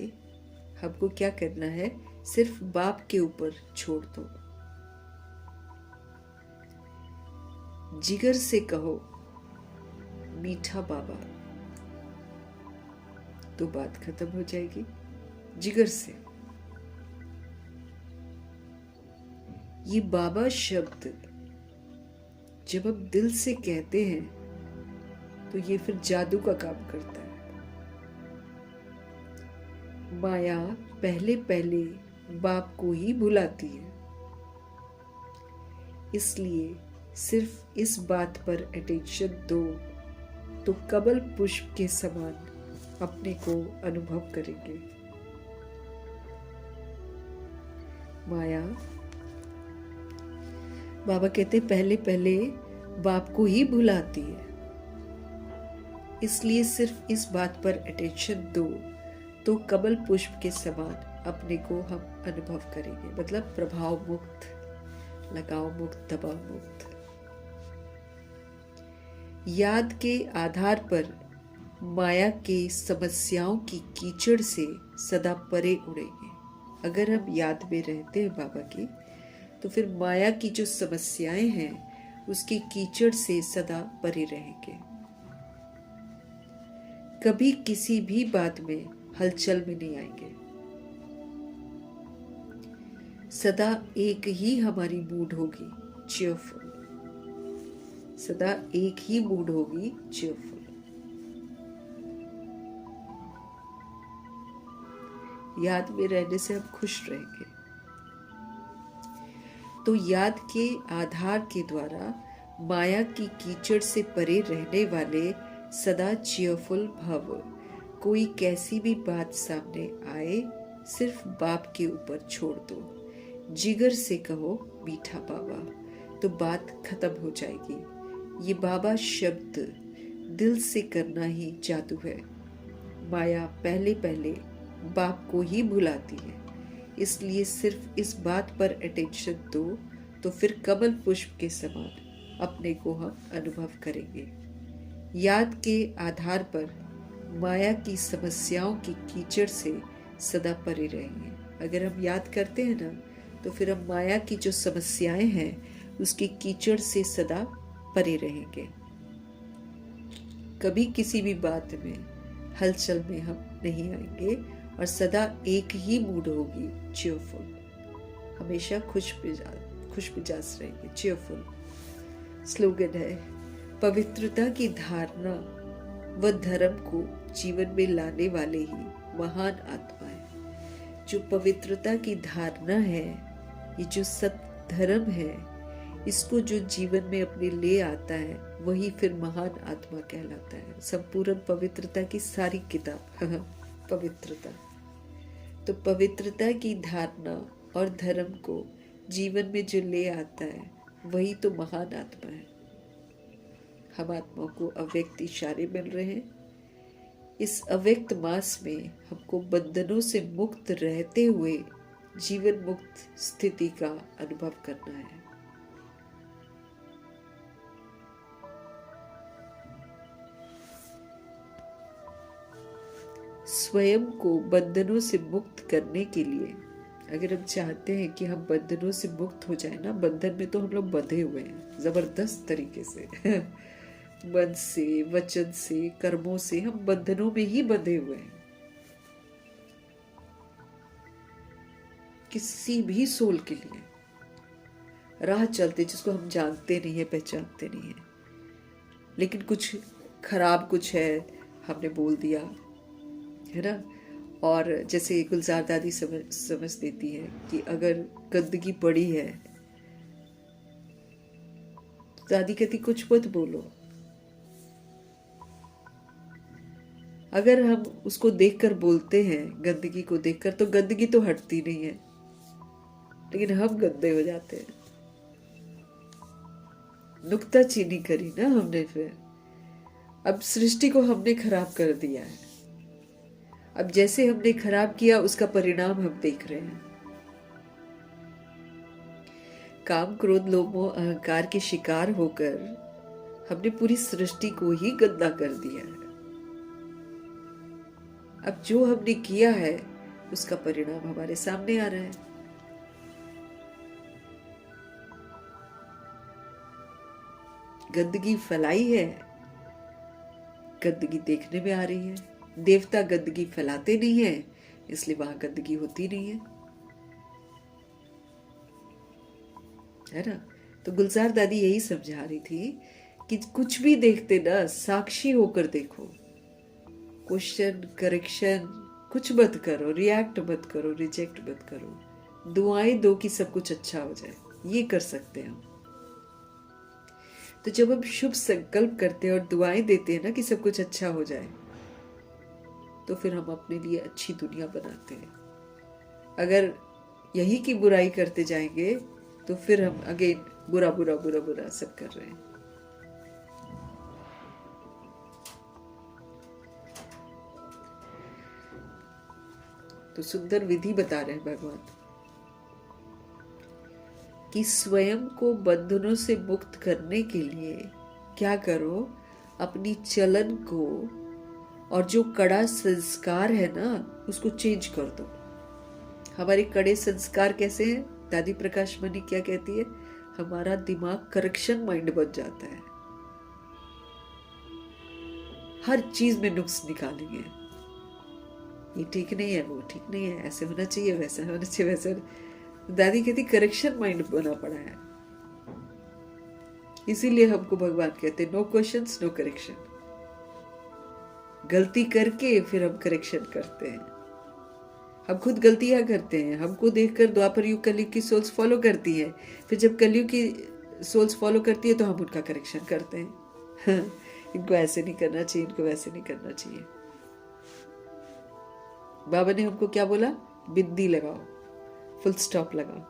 हमको क्या करना है? सिर्फ बाप के ऊपर छोड़ दो। जिगर से कहो मीठा बाबा, तो बात खत्म हो जाएगी। जिगर से ये बाबा शब्द जब हम दिल से कहते हैं तो ये फिर जादू का काम करता है। माया पहले पहले बाप को ही भुलाती है, इसलिए सिर्फ इस बात पर अटेंशन दो तो कमल पुष्प के समान अपने को अनुभव करेंगे। माया, बाबा कहते पहले पहले बाप को ही भुलाती है, इसलिए सिर्फ इस बात पर अटेंशन दो तो कमल पुष्प के समान अपने को हम अनुभव करेंगे। मतलब प्रभाव मुक्त, लगाव मुक्त, दबाव मुक्त। याद के आधार पर माया के समस्याओं की कीचड़ से सदा परे उड़ेंगे। अगर हम याद में रहते हैं बाबा की, तो फिर माया की जो समस्याएं हैं उसके कीचड़ से सदा परे रहेंगे। कभी किसी भी बात में हलचल में नहीं आएंगे। सदा एक ही हमारी मूड होगी, चीयरफुल। सदा एक ही मूड होगी, चीयरफुल। याद में रहने से हम खुश रहेंगे। तो याद के आधार के द्वारा माया की कीचड़ से परे रहने वाले सदा चीयरफुल भव। कोई कैसी भी बात सामने आए, सिर्फ बाप के ऊपर छोड़ दो। जिगर से कहो मीठा बाबा, तो बात खत्म हो जाएगी। ये बाबा शब्द दिल से करना ही जादू है। माया पहले पहले बाप को ही भुलाती है, इसलिए सिर्फ इस बात पर अटेंशन दो तो फिर कमल पुष्प के समान अपने को हम अनुभव करेंगे। याद के आधार पर माया की समस्याओं की कीचड़ से सदा परे रहेंगे। अगर हम याद करते हैं ना, तो फिर हम माया की जो समस्याएं हैं उसकी कीचड़ से सदा परे रहेंगे। कभी किसी भी बात में हलचल में हम नहीं आएंगे और सदा एक ही मूड होगी, चीयरफुल। हमेशा खुश मिजाज रहेंगे, चीयरफुल। स्लोगन है, पवित्रता की धारणा व धर्म को जीवन में लाने वाले ही महान आत्मा है। जो पवित्रता की धारणा है, ये जो सत्य धर्म है, इसको जो जीवन में अपने ले आता है, वही फिर महान आत्मा कहलाता है। संपूर्ण पवित्रता की सारी किताब पवित्रता। तो पवित्रता की धारणा और धर्म को जीवन में जो ले आता है, वही तो महान आत्मा है। हम आत्माओं को अव्यक्त इशारे मिल रहे हैं। इस अव्यक्त मास में हमको बंधनों से मुक्त रहते हुए जीवन मुक्त स्थिति का अनुभव करना है। स्वयं को बंधनों से मुक्त करने के लिए, अगर हम चाहते हैं कि हम बंधनों से मुक्त हो जाए ना, बंधन में तो हम लोग बंधे हुए हैं जबरदस्त तरीके से मन से, वचन से, कर्मों से हम बंधनों में ही बंधे हुए हैं। किसी भी सोल के लिए राह चलते, जिसको हम जानते नहीं है, पहचानते नहीं है, लेकिन कुछ खराब कुछ है, हमने बोल दिया है ना। और जैसे गुलजार दादी समझ देती है कि अगर गंदगी पड़ी है, तो दादी कहती कुछ मत बोलो। अगर हम उसको देखकर बोलते हैं, गंदगी को देखकर, तो गंदगी तो हटती नहीं है, लेकिन हम गंदे हो जाते हैं। नुक्ताचीनी करी ना हमने, फिर अब सृष्टि को हमने खराब कर दिया है। अब जैसे हमने खराब किया उसका परिणाम हम देख रहे हैं। काम, क्रोध, लोभ, मोह, अहंकार के शिकार होकर हमने पूरी सृष्टि को ही गंदा कर दिया है। अब जो हमने किया है उसका परिणाम हमारे सामने आ रहा है। गंदगी फैलाई है, गंदगी देखने में आ रही है। देवता गंदगी फैलाते नहीं है, इसलिए वहां गंदगी होती नहीं है ना। तो गुलजार दादी यही समझा रही थी कि कुछ भी देखते ना साक्षी होकर देखो। क्वेश्चन, करेक्शन कुछ मत करो, रिएक्ट मत करो, रिजेक्ट मत करो। दुआएं दो कि सब कुछ अच्छा हो जाए, ये कर सकते हैं हम। तो जब हम शुभ संकल्प करते हैं और दुआएं देते हैं ना कि सब कुछ अच्छा हो जाए, तो फिर हम अपने लिए अच्छी दुनिया बनाते हैं। अगर यही की बुराई करते जाएंगे तो फिर हम अगेन बुरा बुरा बुरा बुरा सब कर रहे हैं। तो सुंदर विधि बता रहे हैं भगवान कि स्वयं को बंधनों से मुक्त करने के लिए क्या करो, अपनी चलन को और जो कड़ा संस्कार है ना उसको चेंज कर दो। हमारे कड़े संस्कार कैसे हैं? दादी प्रकाश मणि क्या कहती है? हमारा दिमाग करेक्शन माइंड बन जाता है, हर चीज में नुक्स निकालेंगे। ये ठीक नहीं है, वो ठीक नहीं है, ऐसे होना चाहिए, वैसा होना चाहिए, वैसा। दादी कहती करेक्शन माइंड बना पड़ा है। इसीलिए हमको भगवान कहते नो क्वेश्चंस नो करेक्शन। गलती करके फिर हम करेक्शन करते हैं। हम खुद गलतियां करते हैं, हमको देखकर द्वापर युग कलयुग की सोल्स फॉलो करती है। फिर जब कलयुग की सोल्स फॉलो करती है तो हम उनका करेक्शन करते हैं। इनको ऐसे नहीं करना चाहिए, इनको वैसे नहीं करना चाहिए। बाबा ने हमको क्या बोला? बिंदी लगाओ, फुल स्टॉप लगाओ।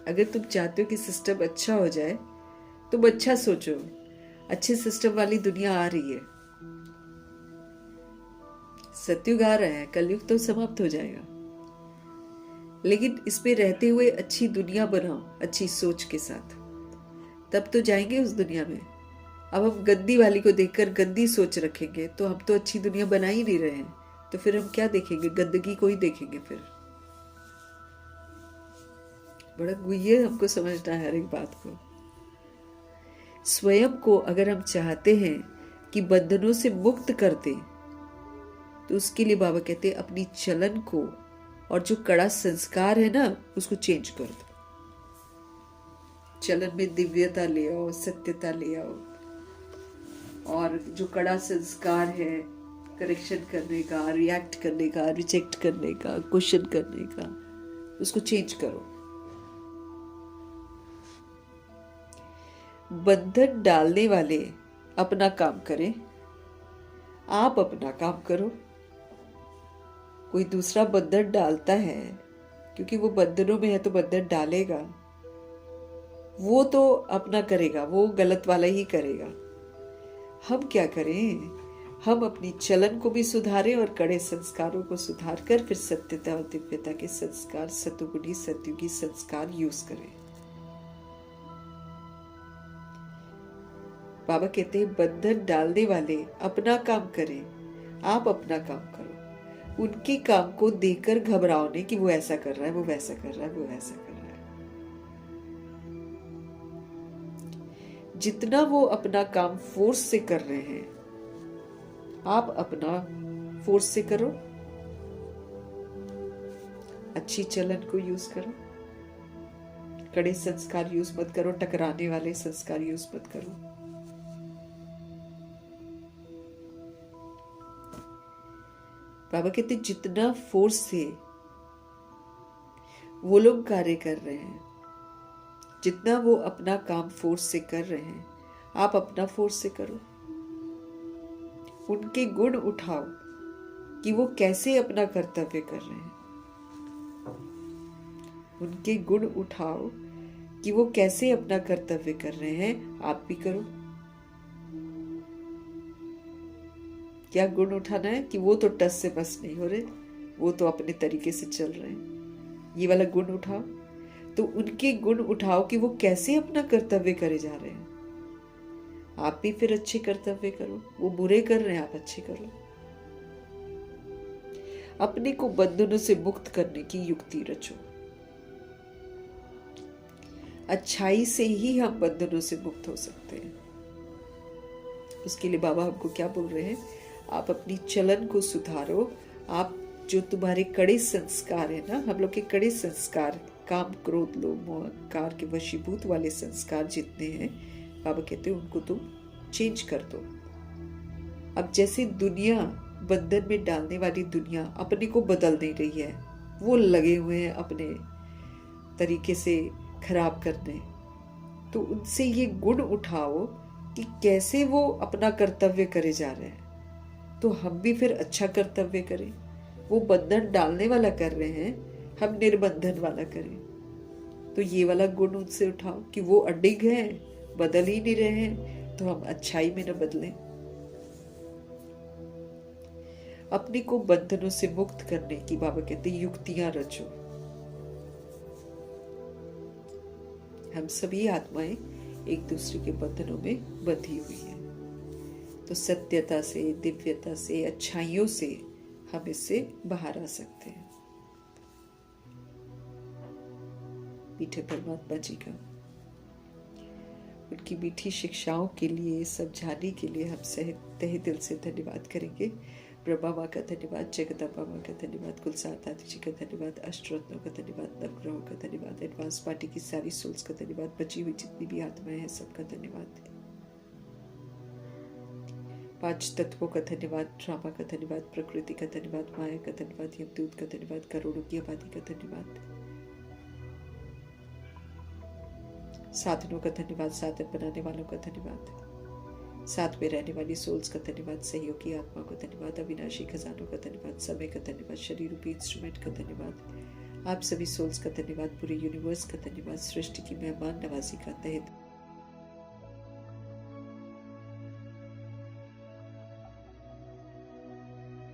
अगर तुम चाहते हो कि सिस्टम अच्छा हो जाए, तुम अच्छा सोचो। अच्छे सिस्टम वाली दुनिया आ रही है, सतयुग आ रहा है, कलयुग तो समाप्त हो जाएगा, लेकिन इस पे रहते हुए अच्छी दुनिया बनाओ, अच्छी सोच के साथ, तब तो जाएंगे उस दुनिया में। अब हम गंदी वाली को देखकर गंदी सोच रखेंगे तो हम तो अच्छी दुनिया बना ही नहीं रहे हैं। तो फिर हम क्या देखेंगे? गंदगी को ही देखेंगे। फिर बड़ा गुह्य हमको समझना है हर एक बात को। स्वयं को अगर हम चाहते हैं कि बंधनों से मुक्त कर दें, तो उसके लिए बाबा कहते हैं अपनी चलन को और जो कड़ा संस्कार है ना उसको चेंज कर दो। चलन में दिव्यता ले आओ, सत्यता ले आओ, और जो कड़ा संस्कार है करेक्शन करने का, रिएक्ट करने का, रिजेक्ट करने का, क्वेश्चन करने का, उसको चेंज करो। बंधन डालने वाले अपना काम करें, आप अपना काम करो। कोई दूसरा बंधन डालता है, क्योंकि वो बंधनों में है तो बंधन डालेगा, वो तो अपना करेगा, वो गलत वाला ही करेगा। हम क्या करें? हम अपनी चलन को भी सुधारें और कड़े संस्कारों को सुधार कर फिर सत्यता और दिव्यता के संस्कार, सतुगुणी सतयुगी संस्कार यूज करें। बाबा कहते हैं बंधन डालने वाले अपना काम करें, आप अपना काम करो। उनके काम को देखकर घबराओ नहीं कि वो ऐसा कर रहा है, वो वैसा कर रहा है, वो वैसा कर रहा है। जितना वो अपना काम फोर्स से कर रहे हैं, आप अपना फोर्स से करो। अच्छी चलन को यूज करो, कड़े संस्कार यूज मत करो, टकराने वाले संस्कार यूज मत करो। बाबा कहते जितना फोर्स से वो लोग कार्य कर रहे हैं, जितना वो अपना काम फोर्स से कर रहे हैं, आप अपना फोर्स से करो। उनके गुण उठाओ कि वो कैसे अपना कर्तव्य कर रहे हैं। उनके गुण उठाओ कि वो कैसे अपना कर्तव्य कर रहे हैं, आप भी करो। क्या गुण उठाना है कि वो तो टस से मस नहीं हो रहे, वो तो अपने तरीके से चल रहे हैं। ये वाला गुण उठाओ। तो उनके गुण उठाओ कि वो कैसे अपना कर्तव्य करे जा रहे हैं। आप भी फिर अच्छे कर्तव्य करो। वो बुरे कर रहे हैं, आप अच्छे करो। अपने को बंधनों से मुक्त करने की युक्ति रचो। अच्छाई से ही हम बंधनों से मुक्त हो सकते हैं। उसके लिए बाबा हमको क्या बोल रहे हैं? आप अपनी चलन को सुधारो। आप जो तुम्हारे कड़े संस्कार है ना, हम लोग के कड़े संस्कार, काम क्रोध लोभ मोह अहंकार के वशीभूत वाले संस्कार जितने हैं, बाबा कहते हैं उनको तुम चेंज कर दो। अब जैसे दुनिया, बंधन में डालने वाली दुनिया अपने को बदल नहीं रही है, वो लगे हुए हैं अपने तरीके से खराब करने। तो उनसे ये गुण उठाओ कि कैसे वो अपना कर्तव्य करे जा रहे हैं, तो हम भी फिर अच्छा कर्तव्य करें। वो बंधन डालने वाला कर रहे हैं, हम निर्बंधन वाला करें। तो ये वाला गुण उनसे उठाओ कि वो अडिग हैं, बदल ही नहीं रहे हैं, तो हम अच्छाई में न बदलें। अपने को बंधनों से मुक्त करने की बाबा कहते हैं युक्तियां रचो। हम सभी आत्माएं एक दूसरे के बंधनों में बंधी हुई हैं। तो सत्यता से, दिव्यता से, अच्छाइयों से हम इससे बाहर आ सकते हैं। मीठे परमात्मा जी का, उनकी मीठी शिक्षाओं के लिए, समझाने के लिए हम तहे दिल से धन्यवाद करेंगे। ब्रह्मा माँ का धन्यवाद, जगदम्बा माँ का धन्यवाद, कुलसार दादी जी का धन्यवाद, अष्टरत्नों का धन्यवाद, नवग्रहों का धन्यवाद, एडवांस पार्टी की सारी सोल्स का धन्यवाद, बची हुई जितनी भी आत्माएं हैं सबका धन्यवाद। 5 तत्वों का धन्यवाद, ड्रामा का धन्यवाद, प्रकृति का धन्यवाद, माया का धन्यवाद, यमदूत का धन्यवाद, करोड़ों की आबादी का धन्यवाद, साधनों का धन्यवाद, साधन बनाने वालों का धन्यवाद, साथ में रहने वाली सोल्स का धन्यवाद, सहयोगी आत्मा को धन्यवाद, अविनाशी खजानों का धन्यवाद, समय का धन्यवाद, शरीर रूपी इंस्ट्रूमेंट का धन्यवाद, आप सभी सोल्स का धन्यवाद, पूरे यूनिवर्स का धन्यवाद, सृष्टि की मेहमान नवाजी का तहे